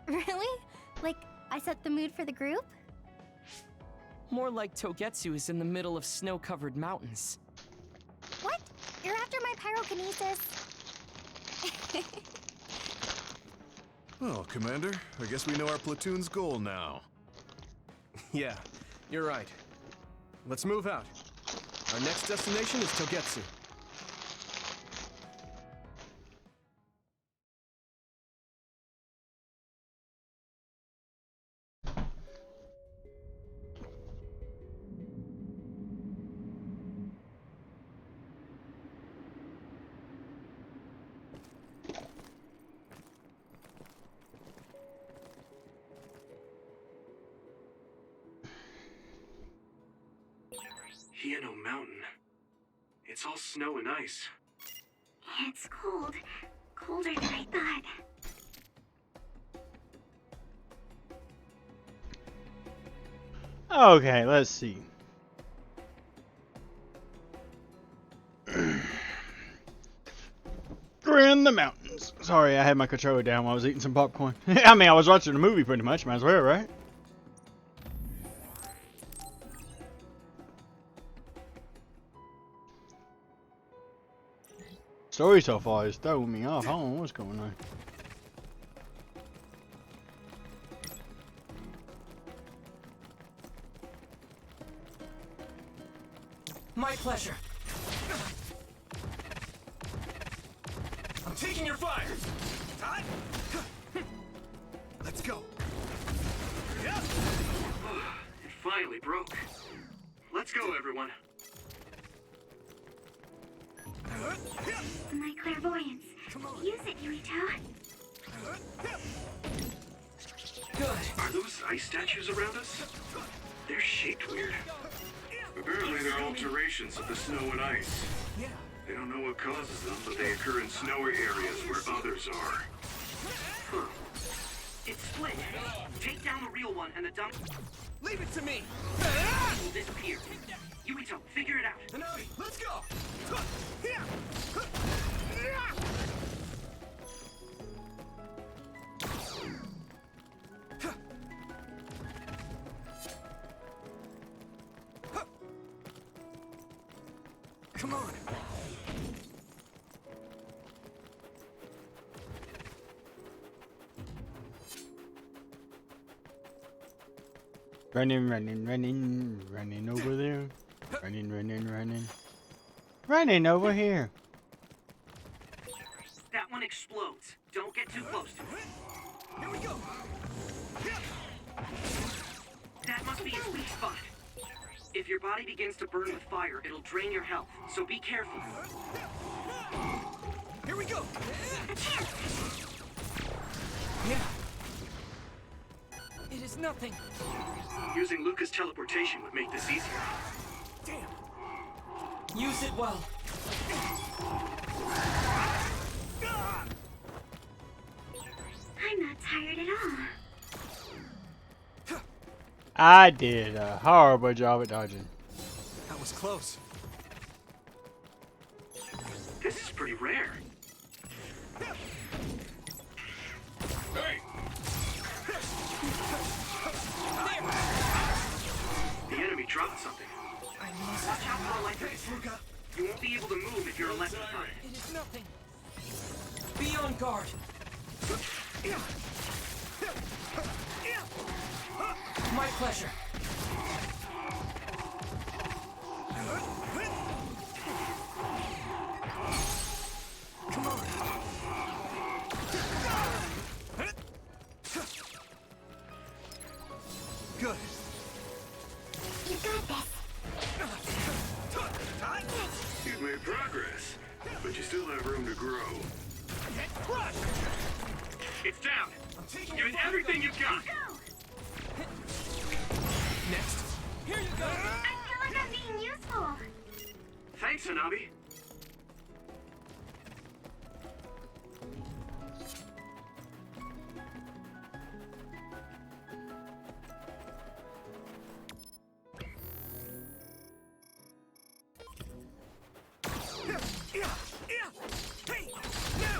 Really? Like, I set the mood for the group? More like Togetsu is in the middle of snow-covered mountains. What? You're after my pyrokinesis? Well, Commander, I guess we know our platoon's goal now. Yeah, you're right. Let's move out. Our next destination is Togetsu. Hieno Mountain. It's all snow and ice. It's cold. Colder than I thought. Okay, let's see. We're in the mountains. Sorry, I had my controller down while I was eating some popcorn. I mean, I was watching a movie pretty much. Might as well, right? Story so far is throwing me off. I don't know what's going on. My pleasure. I'm taking your fire. Time. Let's go. Yeah. It finally broke. Let's go, everyone. My clairvoyance. Use it, Yuito. Good. Are those ice statues around us? They're shaped weird. Apparently they're alterations of the snow and ice. They don't know what causes them, but they occur in snowy areas where others are. Huh. It's split. Take down the real one and the dump. Leave it to me. It will disappear. Yuito, figure it out. Hanabi, let's go. Come on. Running, running, running, running over there. Running, running, running. Running over here. That one explodes. Don't get too close to it. Here we go. That must be its weak spot. If your body begins to burn with fire, it'll drain your health, so be careful. Here we go. Yeah. It is nothing. Using Luca's teleportation would make this easier. Damn. Use it well. I'm not tired at all. I did a horrible job at dodging. That was close. This is pretty rare. Hey! The enemy dropped something. Watch out for electric. You won't be able to move if you're electrified. It is nothing. Be on guard. My pleasure. Come on. Good. You got this. You've made progress, but you still have room to grow. It's down. Give it everything you've got. Next. Here you go. I feel like I'm being useful. Thanks, Hanabi.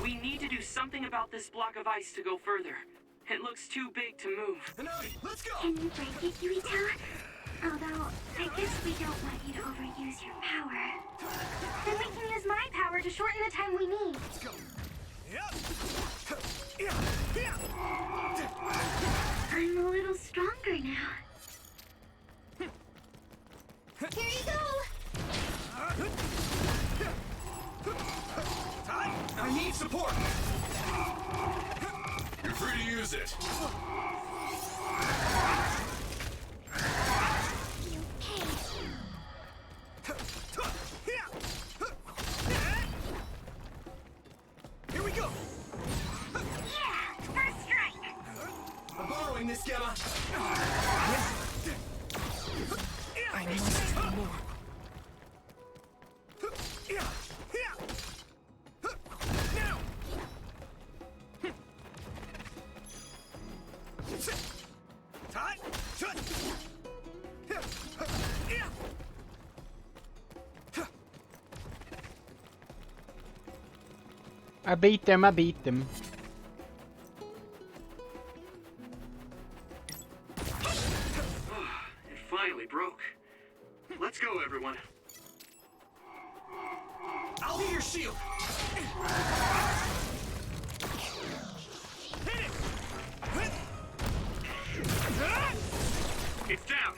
We need to do something about this block of ice to go further. It looks too big to move. Let's go! Can you break it, Yuito? Although, I guess we don't want you to overuse your power. Then we can use my power to shorten the time we need. Let's go! I'm a little stronger now. Here you go! I need support! You're free to use it. Here we go! Yeah! First strike! I'm borrowing this, Gemma! I must do more. Now! Time! I beat them, I beat them. It finally broke. Let's go, everyone. I'll be your shield! Hit it! It's down.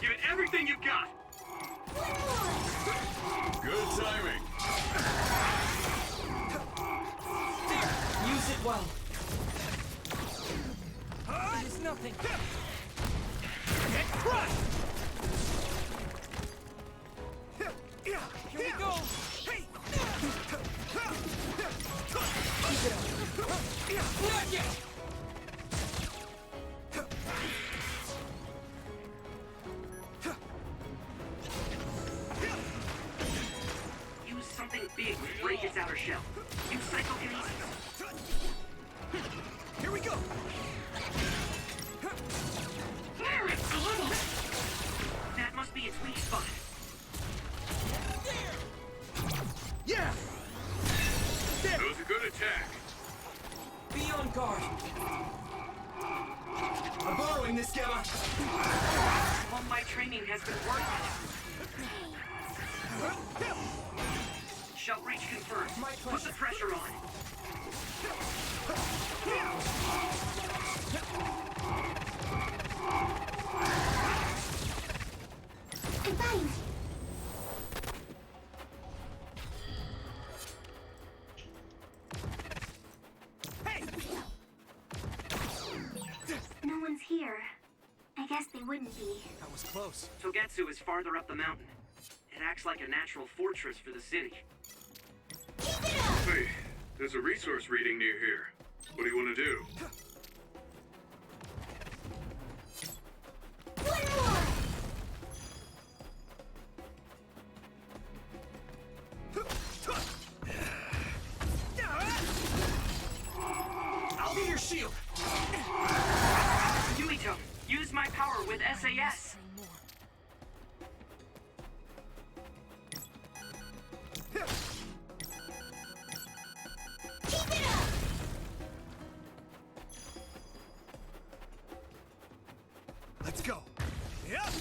Give it everything you've got. Good timing. Use it well. It is nothing. Get crushed! Here we go. Hey! Keep it up. Not yet. Use something big to break its outer shell. Use psychokinesis. Here we go! Now, I have it! That must be its weak spot. Yeah! That was a good attack. Be on guard. I'm borrowing this, Gemma! All my training has been working. Shell reach confirmed. Put the pressure on. I'm fine. No one's here. I guess they wouldn't be. That was close. Togetsu is farther up the mountain. It acts like a natural fortress for the city. Hey, there's a resource reading near here. What do you want to do? One more! I'll be your shield! Yuito, use my power with SAS. Keep it up! Let's go! Yep!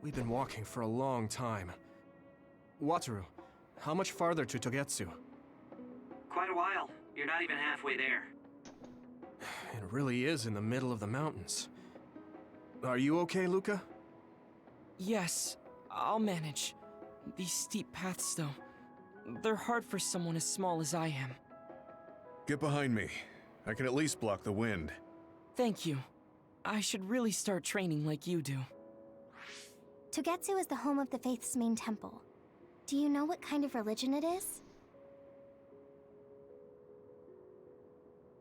We've been walking for a long time. Wataru, how much farther to Togetsu? Quite a while. You're not even halfway there. It really is in the middle of the mountains. Are you okay, Luca? Yes, I'll manage. These steep paths, though, they're hard for someone as small as I am. Get behind me. I can at least block the wind. Thank you. I should really start training like you do. Togetsu is the home of the Faith's main temple. Do you know what kind of religion it is?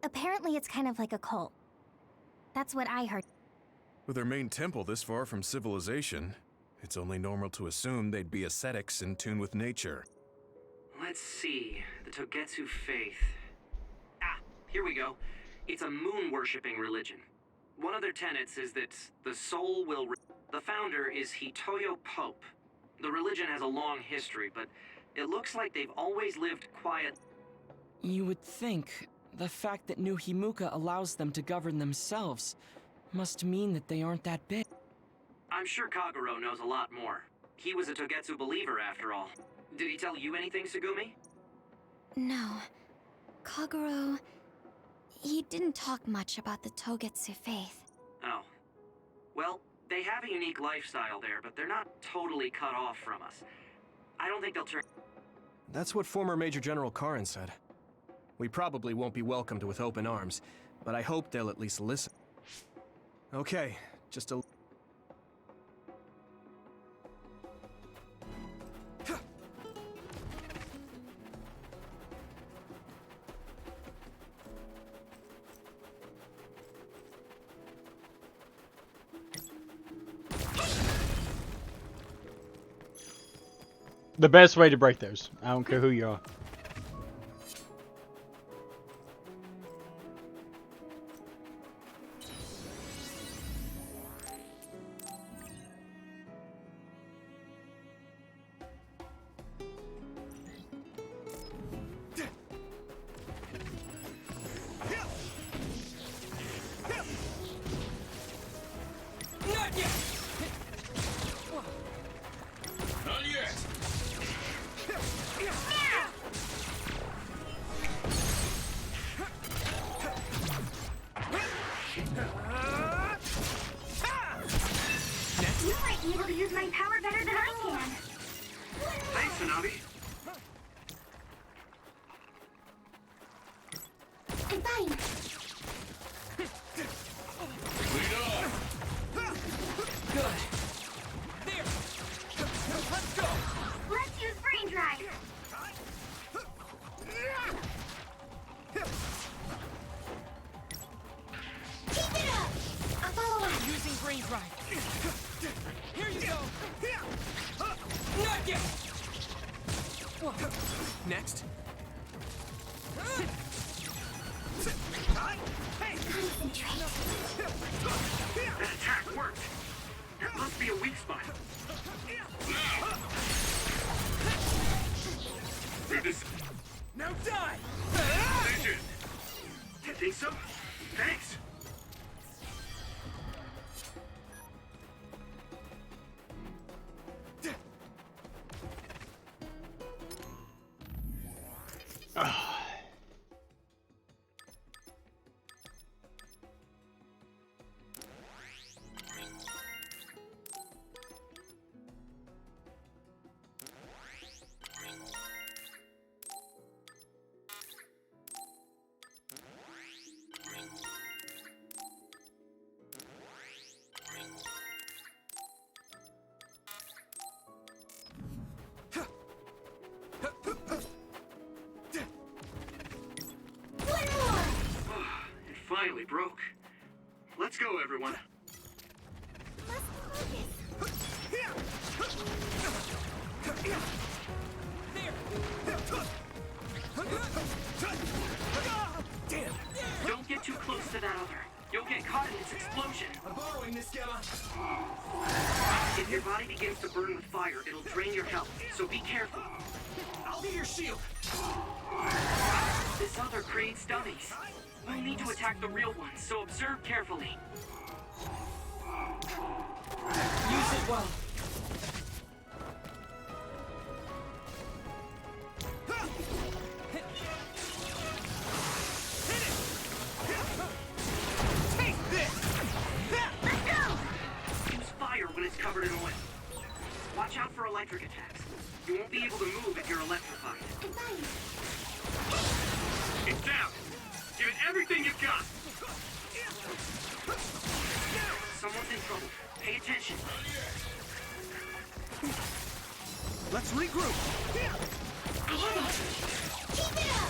Apparently it's kind of like a cult. That's what I heard. With their main temple this far from civilization, it's only normal to assume they'd be ascetics in tune with nature. Let's see. The Togetsu faith. Ah, here we go. It's a moon-worshipping religion. One of their tenets is that the soul will... The founder is Hitoyo Pope. The religion has a long history, but it looks like they've always lived quiet. You would think the fact that New Himuka allows them to govern themselves must mean that they aren't that big. I'm sure Kagero knows a lot more. He was a Togetsu believer, after all. Did he tell you anything, Tsugumi? No. Kagero... he didn't talk much about the Togetsu faith. Oh. Well, they have a unique lifestyle there, but they're not totally cut off from us. I don't think they'll turn... That's what former Major General Karin said. We probably won't be welcomed with open arms, but I hope they'll at least listen. Okay, just a... The best way to break those. I don't care who you are. You might be able to use my power better than I can. Thanks, Tsunabi. I'm fine. Lead on. Good. There. Let's go. Let's use brain drive. Keep it up. I'll follow up. Using brain drive. Here you go. Not yet. Next. That attack worked. That must be a weak spot. Now die! Legend! You think so? Thanks. It finally broke. Let's go, everyone. Damn! Don't get too close to that other. You'll get caught in this explosion. I'm borrowing this, Gamma. If your body begins to burn with fire, it'll drain your health, so be careful. I'll be your shield. This other creates dummies. We'll need to attack the real ones, so observe carefully. Use it well. Take this! Let's go! Use fire when it's covered in oil. Watch out for electric attacks. You won't be able to move if you're electrified. I'm fine. It's down. Give it everything you've got. Someone's in trouble. Pay attention. Let's regroup. I have it. Keep it up.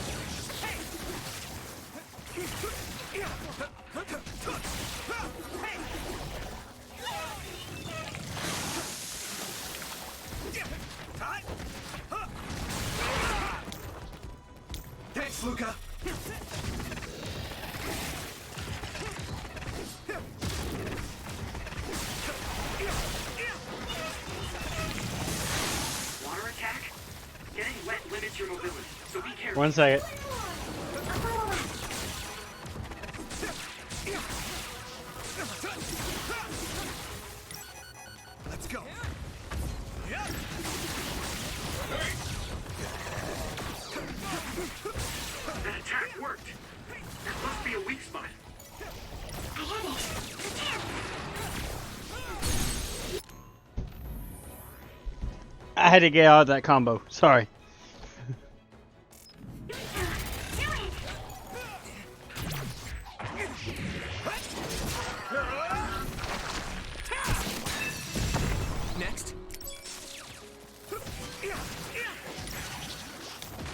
Thanks, Luca. Water attack? Getting wet limits your mobility, so be careful. 1 second. Let's go. That attack worked. That must be a weak spot. I hit it. I had to get out of that combo. Sorry. Next.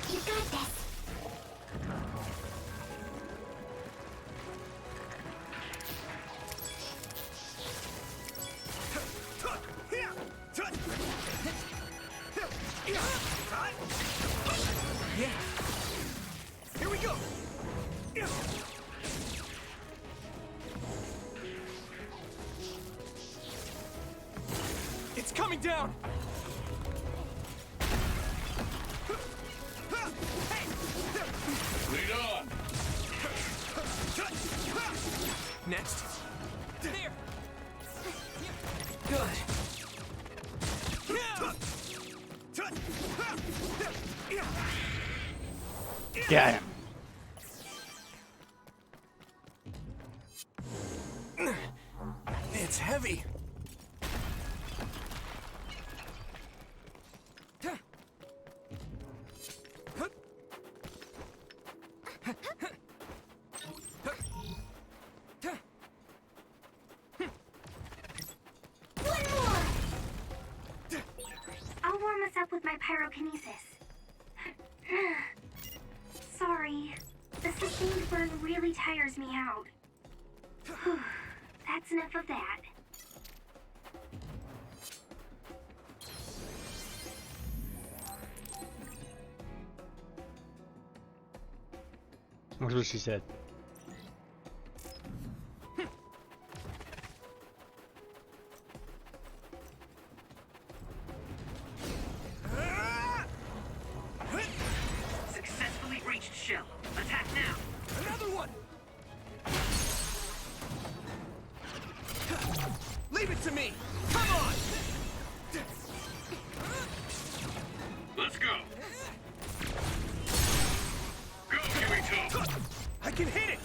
You got this. Yeah. Here we go. It's coming down. Lead on. Next. There. Good. Got him. It's heavy. I'll warm us up with my pyrokinesis. Sorry. The sustained burn really tires me out. That's enough of that. That's what she said. Successfully reached shell. Attack now. Another one. Leave it to me. Come on. Let's go. Go, Yuito. I can hit it.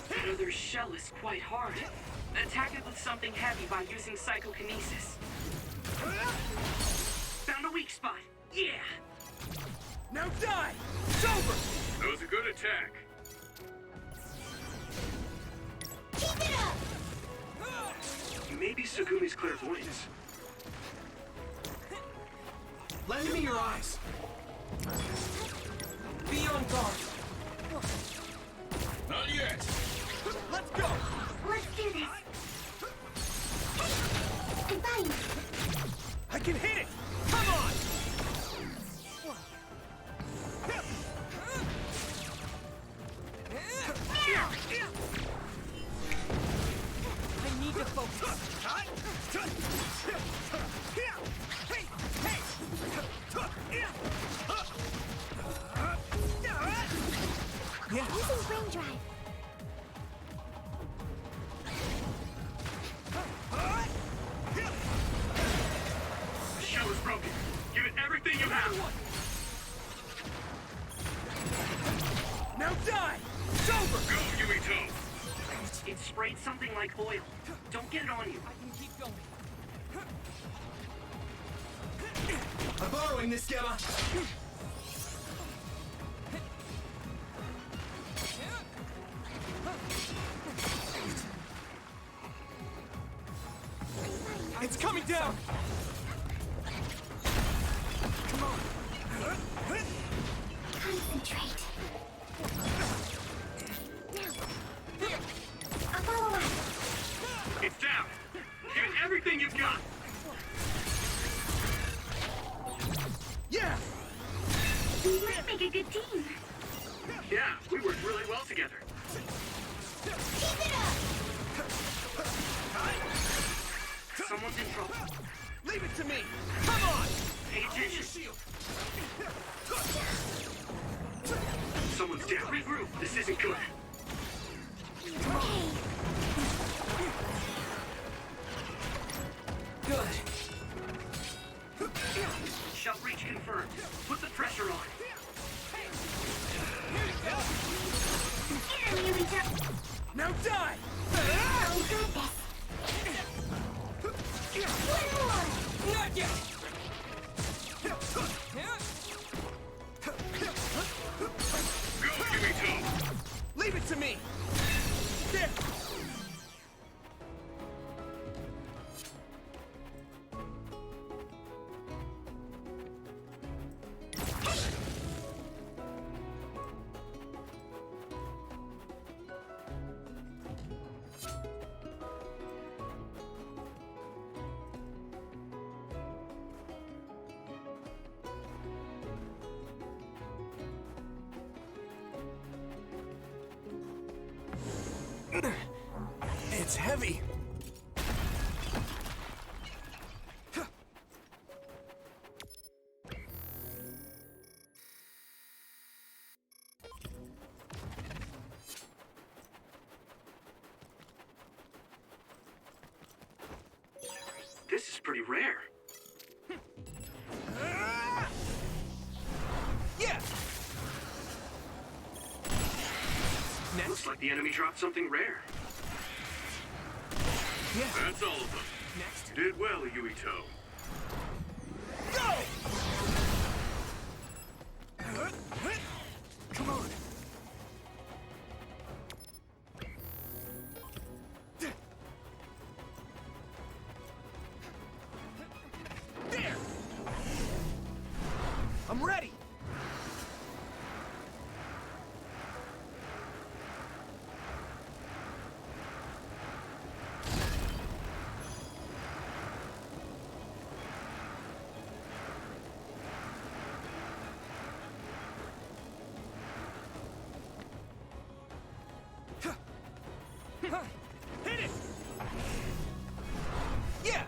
That other shell is quite hard. Attack it with something heavy by using psychokinesis. Found a weak spot. Yeah. Now die. It's over. That was a good attack. Keep it up! Maybe Segumi's clairvoyance. Lend me your eyes. Be on guard. Not yet. Let's go. Let's do this. I'm fine. I can hit it. Come on. I need to focus. Yeah. Using brain drive. The shell is broken. Give it everything you have. Now die. It's over. Go, Yuito. It sprayed something like oil. Don't get it on you. I can keep going. I'm borrowing this, Gamma. It's coming down. make a good team. Yeah, we worked really well together. Keep it up! Someone's in trouble. Leave it to me! Come on! Pay attention. Someone's down. Regroup. This isn't good. Good. Shell breach confirmed. Put the pressure on. Get him, Yuito! Now die! Oh, goodness! One more! Not yet! Go, Yuito! Leave it to me! There! It's heavy. This is pretty rare. Yeah! Looks like the enemy dropped something rare. Yeah. That's all of them. Next. Did well, Yuito. Go! Come on. There! I'm ready! Hit it! Yeah!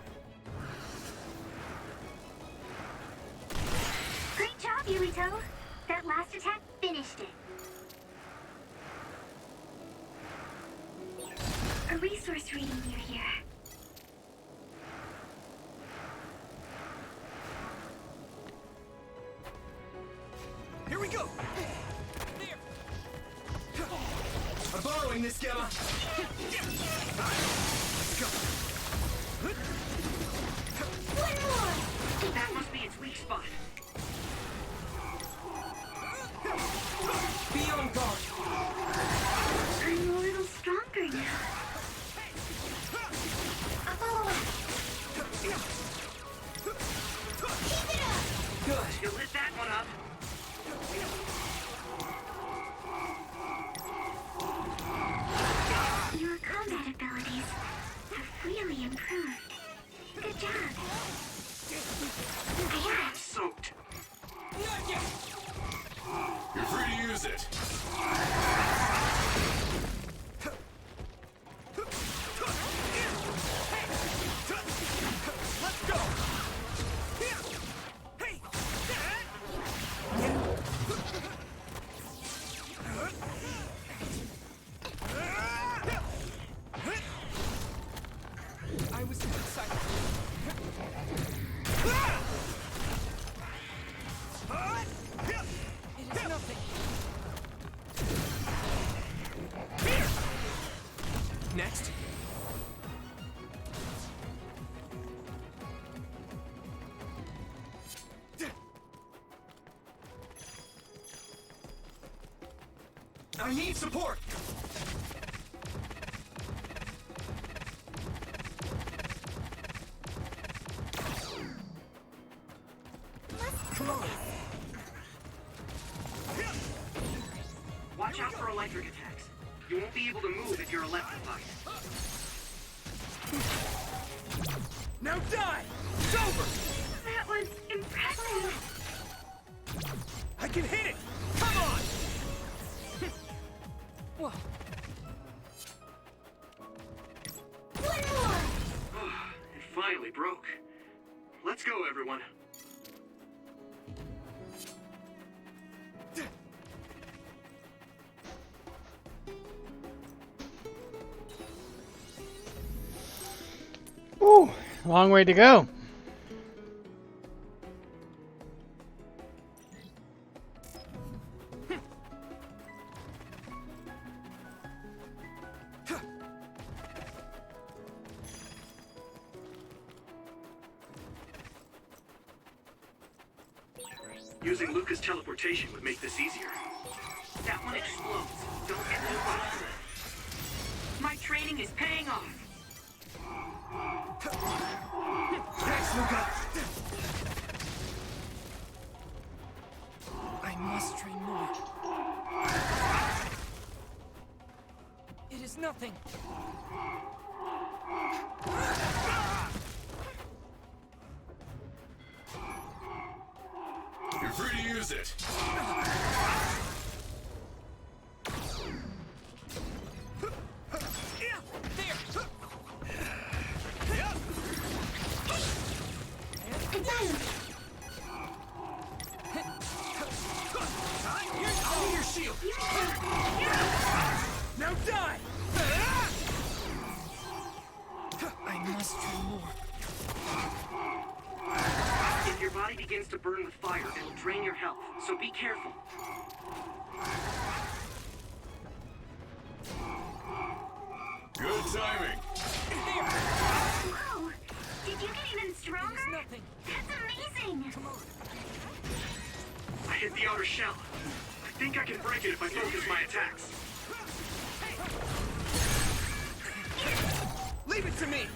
Great job, Yuito! That last attack finished it. A resource reading you here. Here we go! I'm borrowing this, Gamma! Let's go! One more! That must be its weak spot. Be on guard! I'm a little stronger now. Oh. Keep it up! Good. You lit that one up. Your combat abilities have really improved. Good job. I'm soaked. Not yet! You're free to use it. Let's go! Hey! I was too excited. It is nothing. Here! Next. I need support! Come on! Watch out for electric attacks. You won't be able to move if you're electrified. Now die! It's over! That was impressive. I can hit it! Long way to go. Using Luca's teleportation would make this easier. That one explodes. Don't get too close. My training is paying off. Thanks, Luca! I must train more. It is nothing. You're free to use it. I'll be your shield! Now die! I must train more. If your body begins to burn with fire, it'll drain your health, so be careful. Good timing. Whoa! Did you get even stronger? That's amazing! I hit the outer shell. I think I can break it if I focus my attacks. Leave it to me!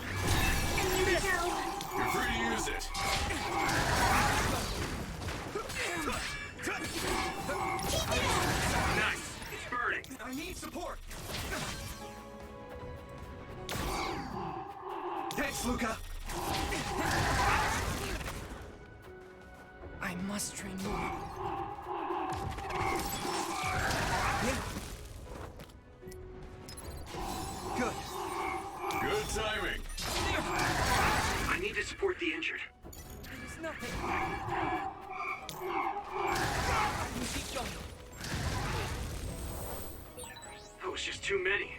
You're free to use it. Nice! It's burning! I need support! Thanks, Luca! I must train more. Good. Good timing. I need to support the injured. It is nothing. Keep going. That was just too many.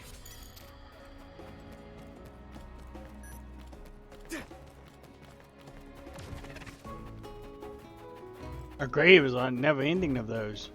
A grave is a never ending of those.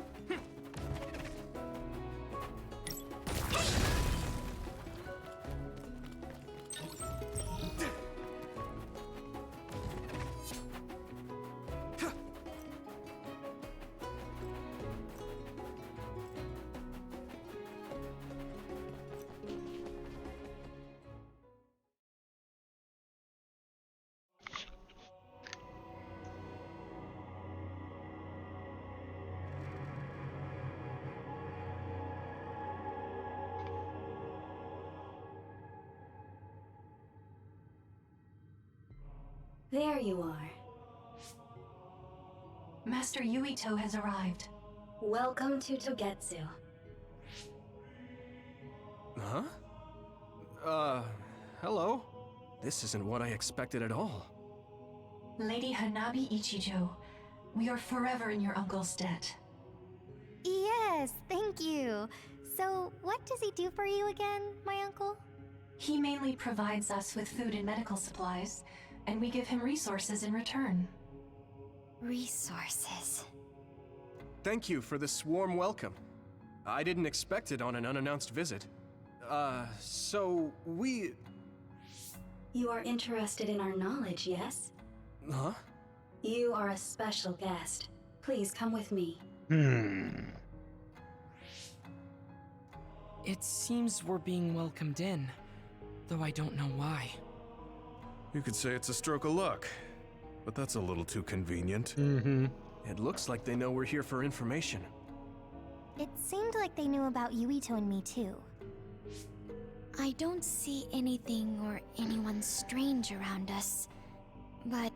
There you are. Master Yuito has arrived. Welcome to Togetsu. Huh? Hello? This isn't what I expected at all. Lady Hanabi Ichijo, we are forever in your uncle's debt. Yes, thank you. So, what does he do for you again, my uncle? He mainly provides us with food and medical supplies, and we give him resources in return. Resources. Thank you for this warm welcome. I didn't expect it on an unannounced visit. So we... You are interested in our knowledge, yes? Huh? You are a special guest. Please come with me. It seems we're being welcomed in, though I don't know why. You could say it's a stroke of luck, but that's a little too convenient. It looks like they know we're here for information. It seemed like they knew about Yuito and me too. I don't see anything or anyone strange around us, but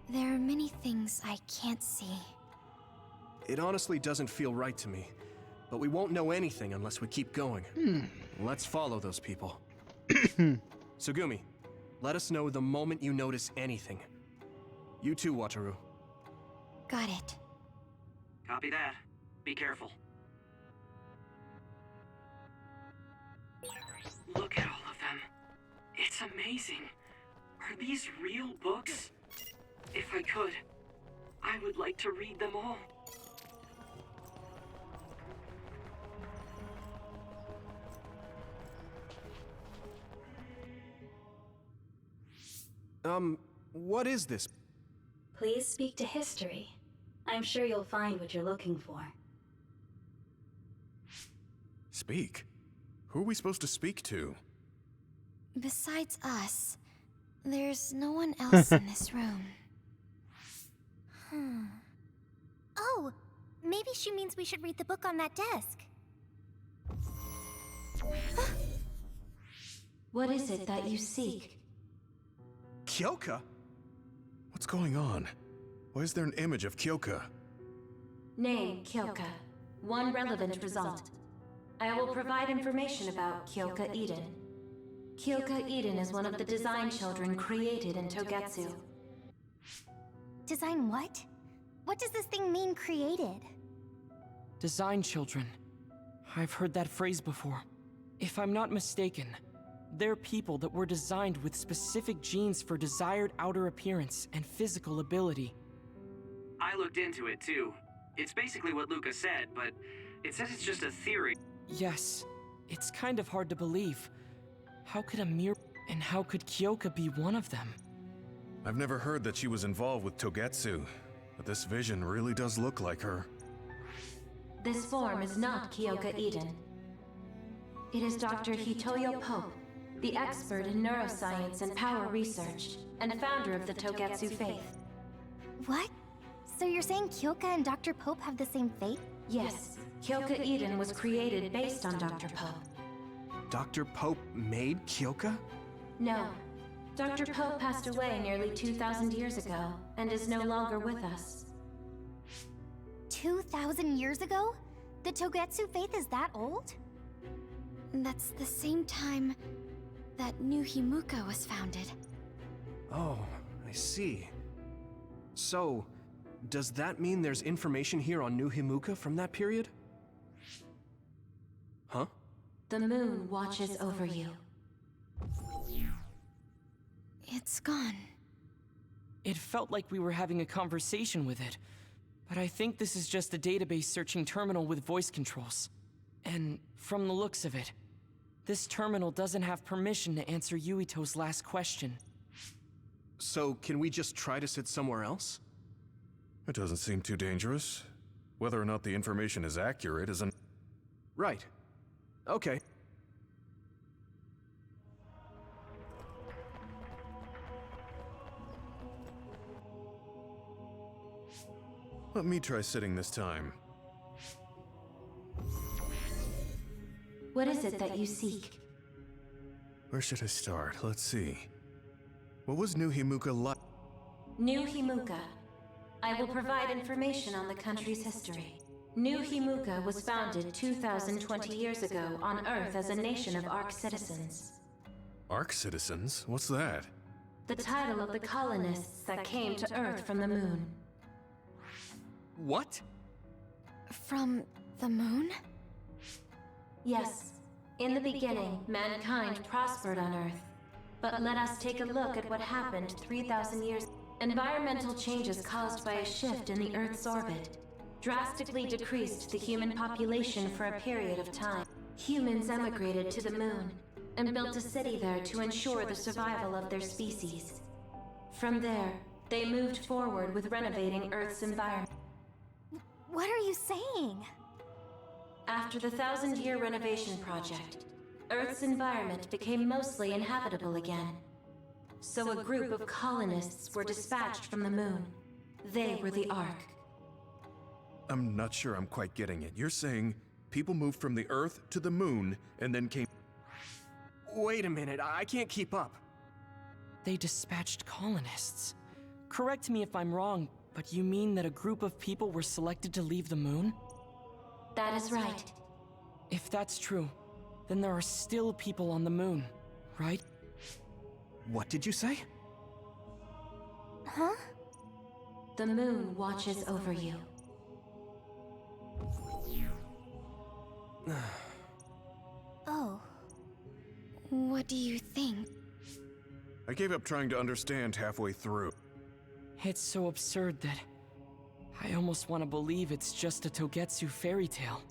there are many things I can't see. It honestly doesn't feel right to me, but we won't know anything unless we keep going. Let's follow those people. Sugumi, let us know the moment you notice anything. You too, Wataru. Got it. Copy that. Be careful. Look at all of them. It's amazing. Are these real books? If I could, I would like to read them all. What is this? Please speak to history. I'm sure you'll find what you're looking for. Speak? Who are we supposed to speak to? Besides us, there's no one else in this room. Oh, maybe she means we should read the book on that desk. What is it that you seek? Kyoka? What's going on? Why is there an image of Kyoka? Name, Kyoka. One relevant result. I will provide information about Kyoka Eden. Kyoka Eden is one of the design children created in Togetsu. Design what? What does this thing mean, created? Design children. I've heard that phrase before. If I'm not mistaken, they're people that were designed with specific genes for desired outer appearance and physical ability. I looked into it too. It's basically what Luca said, but it says it's just a theory. Yes, it's kind of hard to believe. How could and how could Kyoka be one of them? I've never heard that she was involved with Togetsu, but this vision really does look like her. This form is not Kyoka Eden. It is Dr. Hitoyo Pope, the expert in neuroscience and power research, and founder of the Togetsu faith. What? So you're saying Kyoka and Dr. Pope have the same fate? Yes. Kyoka Eden was created based on Dr. Pope. Dr. Pope made Kyoka? No. Dr. Pope passed away nearly 2,000 years ago, and is no longer with us. 2,000 years ago? The Togetsu faith is that old? That's the same time that New Himuka was founded. Oh, I see. So, does that mean there's information here on New Himuka from that period? Huh? The moon watches over you. It's gone. It felt like we were having a conversation with it, but I think this is just a database searching terminal with voice controls. And from the looks of it, this terminal doesn't have permission to answer Yuito's last question. So, can we just try to sit somewhere else? It doesn't seem too dangerous. Whether or not the information is accurate isn't... Right. Okay. Let me try sitting this time. What is it that you seek? Where should I start? Let's see. What was New Himuka like? New Himuka. I will provide information on the country's history. New Himuka was founded 2,020 years ago on Earth as a nation of Ark citizens. Ark citizens? What's that? The title of the colonists that came to Earth from the moon. What? From the moon? Yes. In the beginning, mankind prospered on Earth. But let us take a look at what happened 3,000 years. Environmental changes caused by a shift in the Earth's orbit drastically decreased the human population for a period of time. Humans emigrated to the moon and built a city there to ensure the survival of their species. From there, they moved forward with renovating Earth's environment. What are you saying? After the 1,000-year renovation project, Earth's environment became mostly inhabitable again. So a group of colonists were dispatched from the moon. They were the Ark. I'm not sure I'm quite getting it. You're saying people moved from the Earth to the moon and then came... Wait a minute, I can't keep up. They dispatched colonists. Correct me if I'm wrong, but you mean that a group of people were selected to leave the moon? That is right. If that's true, then there are still people on the moon, right? What did you say? Huh? The moon watches over you. Oh. What do you think? I gave up trying to understand halfway through. It's so absurd that I almost want to believe it's just a Togetsu fairy tale.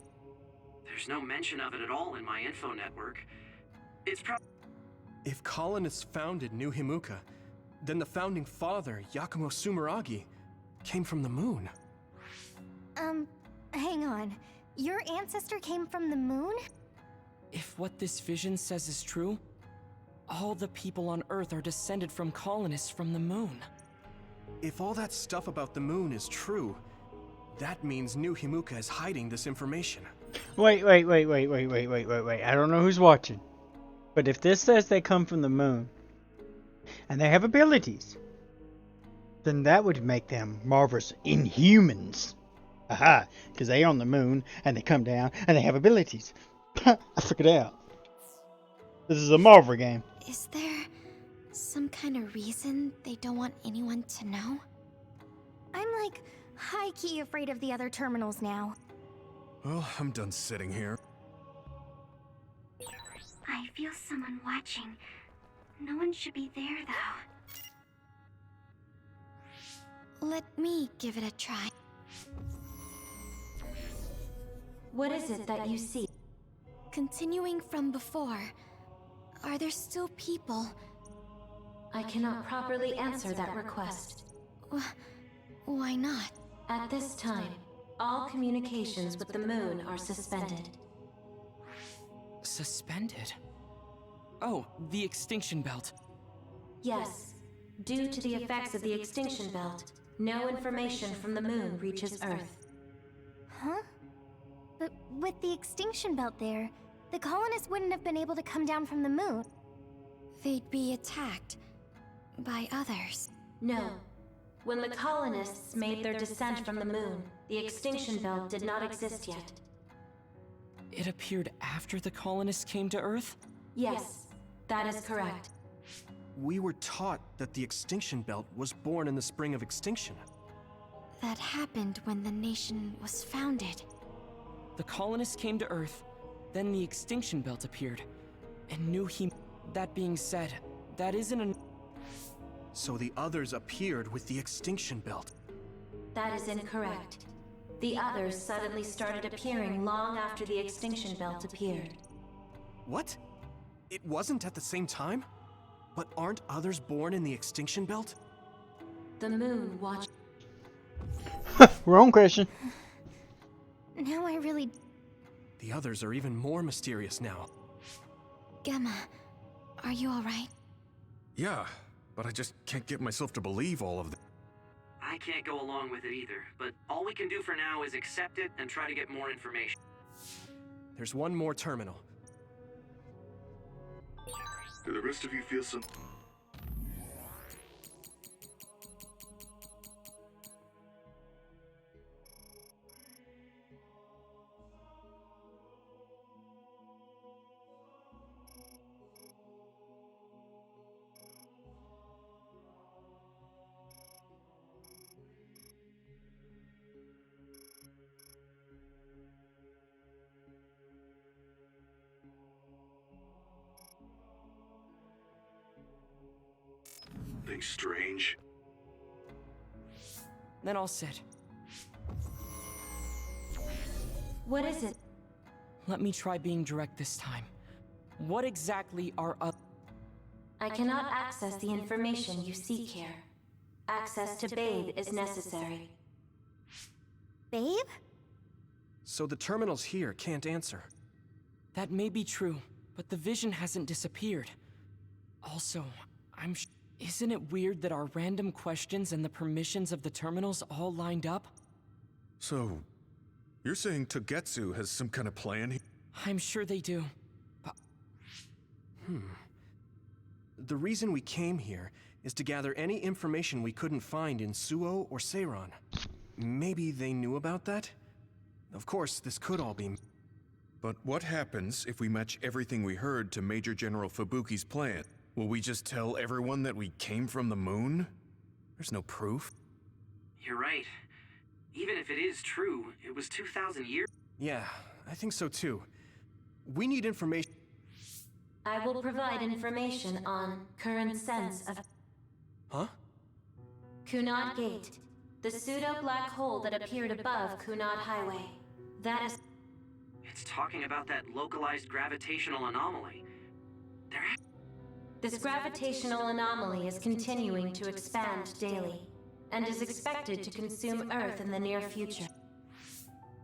There's no mention of it at all in my info network. It's If colonists founded New Himuka, then the founding father, Yakumo Sumeragi, came from the moon. Hang on. Your ancestor came from the moon? If what this vision says is true, all the people on Earth are descended from colonists from the moon. If all that stuff about the moon is true, that means New Himuka is hiding this information. Wait. I don't know who's watching. But if this says they come from the moon, and they have abilities, then that would make them marvelous inhumans. Aha, because they on the moon, and they come down, and they have abilities. I figured it out. This is a Marvel game. Is there some kind of reason they don't want anyone to know? I'm like high-key afraid of the other terminals now. Well, I'm done sitting here. I feel someone watching. No one should be there, though. Let me give it a try. What is it that you see? Continuing from before, are there still people? I cannot properly answer that request. Why not? At this time, all communications with the moon are suspended. Suspended? Oh, the extinction belt. Yes. Due to the effects of the extinction belt, no information from the moon reaches Earth. Huh? But with the extinction belt there, the colonists wouldn't have been able to come down from the moon. They'd be attacked by others. No. When the colonists made their descent from the moon, the extinction belt did not exist yet. It appeared after the colonists came to Earth? Yes, that is correct. We were taught that the extinction belt was born in the spring of extinction. That happened when the nation was founded. The colonists came to Earth, then the extinction belt appeared, and knew he... That being said, that isn't an... So the others appeared with the extinction belt. That is incorrect. The others suddenly started appearing long after the extinction belt appeared. What? It wasn't at the same time? But aren't others born in the extinction belt? The moon watched... Wrong question. Now I really... The others are even more mysterious now. Gemma, are you alright? Yeah, but I just can't get myself to believe all of this. I can't go along with it either, but all we can do for now is accept it and try to get more information. There's one more terminal. Do the rest of you feel some... strange? Then I'll sit. What is it? Let me try being direct this time. What exactly are I cannot access the information you seek here. Access to Babe is necessary. Babe? So the terminals here can't answer. That may be true, but the vision hasn't disappeared. Also, isn't it weird that our random questions and the permissions of the terminals all lined up? So, you're saying Togetsu has some kind of plan here? I'm sure they do, but... The reason we came here is to gather any information we couldn't find in Suo or Seiran. Maybe they knew about that? Of course, this could all be... But what happens if we match everything we heard to Major General Fubuki's plan? Will we just tell everyone that we came from the moon? There's no proof. You're right. Even if it is true, it was 2,000 years. Yeah, I think so too. We need information. I will provide information on current sense of Huh? Kunad Gate, the pseudo-black hole that appeared above Kunad Highway. That is... It's talking about that localized gravitational anomaly. This gravitational anomaly is continuing to expand daily, and is expected to consume Earth in the near future.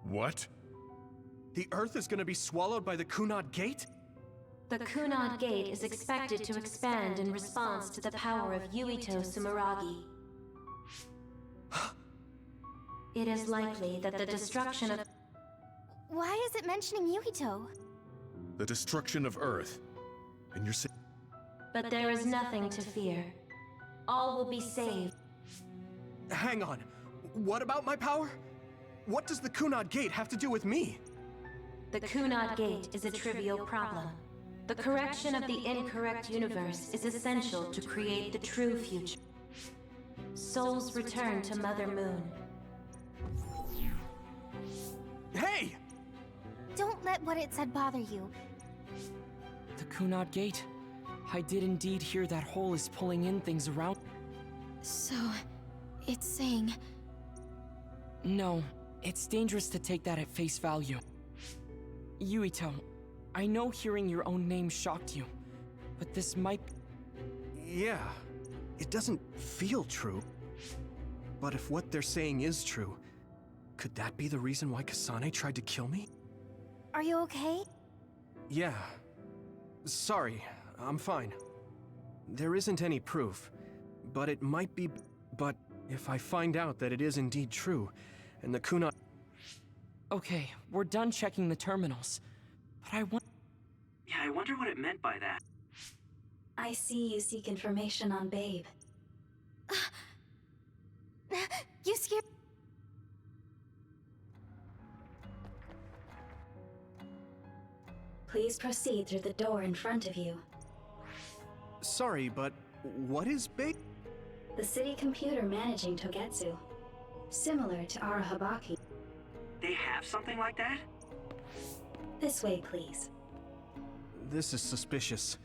What? The Earth is gonna be swallowed by the Kunad Gate? The Kunad Gate is expected to expand in response to the power of Yuito Sumeragi. It is likely that the destruction of... Why is it mentioning Yuito? The destruction of Earth. And you're saying... But there is nothing to fear. All will be saved. Hang on. What about my power? What does the Kunad Gate have to do with me? The Kunad Gate is a trivial problem. The correction of the incorrect universe is essential to create the true future. Souls return to Mother Moon. Hey! Don't let what it said bother you. The Kunad Gate. I did indeed hear that hole is pulling in things around. So, it's saying... No, it's dangerous to take that at face value. Yuito, I know hearing your own name shocked you, but this might... Yeah, it doesn't feel true. But if what they're saying is true, could that be the reason why Kasane tried to kill me? Are you okay? Yeah. Sorry, I'm fine. There isn't any proof, but it might be... But if I find out that it is indeed true, and the Kunad... Okay, we're done checking the terminals. But I want... Yeah, I wonder what it meant by that. I see you seek information on Babe. You scared... Please proceed through the door in front of you. Sorry, but what is Babe? The city computer managing Togetsu. Similar to Arahabaki. They have something like that? This way, please. This is suspicious.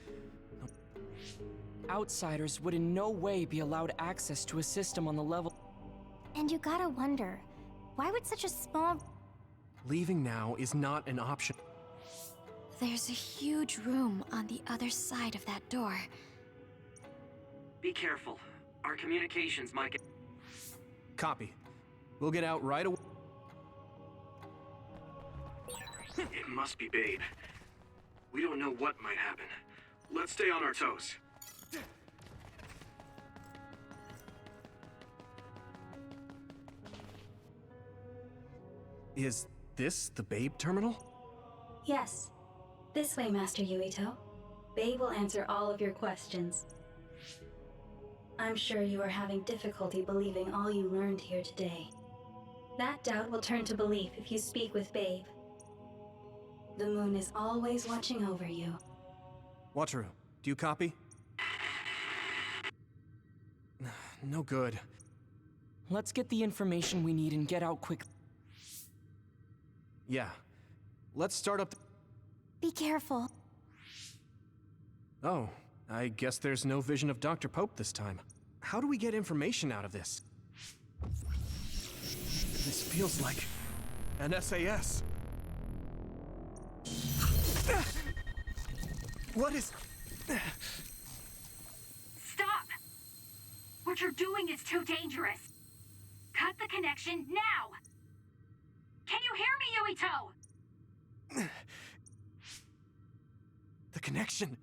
Outsiders would in no way be allowed access to a system on the level... And you gotta wonder, why would such a small... Leaving now is not an option. There's a huge room on the other side of that door. Be careful. Our communications might get... Copy. We'll get out right away. It must be Babe. We don't know what might happen. Let's stay on our toes. Is this the Babe terminal? Yes. This way, Master Yuito. Babe will answer all of your questions. I'm sure you are having difficulty believing all you learned here today. That doubt will turn to belief if you speak with Babe. The moon is always watching over you. Wataru, do you copy? No good. Let's get the information we need and get out quickly. Yeah. Let's start up... Be careful. Oh, I guess there's no vision of Dr. Pope this time. How do we get information out of this? This feels like an SAS. What is... Stop! What you're doing is too dangerous. Cut the connection now! Can you hear me, Yuito? The connection...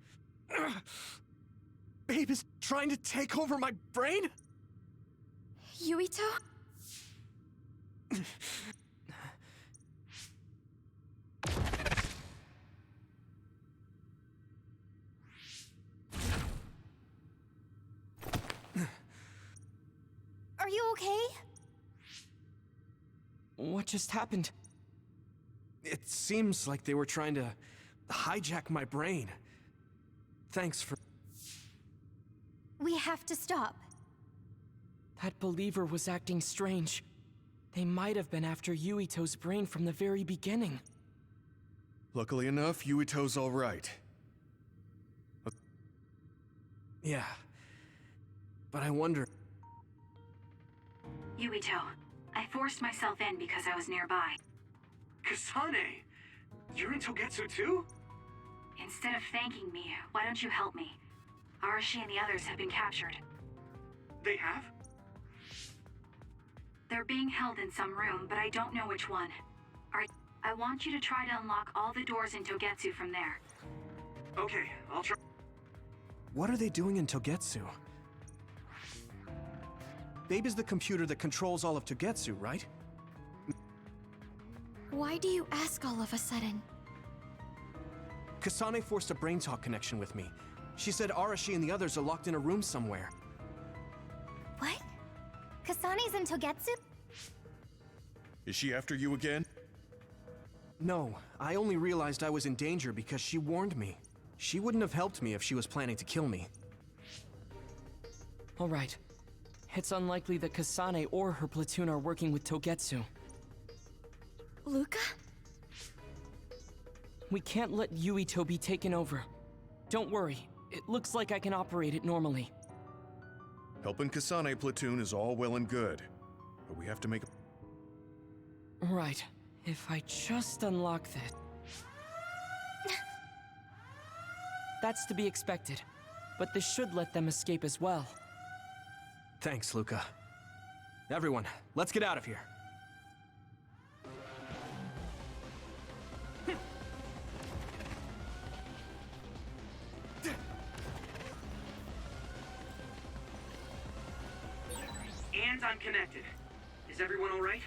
Babe is trying to take over my brain? Yuito? Are you okay? What just happened? It seems like they were trying to hijack my brain. Thanks for... We have to stop. That believer was acting strange. They might have been after Yuito's brain from the very beginning. Luckily enough, Yuito's all right. Yeah. But I wonder... Yuito, I forced myself in because I was nearby. Kasane! You're in Togetsu too? Instead of thanking me, why don't you help me? Arashi and the others have been captured. They have? They're being held in some room, but I don't know which one. I want you to try to unlock all the doors in Togetsu from there. Okay, I'll try. What are they doing in Togetsu? Babe is the computer that controls all of Togetsu, right? Why do you ask all of a sudden? Kasane forced a brain talk connection with me. She said Arashi and the others are locked in a room somewhere. What? Kasane's in Togetsu? Is she after you again? No, I only realized I was in danger because she warned me. She wouldn't have helped me if she was planning to kill me. All right. It's unlikely that Kasane or her platoon are working with Togetsu. Luca? We can't let Yuito be taken over. Don't worry, it looks like I can operate it normally. Helping Kasane platoon is all well and good, but we have to make a... Right. If I just unlock that... That's to be expected, but this should let them escape as well. Thanks, Luca. Everyone, let's get out of here. And I'm connected. Is everyone all right?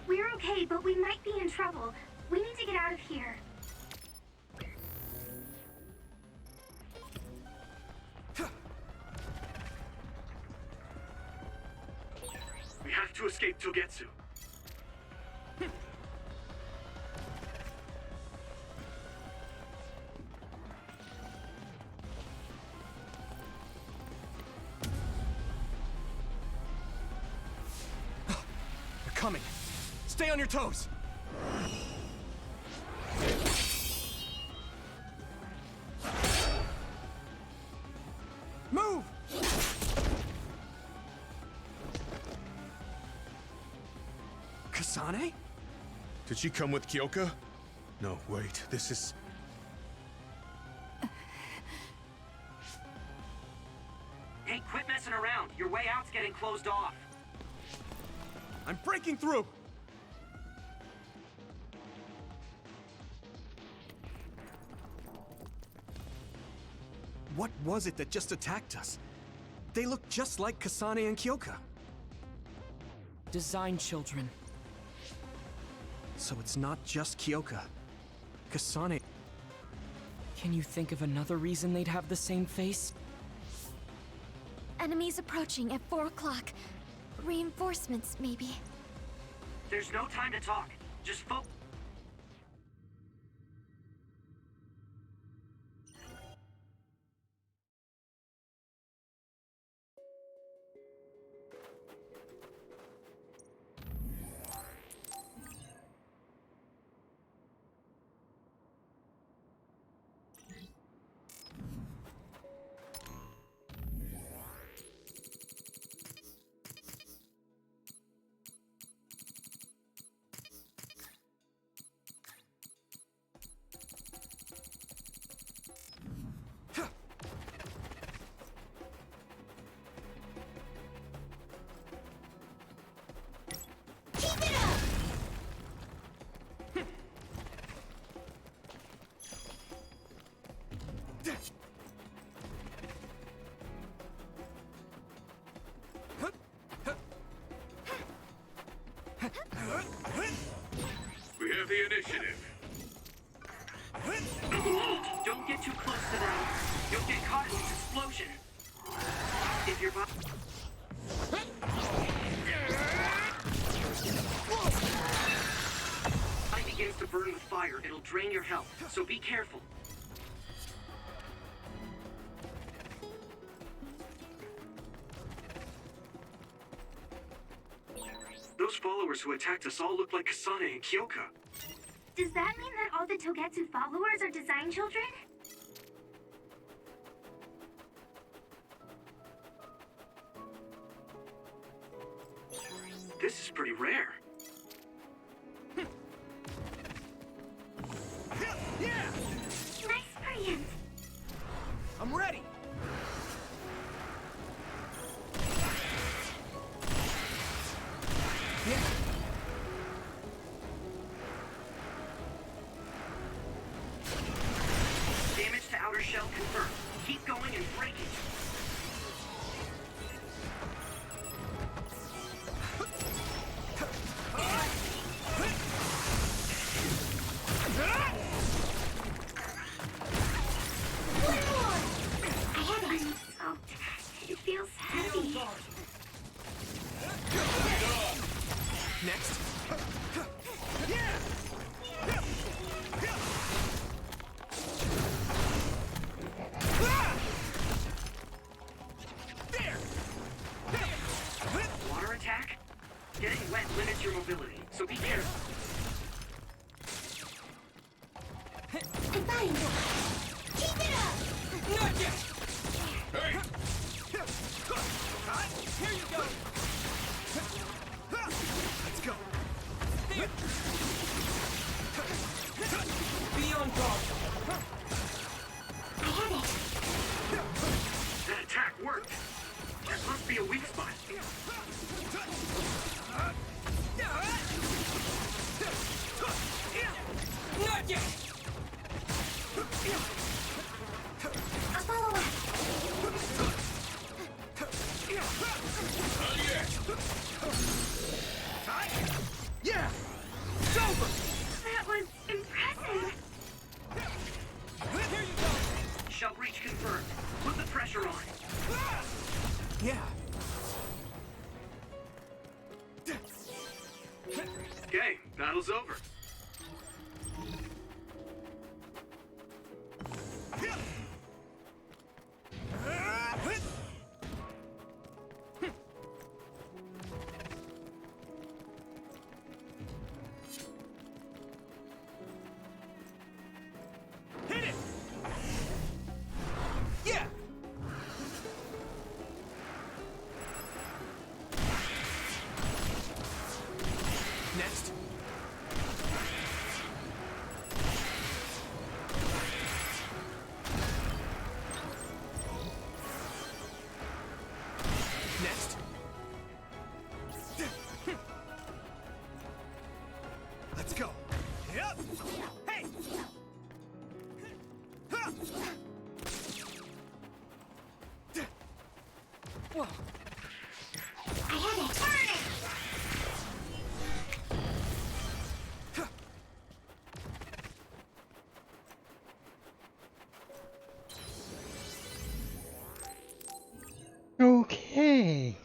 We're okay, but we might be in trouble. We need to get out of here. We have to escape Togetsu. They're coming. Stay on your toes. Move! Kasane? Did she come with Kyoka? No, wait, this is... Hey, quit messing around. Your way out's getting closed off. I'm breaking through! What was it that just attacked us? They look just like Kasane and Kyoka. Design children. So it's not just Kyoka. Kasane... Can you think of another reason they'd have the same face? Enemies approaching at 4 o'clock. Reinforcements, maybe. There's no time to talk. Just focus. We have the initiative. Don't get too close to them. You'll get caught in this explosion. If your body... If it begins to burn with fire, it'll drain your health, so be careful. Those followers who attacked us all look like Kasane and Kyoka. Does that mean that all the Togetsu followers are design children? This is pretty rare. Nice sprint. I'm ready. Damage to outer shell confirmed. Keep going and break it. It feels heavy. Next. Water attack? Getting wet limits your mobility, so be careful. I'm fine. Keep it up! Not yet! Hey! Here you go! Let's go! Be on guard! I have it. That attack worked. That must be a weak spot. Not yet! I'll follow up. Not yet! Yeah! It's over! That was impressive. Here you go! Shell breach confirmed. Put the pressure on. Yeah. Okay, battle's over. Hit it! Yeah! Next. Next. Let's go! Yep! Hey! Whoa! I have it. Burn it! Okay.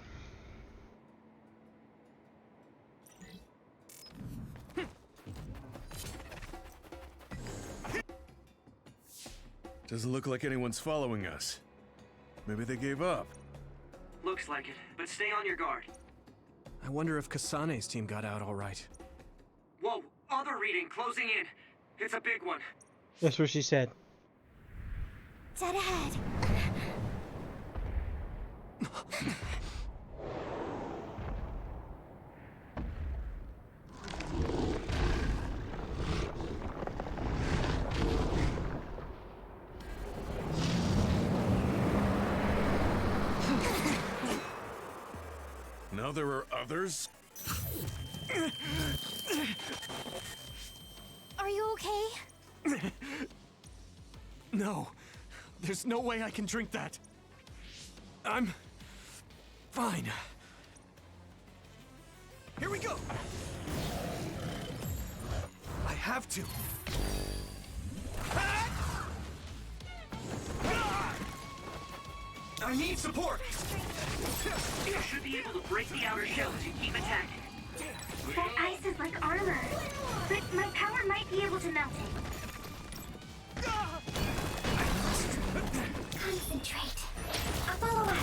Doesn't look like anyone's following us. Maybe they gave up. Looks like it, but stay on your guard. I wonder if Kasane's team got out all right. Whoa, other reading closing in. It's a big one. That's what she said. Dead ahead. Now there are others? Are you okay? No. There's no way I can drink that. I'm fine. Here we go! I have to. I need support! You should be able to break the outer shell as you keep attacking. That ice is like armor. But my power might be able to melt it. Concentrate. I'll follow up.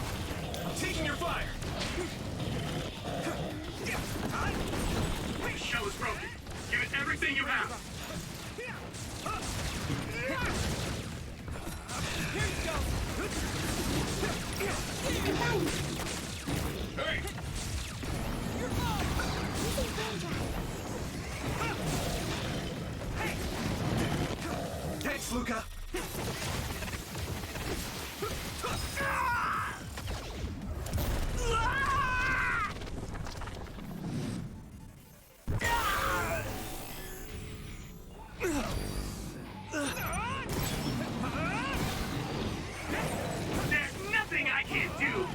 I'm taking your fire! The shell is broken. Give it everything you have. Here you go! Hey! You're gone! Thanks, Luca. There's nothing I can't do!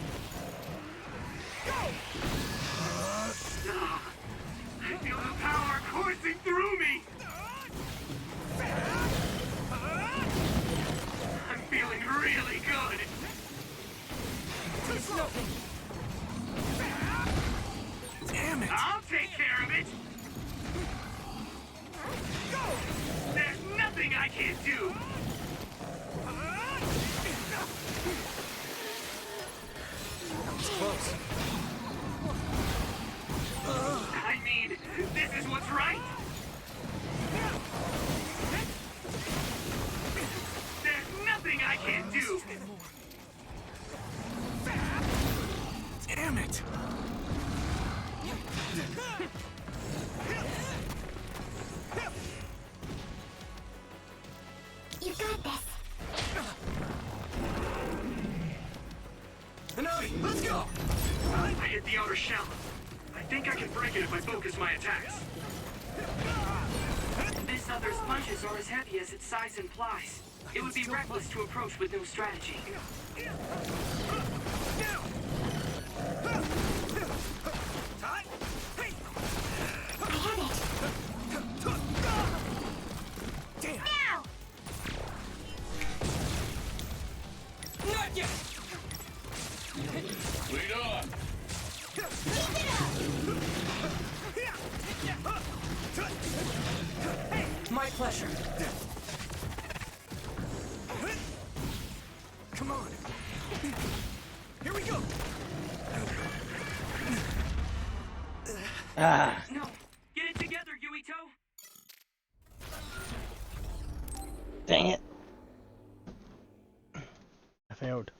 I feel the power coursing through me! I'm feeling really good! Damn it! I'll take care of it! There's nothing I can't do! Close. I mean, this is what's right! There's nothing I can't do! Damn it! You got this. Hanabi, let's go! I hit the outer shell. I think I can break it if I focus my attacks. This other's punches are as heavy as its size implies. It would be reckless to approach with no strategy. Damn! Now! Not yet! Lead on! My pleasure. Come on! Here we go! Ah. No! Get it together, Yuito! Dang it. I failed.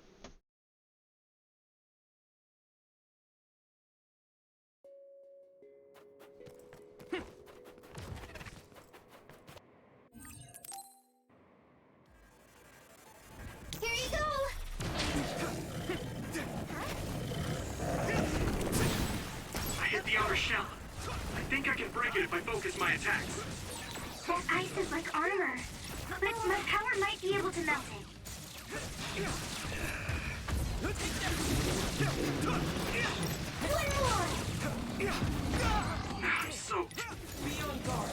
Here you go! I hit the outer shell. I think I can break it if I focus my attacks. That ice is like armor. But my power might be able to melt it. One more! I'm soaked. Be on guard!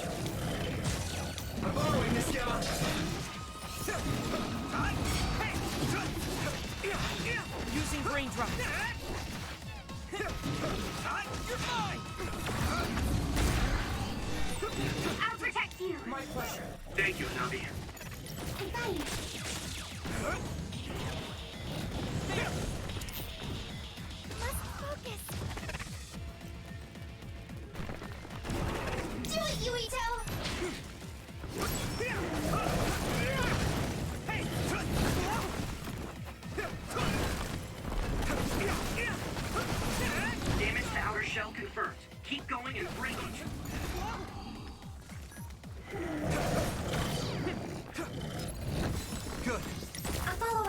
I'm borrowing this guy! Using brain drop. You're mine! I'll protect you! My pleasure. Thank you, Hanabi. I got you. Let's focus. Do it, Yuito! Damage to outer shell confirmed. Keep going and break it. Good. I'll follow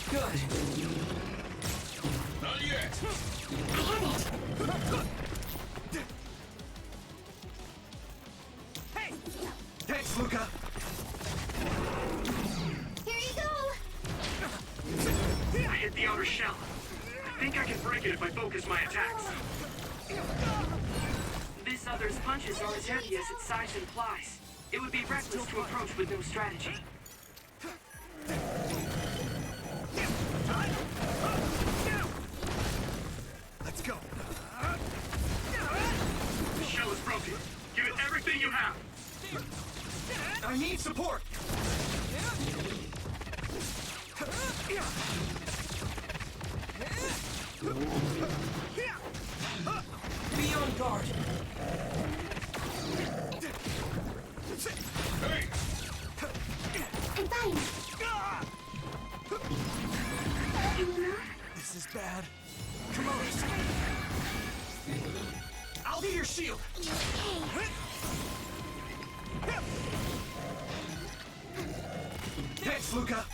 Good. Not yet. I have it. Hey! Thanks, Luca. Here you go. I hit the outer shell. I think I can break it if I focus my attacks. This other's punches are as heavy as its size implies. It would be reckless to approach with no strategy. Let's go. The shell is broken. Give it everything you have. I need support. Be on guard. Hey! I'm fine. This is bad. Come on. I'll be your shield. Thanks, Luca.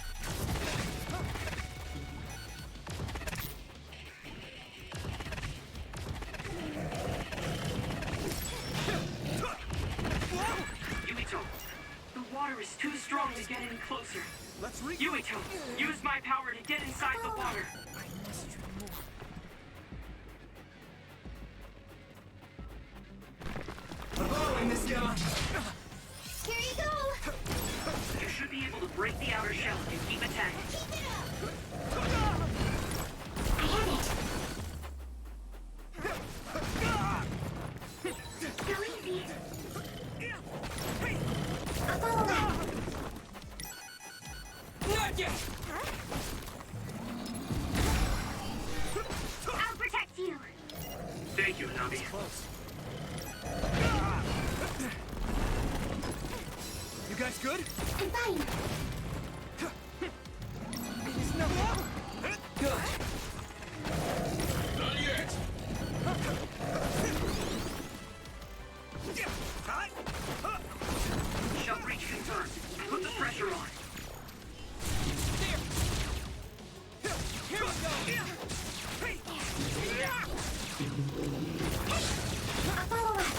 Yuito, the water is too strong to get any closer. Let's Yuito, use my power to get inside the water. I'm following this gamma. Here you go. You should be able to break the outer shell if you keep attacking. I have it. Go easy. I'll follow that. Not yet! I'll protect you. Thank you, Nabi. You guys good? I'm fine. Good. Not yet. Shell breach confirmed. Put the pressure on. Here we go. I'll follow that.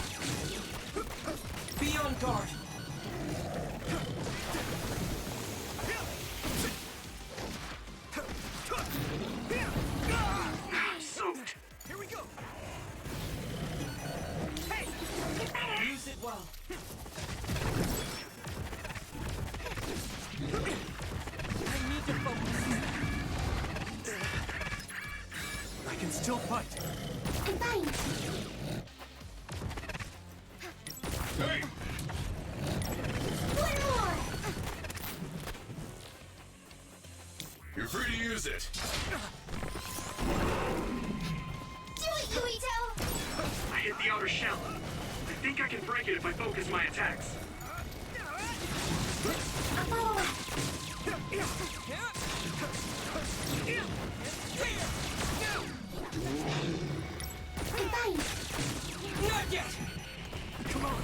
Be on guard. I'm soaked. Here we go. Hey! Use it well. I need to focus. I can still fight. I'm fine. Hey! One more. You're free to use it. Do it, Yuito. I hit the outer shell. I think I can break it if I focus my attacks. I'll follow that. I'm fine. Not yet! Come on.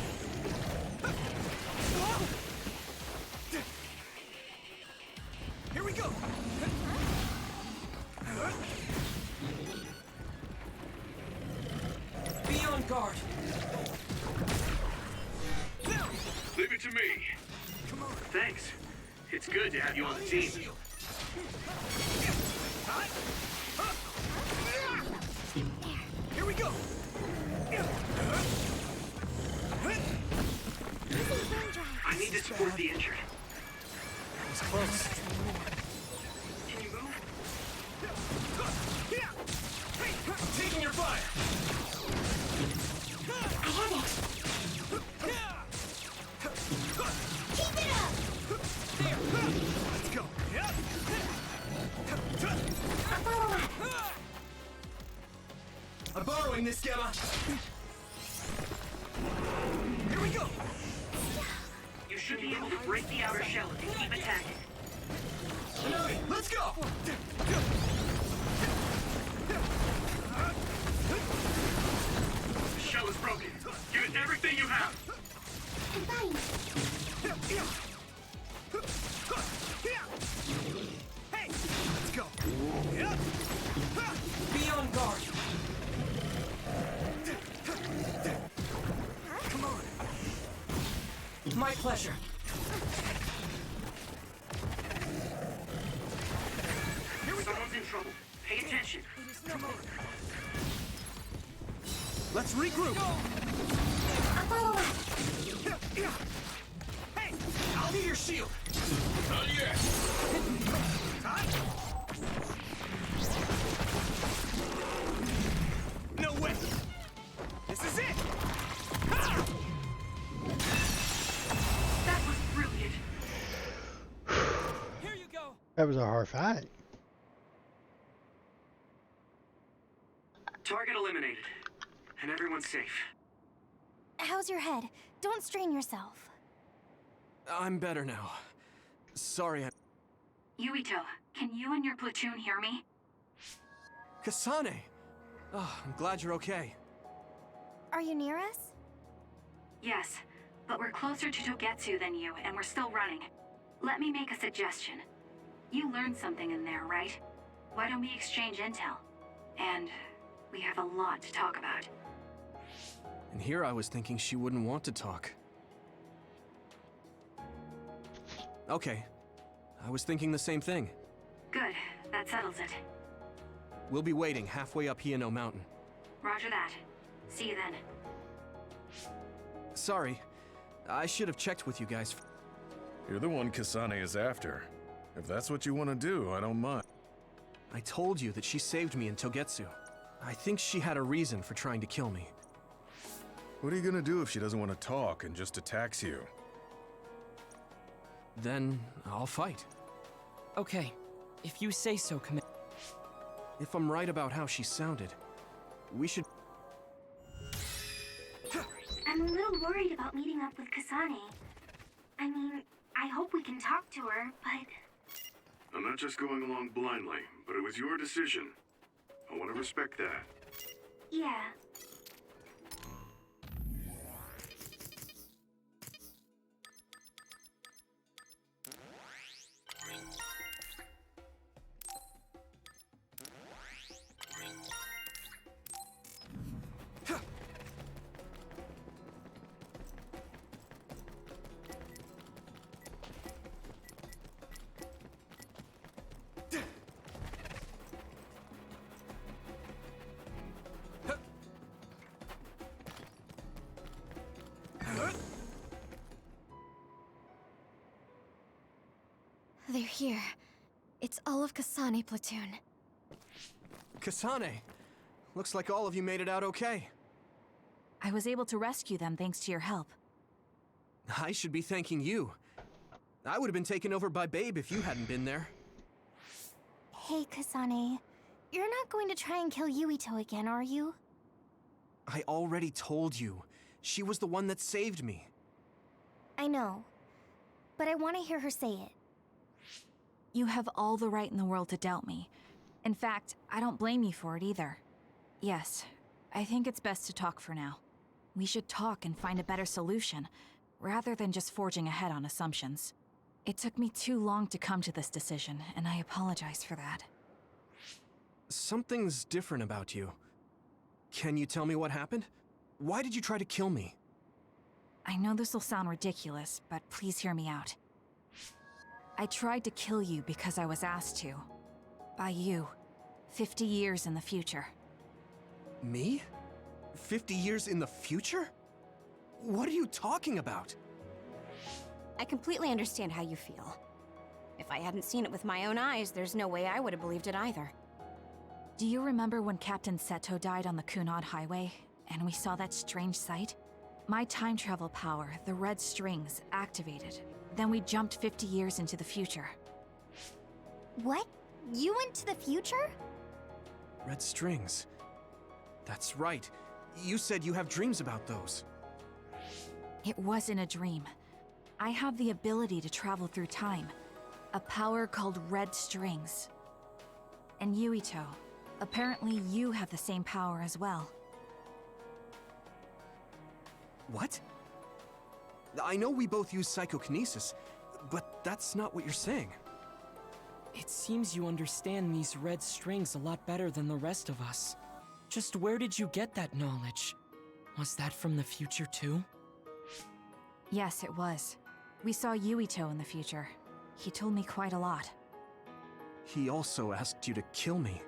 Here we go. Be on guard. Leave it to me. Come on. Thanks. It's good to have you on the team. Here we go. I need to support the injured. That was close. Can you move? I'm taking your fire. I have it. Keep it up. Let's go. I'll follow that. I'm borrowing this gamma. Here we go. You should be able to break the outer shell if you keep attacking. Let's go. The shell is broken. Give it everything you have. I'm fine. Hey, let's go. My pleasure. Someone's in trouble. Pay attention. Let's regroup! Hey, I'll be your shield. Not yet. No way. This is it. Ah! That was brilliant. Here you go. That was a hard fight. Target eliminated. And everyone's safe. How's your head? Don't strain yourself. I'm better now. Sorry, Yuito, can you and your platoon hear me? Kasane! Oh, I'm glad you're okay. Are you near us? Yes, but we're closer to Togetsu than you, and we're still running. Let me make a suggestion. You learned something in there, right? Why don't we exchange intel? And we have a lot to talk about. And here I was thinking she wouldn't want to talk. Okay. I was thinking the same thing. Good, that settles it. We'll be waiting halfway up Hino Mountain. Roger that. See you then. Sorry. I should have checked with you guys. You're the one Kasane is after. If that's what you want to do, I don't mind. I told you that she saved me in Togetsu. I think she had a reason for trying to kill me. What are you gonna do if she doesn't want to talk and just attacks you? Then I'll fight. Okay, if you say so, Command. If I'm right about how she sounded, we should... I'm a little worried about meeting up with Kasane. I mean, I hope we can talk to her, but... I'm not just going along blindly, but it was your decision. I want to respect that. Yeah. They're here. It's all of Kasane platoon. Kasane! Looks like all of you made it out okay. I was able to rescue them thanks to your help. I should be thanking you. I would have been taken over by Babe if you hadn't been there. Hey, Kasane. You're not going to try and kill Yuito again, are you? I already told you. She was the one that saved me. I know. But I want to hear her say it. You have all the right in the world to doubt me. In fact, I don't blame you for it either. Yes, I think it's best to talk for now. We should talk and find a better solution, rather than just forging ahead on assumptions. It took me too long to come to this decision, and I apologize for that. Something's different about you. Can you tell me what happened? Why did you try to kill me? I know this will sound ridiculous, but please hear me out. I tried to kill you because I was asked to. By you. 50 years in the future. Me? 50 years in the future? What are you talking about? I completely understand how you feel. If I hadn't seen it with my own eyes, there's no way I would have believed it either. Do you remember when Captain Seto died on the Kunad Highway, and we saw that strange sight? My time travel power, the red strings, activated. Then we jumped 50 years into the future. What? You went to the future? Red strings. That's right. You said you have dreams about those. It wasn't a dream. I have the ability to travel through time. A power called red strings. And Yuito, apparently you have the same power as well. What? I know we both use psychokinesis, but that's not what you're saying. It seems you understand these red strings a lot better than the rest of us. Just where did you get that knowledge? Was that from the future too? Yes, it was. We saw Yuito in the future. He told me quite a lot. He also asked you to kill me.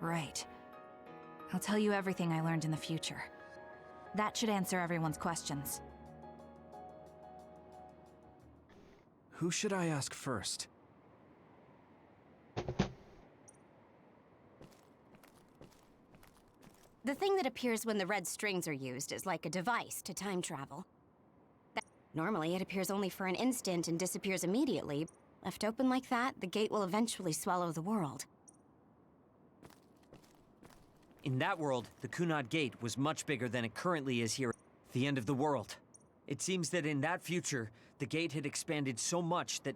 Right. I'll tell you everything I learned in the future. That should answer everyone's questions. Who should I ask first? The thing that appears when the red strings are used is like a device to time travel. Normally, it appears only for an instant and disappears immediately. Left open like that, the gate will eventually swallow the world. In that world, the Kunad Gate was much bigger than it currently is here at the end of the world. It seems that in that future, the gate had expanded so much that...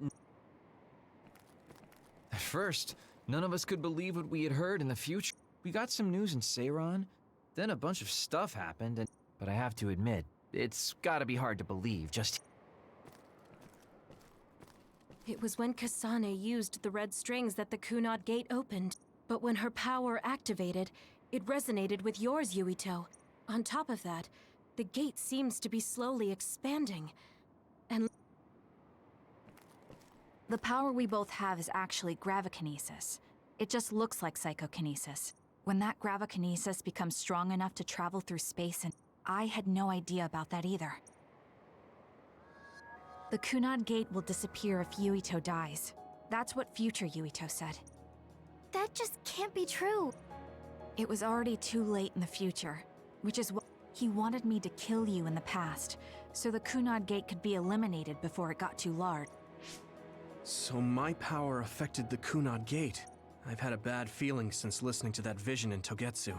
At first, none of us could believe what we had heard in the future. We got some news in Seiran, then a bunch of stuff happened, and... But I have to admit, it's gotta be hard to believe, just... It was when Kasane used the red strings that the Kunad Gate opened. But when her power activated, it resonated with yours, Yuito. On top of that, the gate seems to be slowly expanding. And... The power we both have is actually gravikinesis. It just looks like psychokinesis. When that gravikinesis becomes strong enough to travel through space, and I had no idea about that either. The Kunad Gate will disappear if Yuito dies. That's what future Yuito said. That just can't be true. It was already too late in the future, which is what he wanted me to kill you in the past, so the Kunad Gate could be eliminated before it got too large. So my power affected the Kunad Gate. I've had a bad feeling since listening to that vision in Togetsu.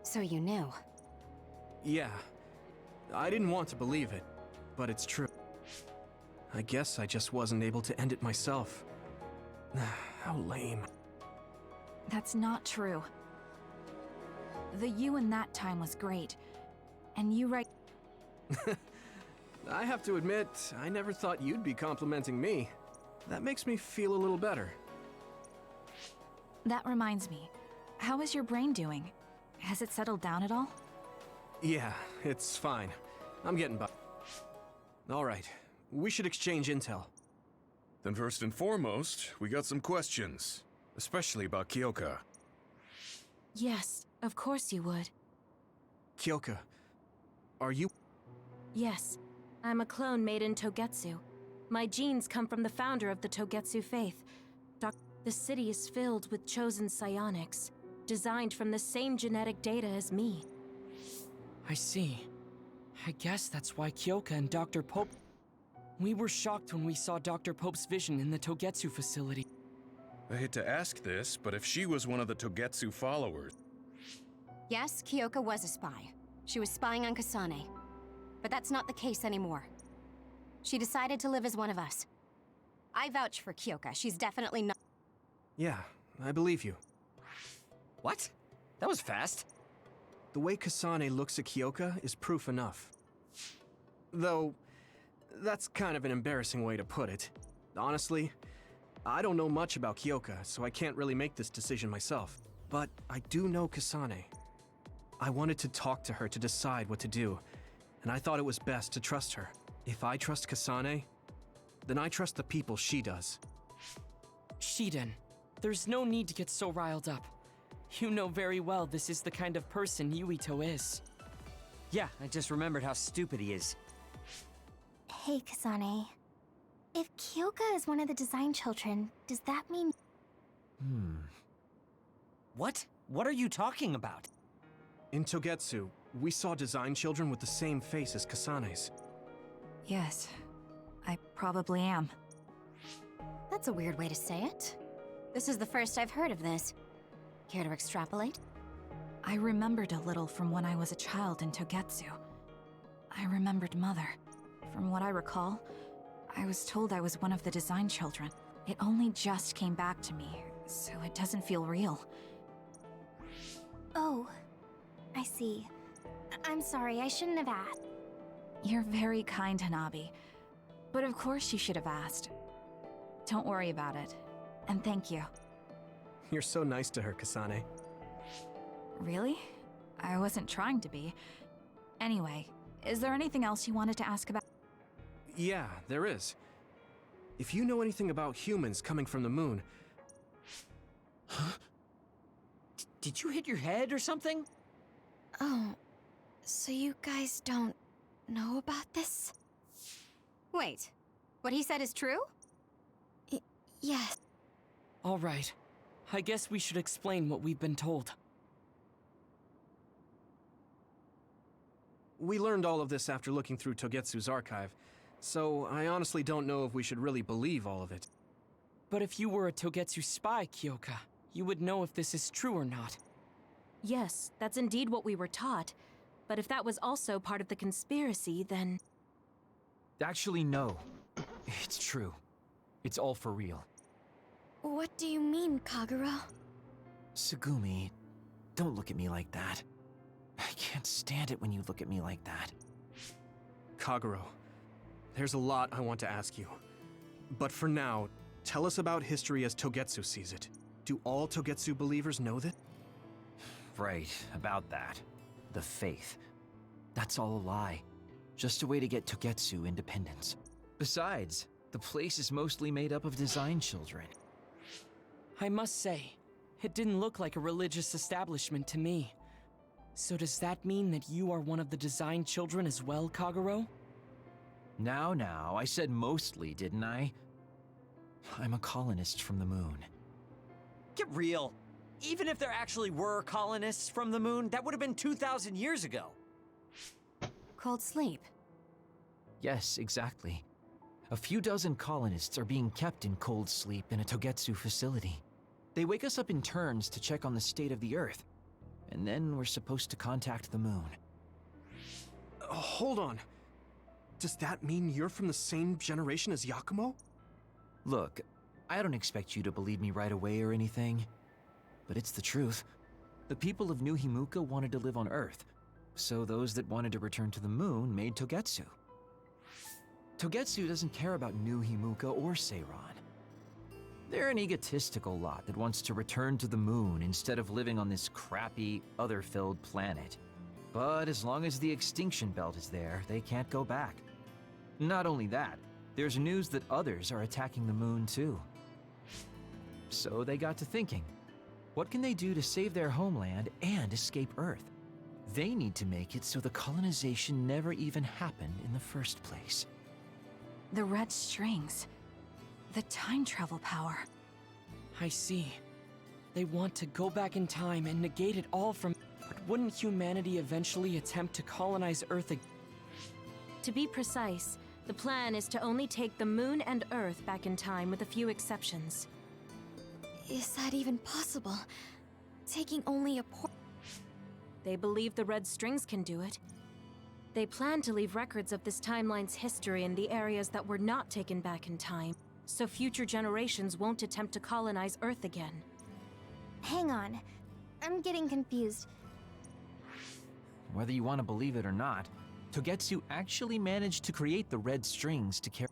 So you knew? Yeah. I didn't want to believe it, but it's true. I guess I just wasn't able to end it myself. How lame. That's not true. The you in that time was great, and you right... I have to admit, I never thought you'd be complimenting me. That makes me feel a little better. That reminds me, how is your brain doing? Has it settled down at all? Yeah, it's fine. I'm getting by. All right, we should exchange intel. Then first and foremost, we got some questions. Especially about Kyoka. yes, of course you would. Kyoka, are you... Yes, I'm a clone made in Togetsu. My genes come from the founder of the Togetsu faith. The city is filled with chosen psionics, designed from the same genetic data as me. I see. I guess that's why Kyoka and Dr. Pope... We were shocked when we saw Dr. Pope's vision in the Togetsu facility. I hate to ask this, but if she was one of the Togetsu followers... Yes, Kyoka was a spy. She was spying on Kasane. But that's not the case anymore. She decided to live as one of us. I vouch for Kyoka. She's definitely not... Yeah, I believe you. What? That was fast. The way Kasane looks at Kyoka is proof enough. Though, that's kind of an embarrassing way to put it. Honestly, I don't know much about Kyoka, so I can't really make this decision myself. But I do know Kasane. I wanted to talk to her to decide what to do, and I thought it was best to trust her. If I trust Kasane, then I trust the people she does. Shiden, there's no need to get so riled up. You know very well this is the kind of person Yuito is. Yeah, I just remembered how stupid he is. Hey, Kasane. If Kyoka is one of the design children, does that mean... What? What are you talking about? In Togetsu, we saw design children with the same face as Kasane's. Yes, I probably am. That's a weird way to say it. This is the first I've heard of this. Care to extrapolate? I remembered a little from when I was a child in Togetsu. I remembered Mother. From what I recall, I was told I was one of the design children. It only just came back to me, so it doesn't feel real. Oh, I see. I'm sorry, I shouldn't have asked. You're very kind, Hanabi. But of course you should have asked. Don't worry about it. And thank you. You're so nice to her, Kasane. Really? I wasn't trying to be. Anyway, Is there anything else you wanted to ask about? Yeah, there is. If you know anything about humans coming from the moon... Huh? Did you hit your head or something? Oh, so you guys don't know about this? Wait, what he said is true? Yes. All right. I guess we should explain what we've been told. We learned all of this after looking through Togetsu's archive, so I honestly don't know if we should really believe all of it. But if you were a Togetsu spy, Kyoka, you would know if this is true or not. Yes, that's indeed what we were taught. But if that was also part of the conspiracy, then... Actually, no. It's true. It's all for real. What do you mean, Kagero? Tsugumi, don't look at me like that. I can't stand it when you look at me like that. Kagero, there's a lot I want to ask you. But for now, tell us about history as Togetsu sees it. Do all Togetsu believers know that? Right, about that. The faith. That's all a lie. Just a way to get Togetsu independence. Besides, the place is mostly made up of design children. I must say, it didn't look like a religious establishment to me. So does that mean that you are one of the design children as well, Kagero? Now, I said mostly, didn't I? I'm a colonist from the moon. Get real. Even if there actually were colonists from the moon, that would have been 2,000 years ago. Cold sleep. Yes, exactly. A few dozen colonists are being kept in cold sleep in a Togetsu facility. They wake us up in turns to check on the state of the Earth, and then we're supposed to contact the moon. Hold on. Does that mean you're from the same generation as Yakumo? Look, I don't expect you to believe me right away or anything, but it's the truth. The people of New Himuka wanted to live on Earth, so those that wanted to return to the moon made Togetsu. Togetsu doesn't care about New Himuka or Seiran. They're an egotistical lot that wants to return to the moon instead of living on this crappy, other-filled planet. But as long as the extinction belt is there, they can't go back. Not only that, there's news that others are attacking the moon too. So they got to thinking, what can they do to save their homeland and escape Earth? They need to make it so the colonization never even happened in the first place. The red strings. The time travel power. I see. They want to go back in time and negate it all from... But wouldn't humanity eventually attempt to colonize Earth again? To be precise, the plan is to only take the moon and Earth back in time with a few exceptions. Is that even possible? Taking only a They believe the red strings can do it. They plan to leave records of this timeline's history in the areas that were not taken back in time, so future generations won't attempt to colonize Earth again. Hang on. I'm getting confused. Whether you want to believe it or not, Togetsu actually managed to create the red strings to carry...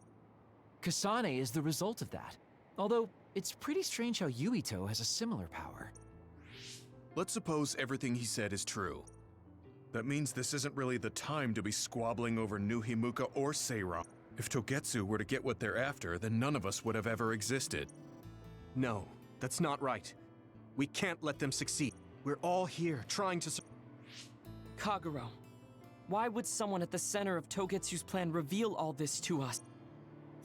Kasane is the result of that. Although, it's pretty strange how Yuito has a similar power. Let's suppose everything he said is true. That means this isn't really the time to be squabbling over New Himuka or Seiran. If Togetsu were to get what they're after, then none of us would have ever existed. No, that's not right. We can't let them succeed. We're all here trying to... Kagero, why would someone at the center of Togetsu's plan reveal all this to us?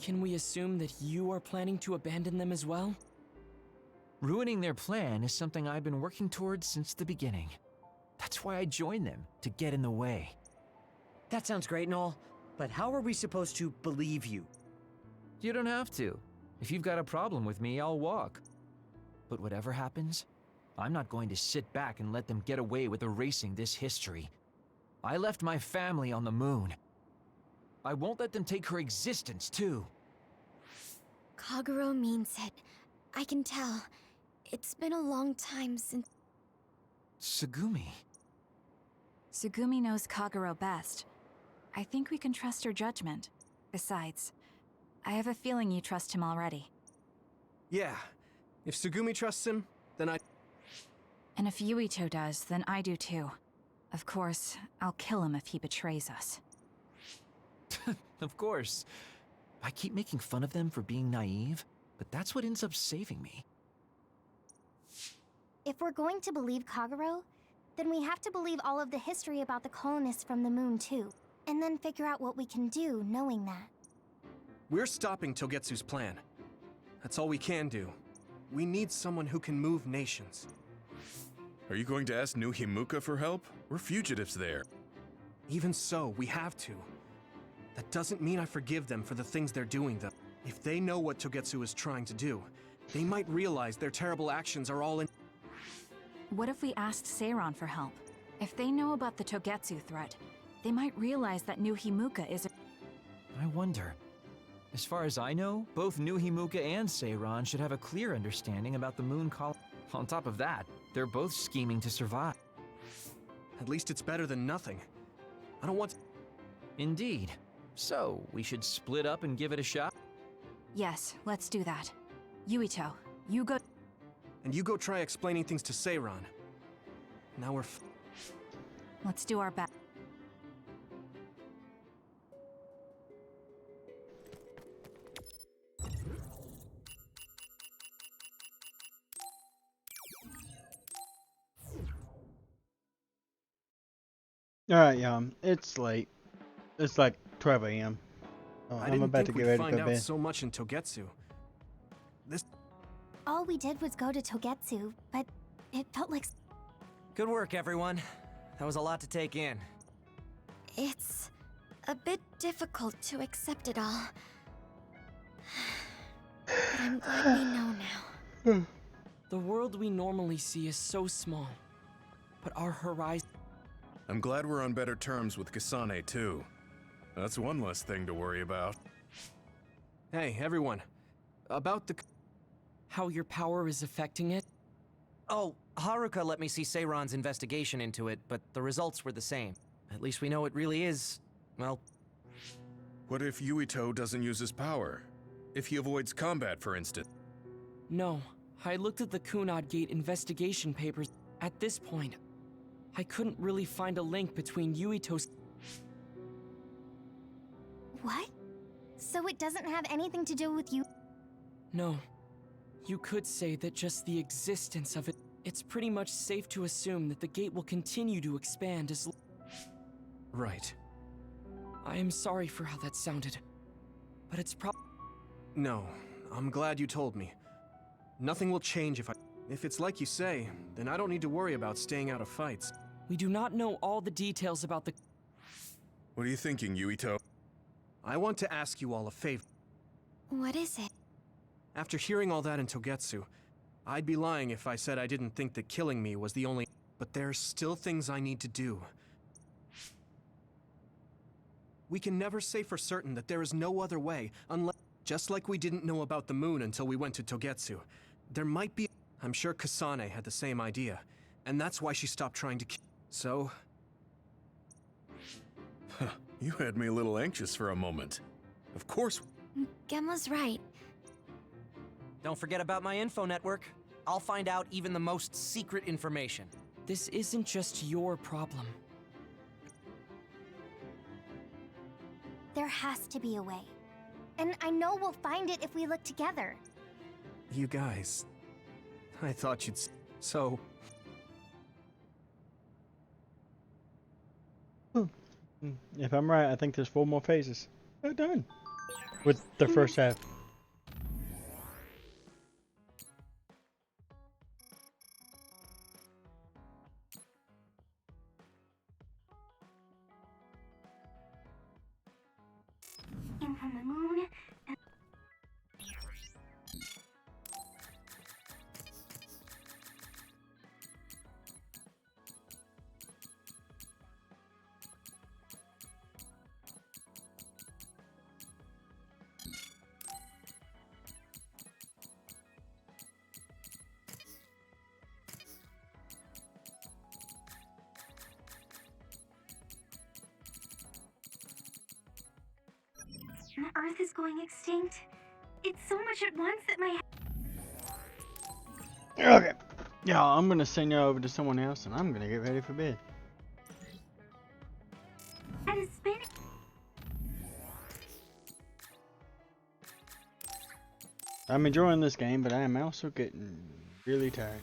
Can we assume that you are planning to abandon them as well? Ruining their plan is something I've been working towards since the beginning. That's why I joined them, to get in the way. That sounds great and all, but how are we supposed to believe you? You don't have to. If you've got a problem with me, I'll walk. But whatever happens, I'm not going to sit back and let them get away with erasing this history. I left my family on the moon. I won't let them take her existence, too. Kagero means it. I can tell. It's been a long time since... Tsugumi. Tsugumi knows Kagero best. I think we can trust her judgment. Besides, I have a feeling you trust him already. Yeah. If Tsugumi trusts him, then I... And if Yuito does, then I do too. Of course, I'll kill him if he betrays us. Of course. I keep making fun of them for being naive, but that's what ends up saving me. If we're going to believe Kagero, then we have to believe all of the history about the colonists from the moon too, and then figure out what we can do knowing that. We're stopping Togetsu's plan. That's all we can do. We need someone who can move nations. Are you going to ask New Himuka for help? We're fugitives there. Even so, we have to. That doesn't mean I forgive them for the things they're doing, though. If they know what Togetsu is trying to do, they might realize their terrible actions are all in... What if we asked Seiran for help? If they know about the Togetsu threat, they might realize that New Himuka is I wonder. As far as I know, both New Himuka and Seiran should have a clear understanding about the moon colony. On top of that, they're both scheming to survive. At least it's better than nothing. I don't want... Indeed. So, we should split up and give it a shot? Yes, let's do that. Yuito, you go... And you go try explaining things to Seiran. Now we're... Let's do our best. Alright, yeah, it's late. It's like 12 a.m. I'm about to get ready to go to bed. So much in Togetsu. This... All we did was go to Togetsu, but it felt like... Good work, everyone. That was a lot to take in. It's a bit difficult to accept it all. But I'm glad we know now. The world we normally see is so small, but our horizon... I'm glad we're on better terms with Kasane, too. That's one less thing to worry about. Hey, everyone. About the... How your power is affecting it? Oh, Haruka let me see Seiran's investigation into it, but the results were the same. At least we know it really is, well... What if Yuito doesn't use his power? If he avoids combat, for instance? No. I looked at the Kunad Gate investigation papers. At this point, I couldn't really find a link between Yuito's... What? So it doesn't have anything to do with you? No. You could say that just the existence of it... It's pretty much safe to assume that the gate will continue to expand as... Right. I am sorry for how that sounded. But it's No, I'm glad you told me. Nothing will change if it's like you say, then I don't need to worry about staying out of fights. We do not know all the details about the... What are you thinking, Yuito? I want to ask you all a favor. What is it? After hearing all that in Togetsu, I'd be lying if I said I didn't think that killing me was the only... But there's still things I need to do. We can never say for certain that there is no other way, unless... Just like we didn't know about the moon until we went to Togetsu. There might be... I'm sure Kasane had the same idea, and that's why she stopped trying to kill... So... You had me a little anxious for a moment. Of course... Gemma's right. Don't forget about my info network. I'll find out even the most secret information. This isn't just your problem. There has to be a way. And I know we'll find it if we look together. You guys... I thought you'd... So... If I'm right, I think there's 4 more phases. They're done. With the first half. And from the moon, and... The Earth is going extinct. It's so much at once that my... Okay. Yeah, I'm gonna send you over to someone else and I'm gonna get ready for bed. head is spinning. I'm enjoying this game, but I am also getting really tired.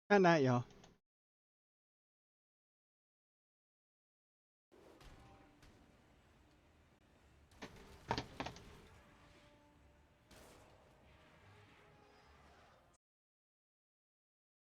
Good night, y'all.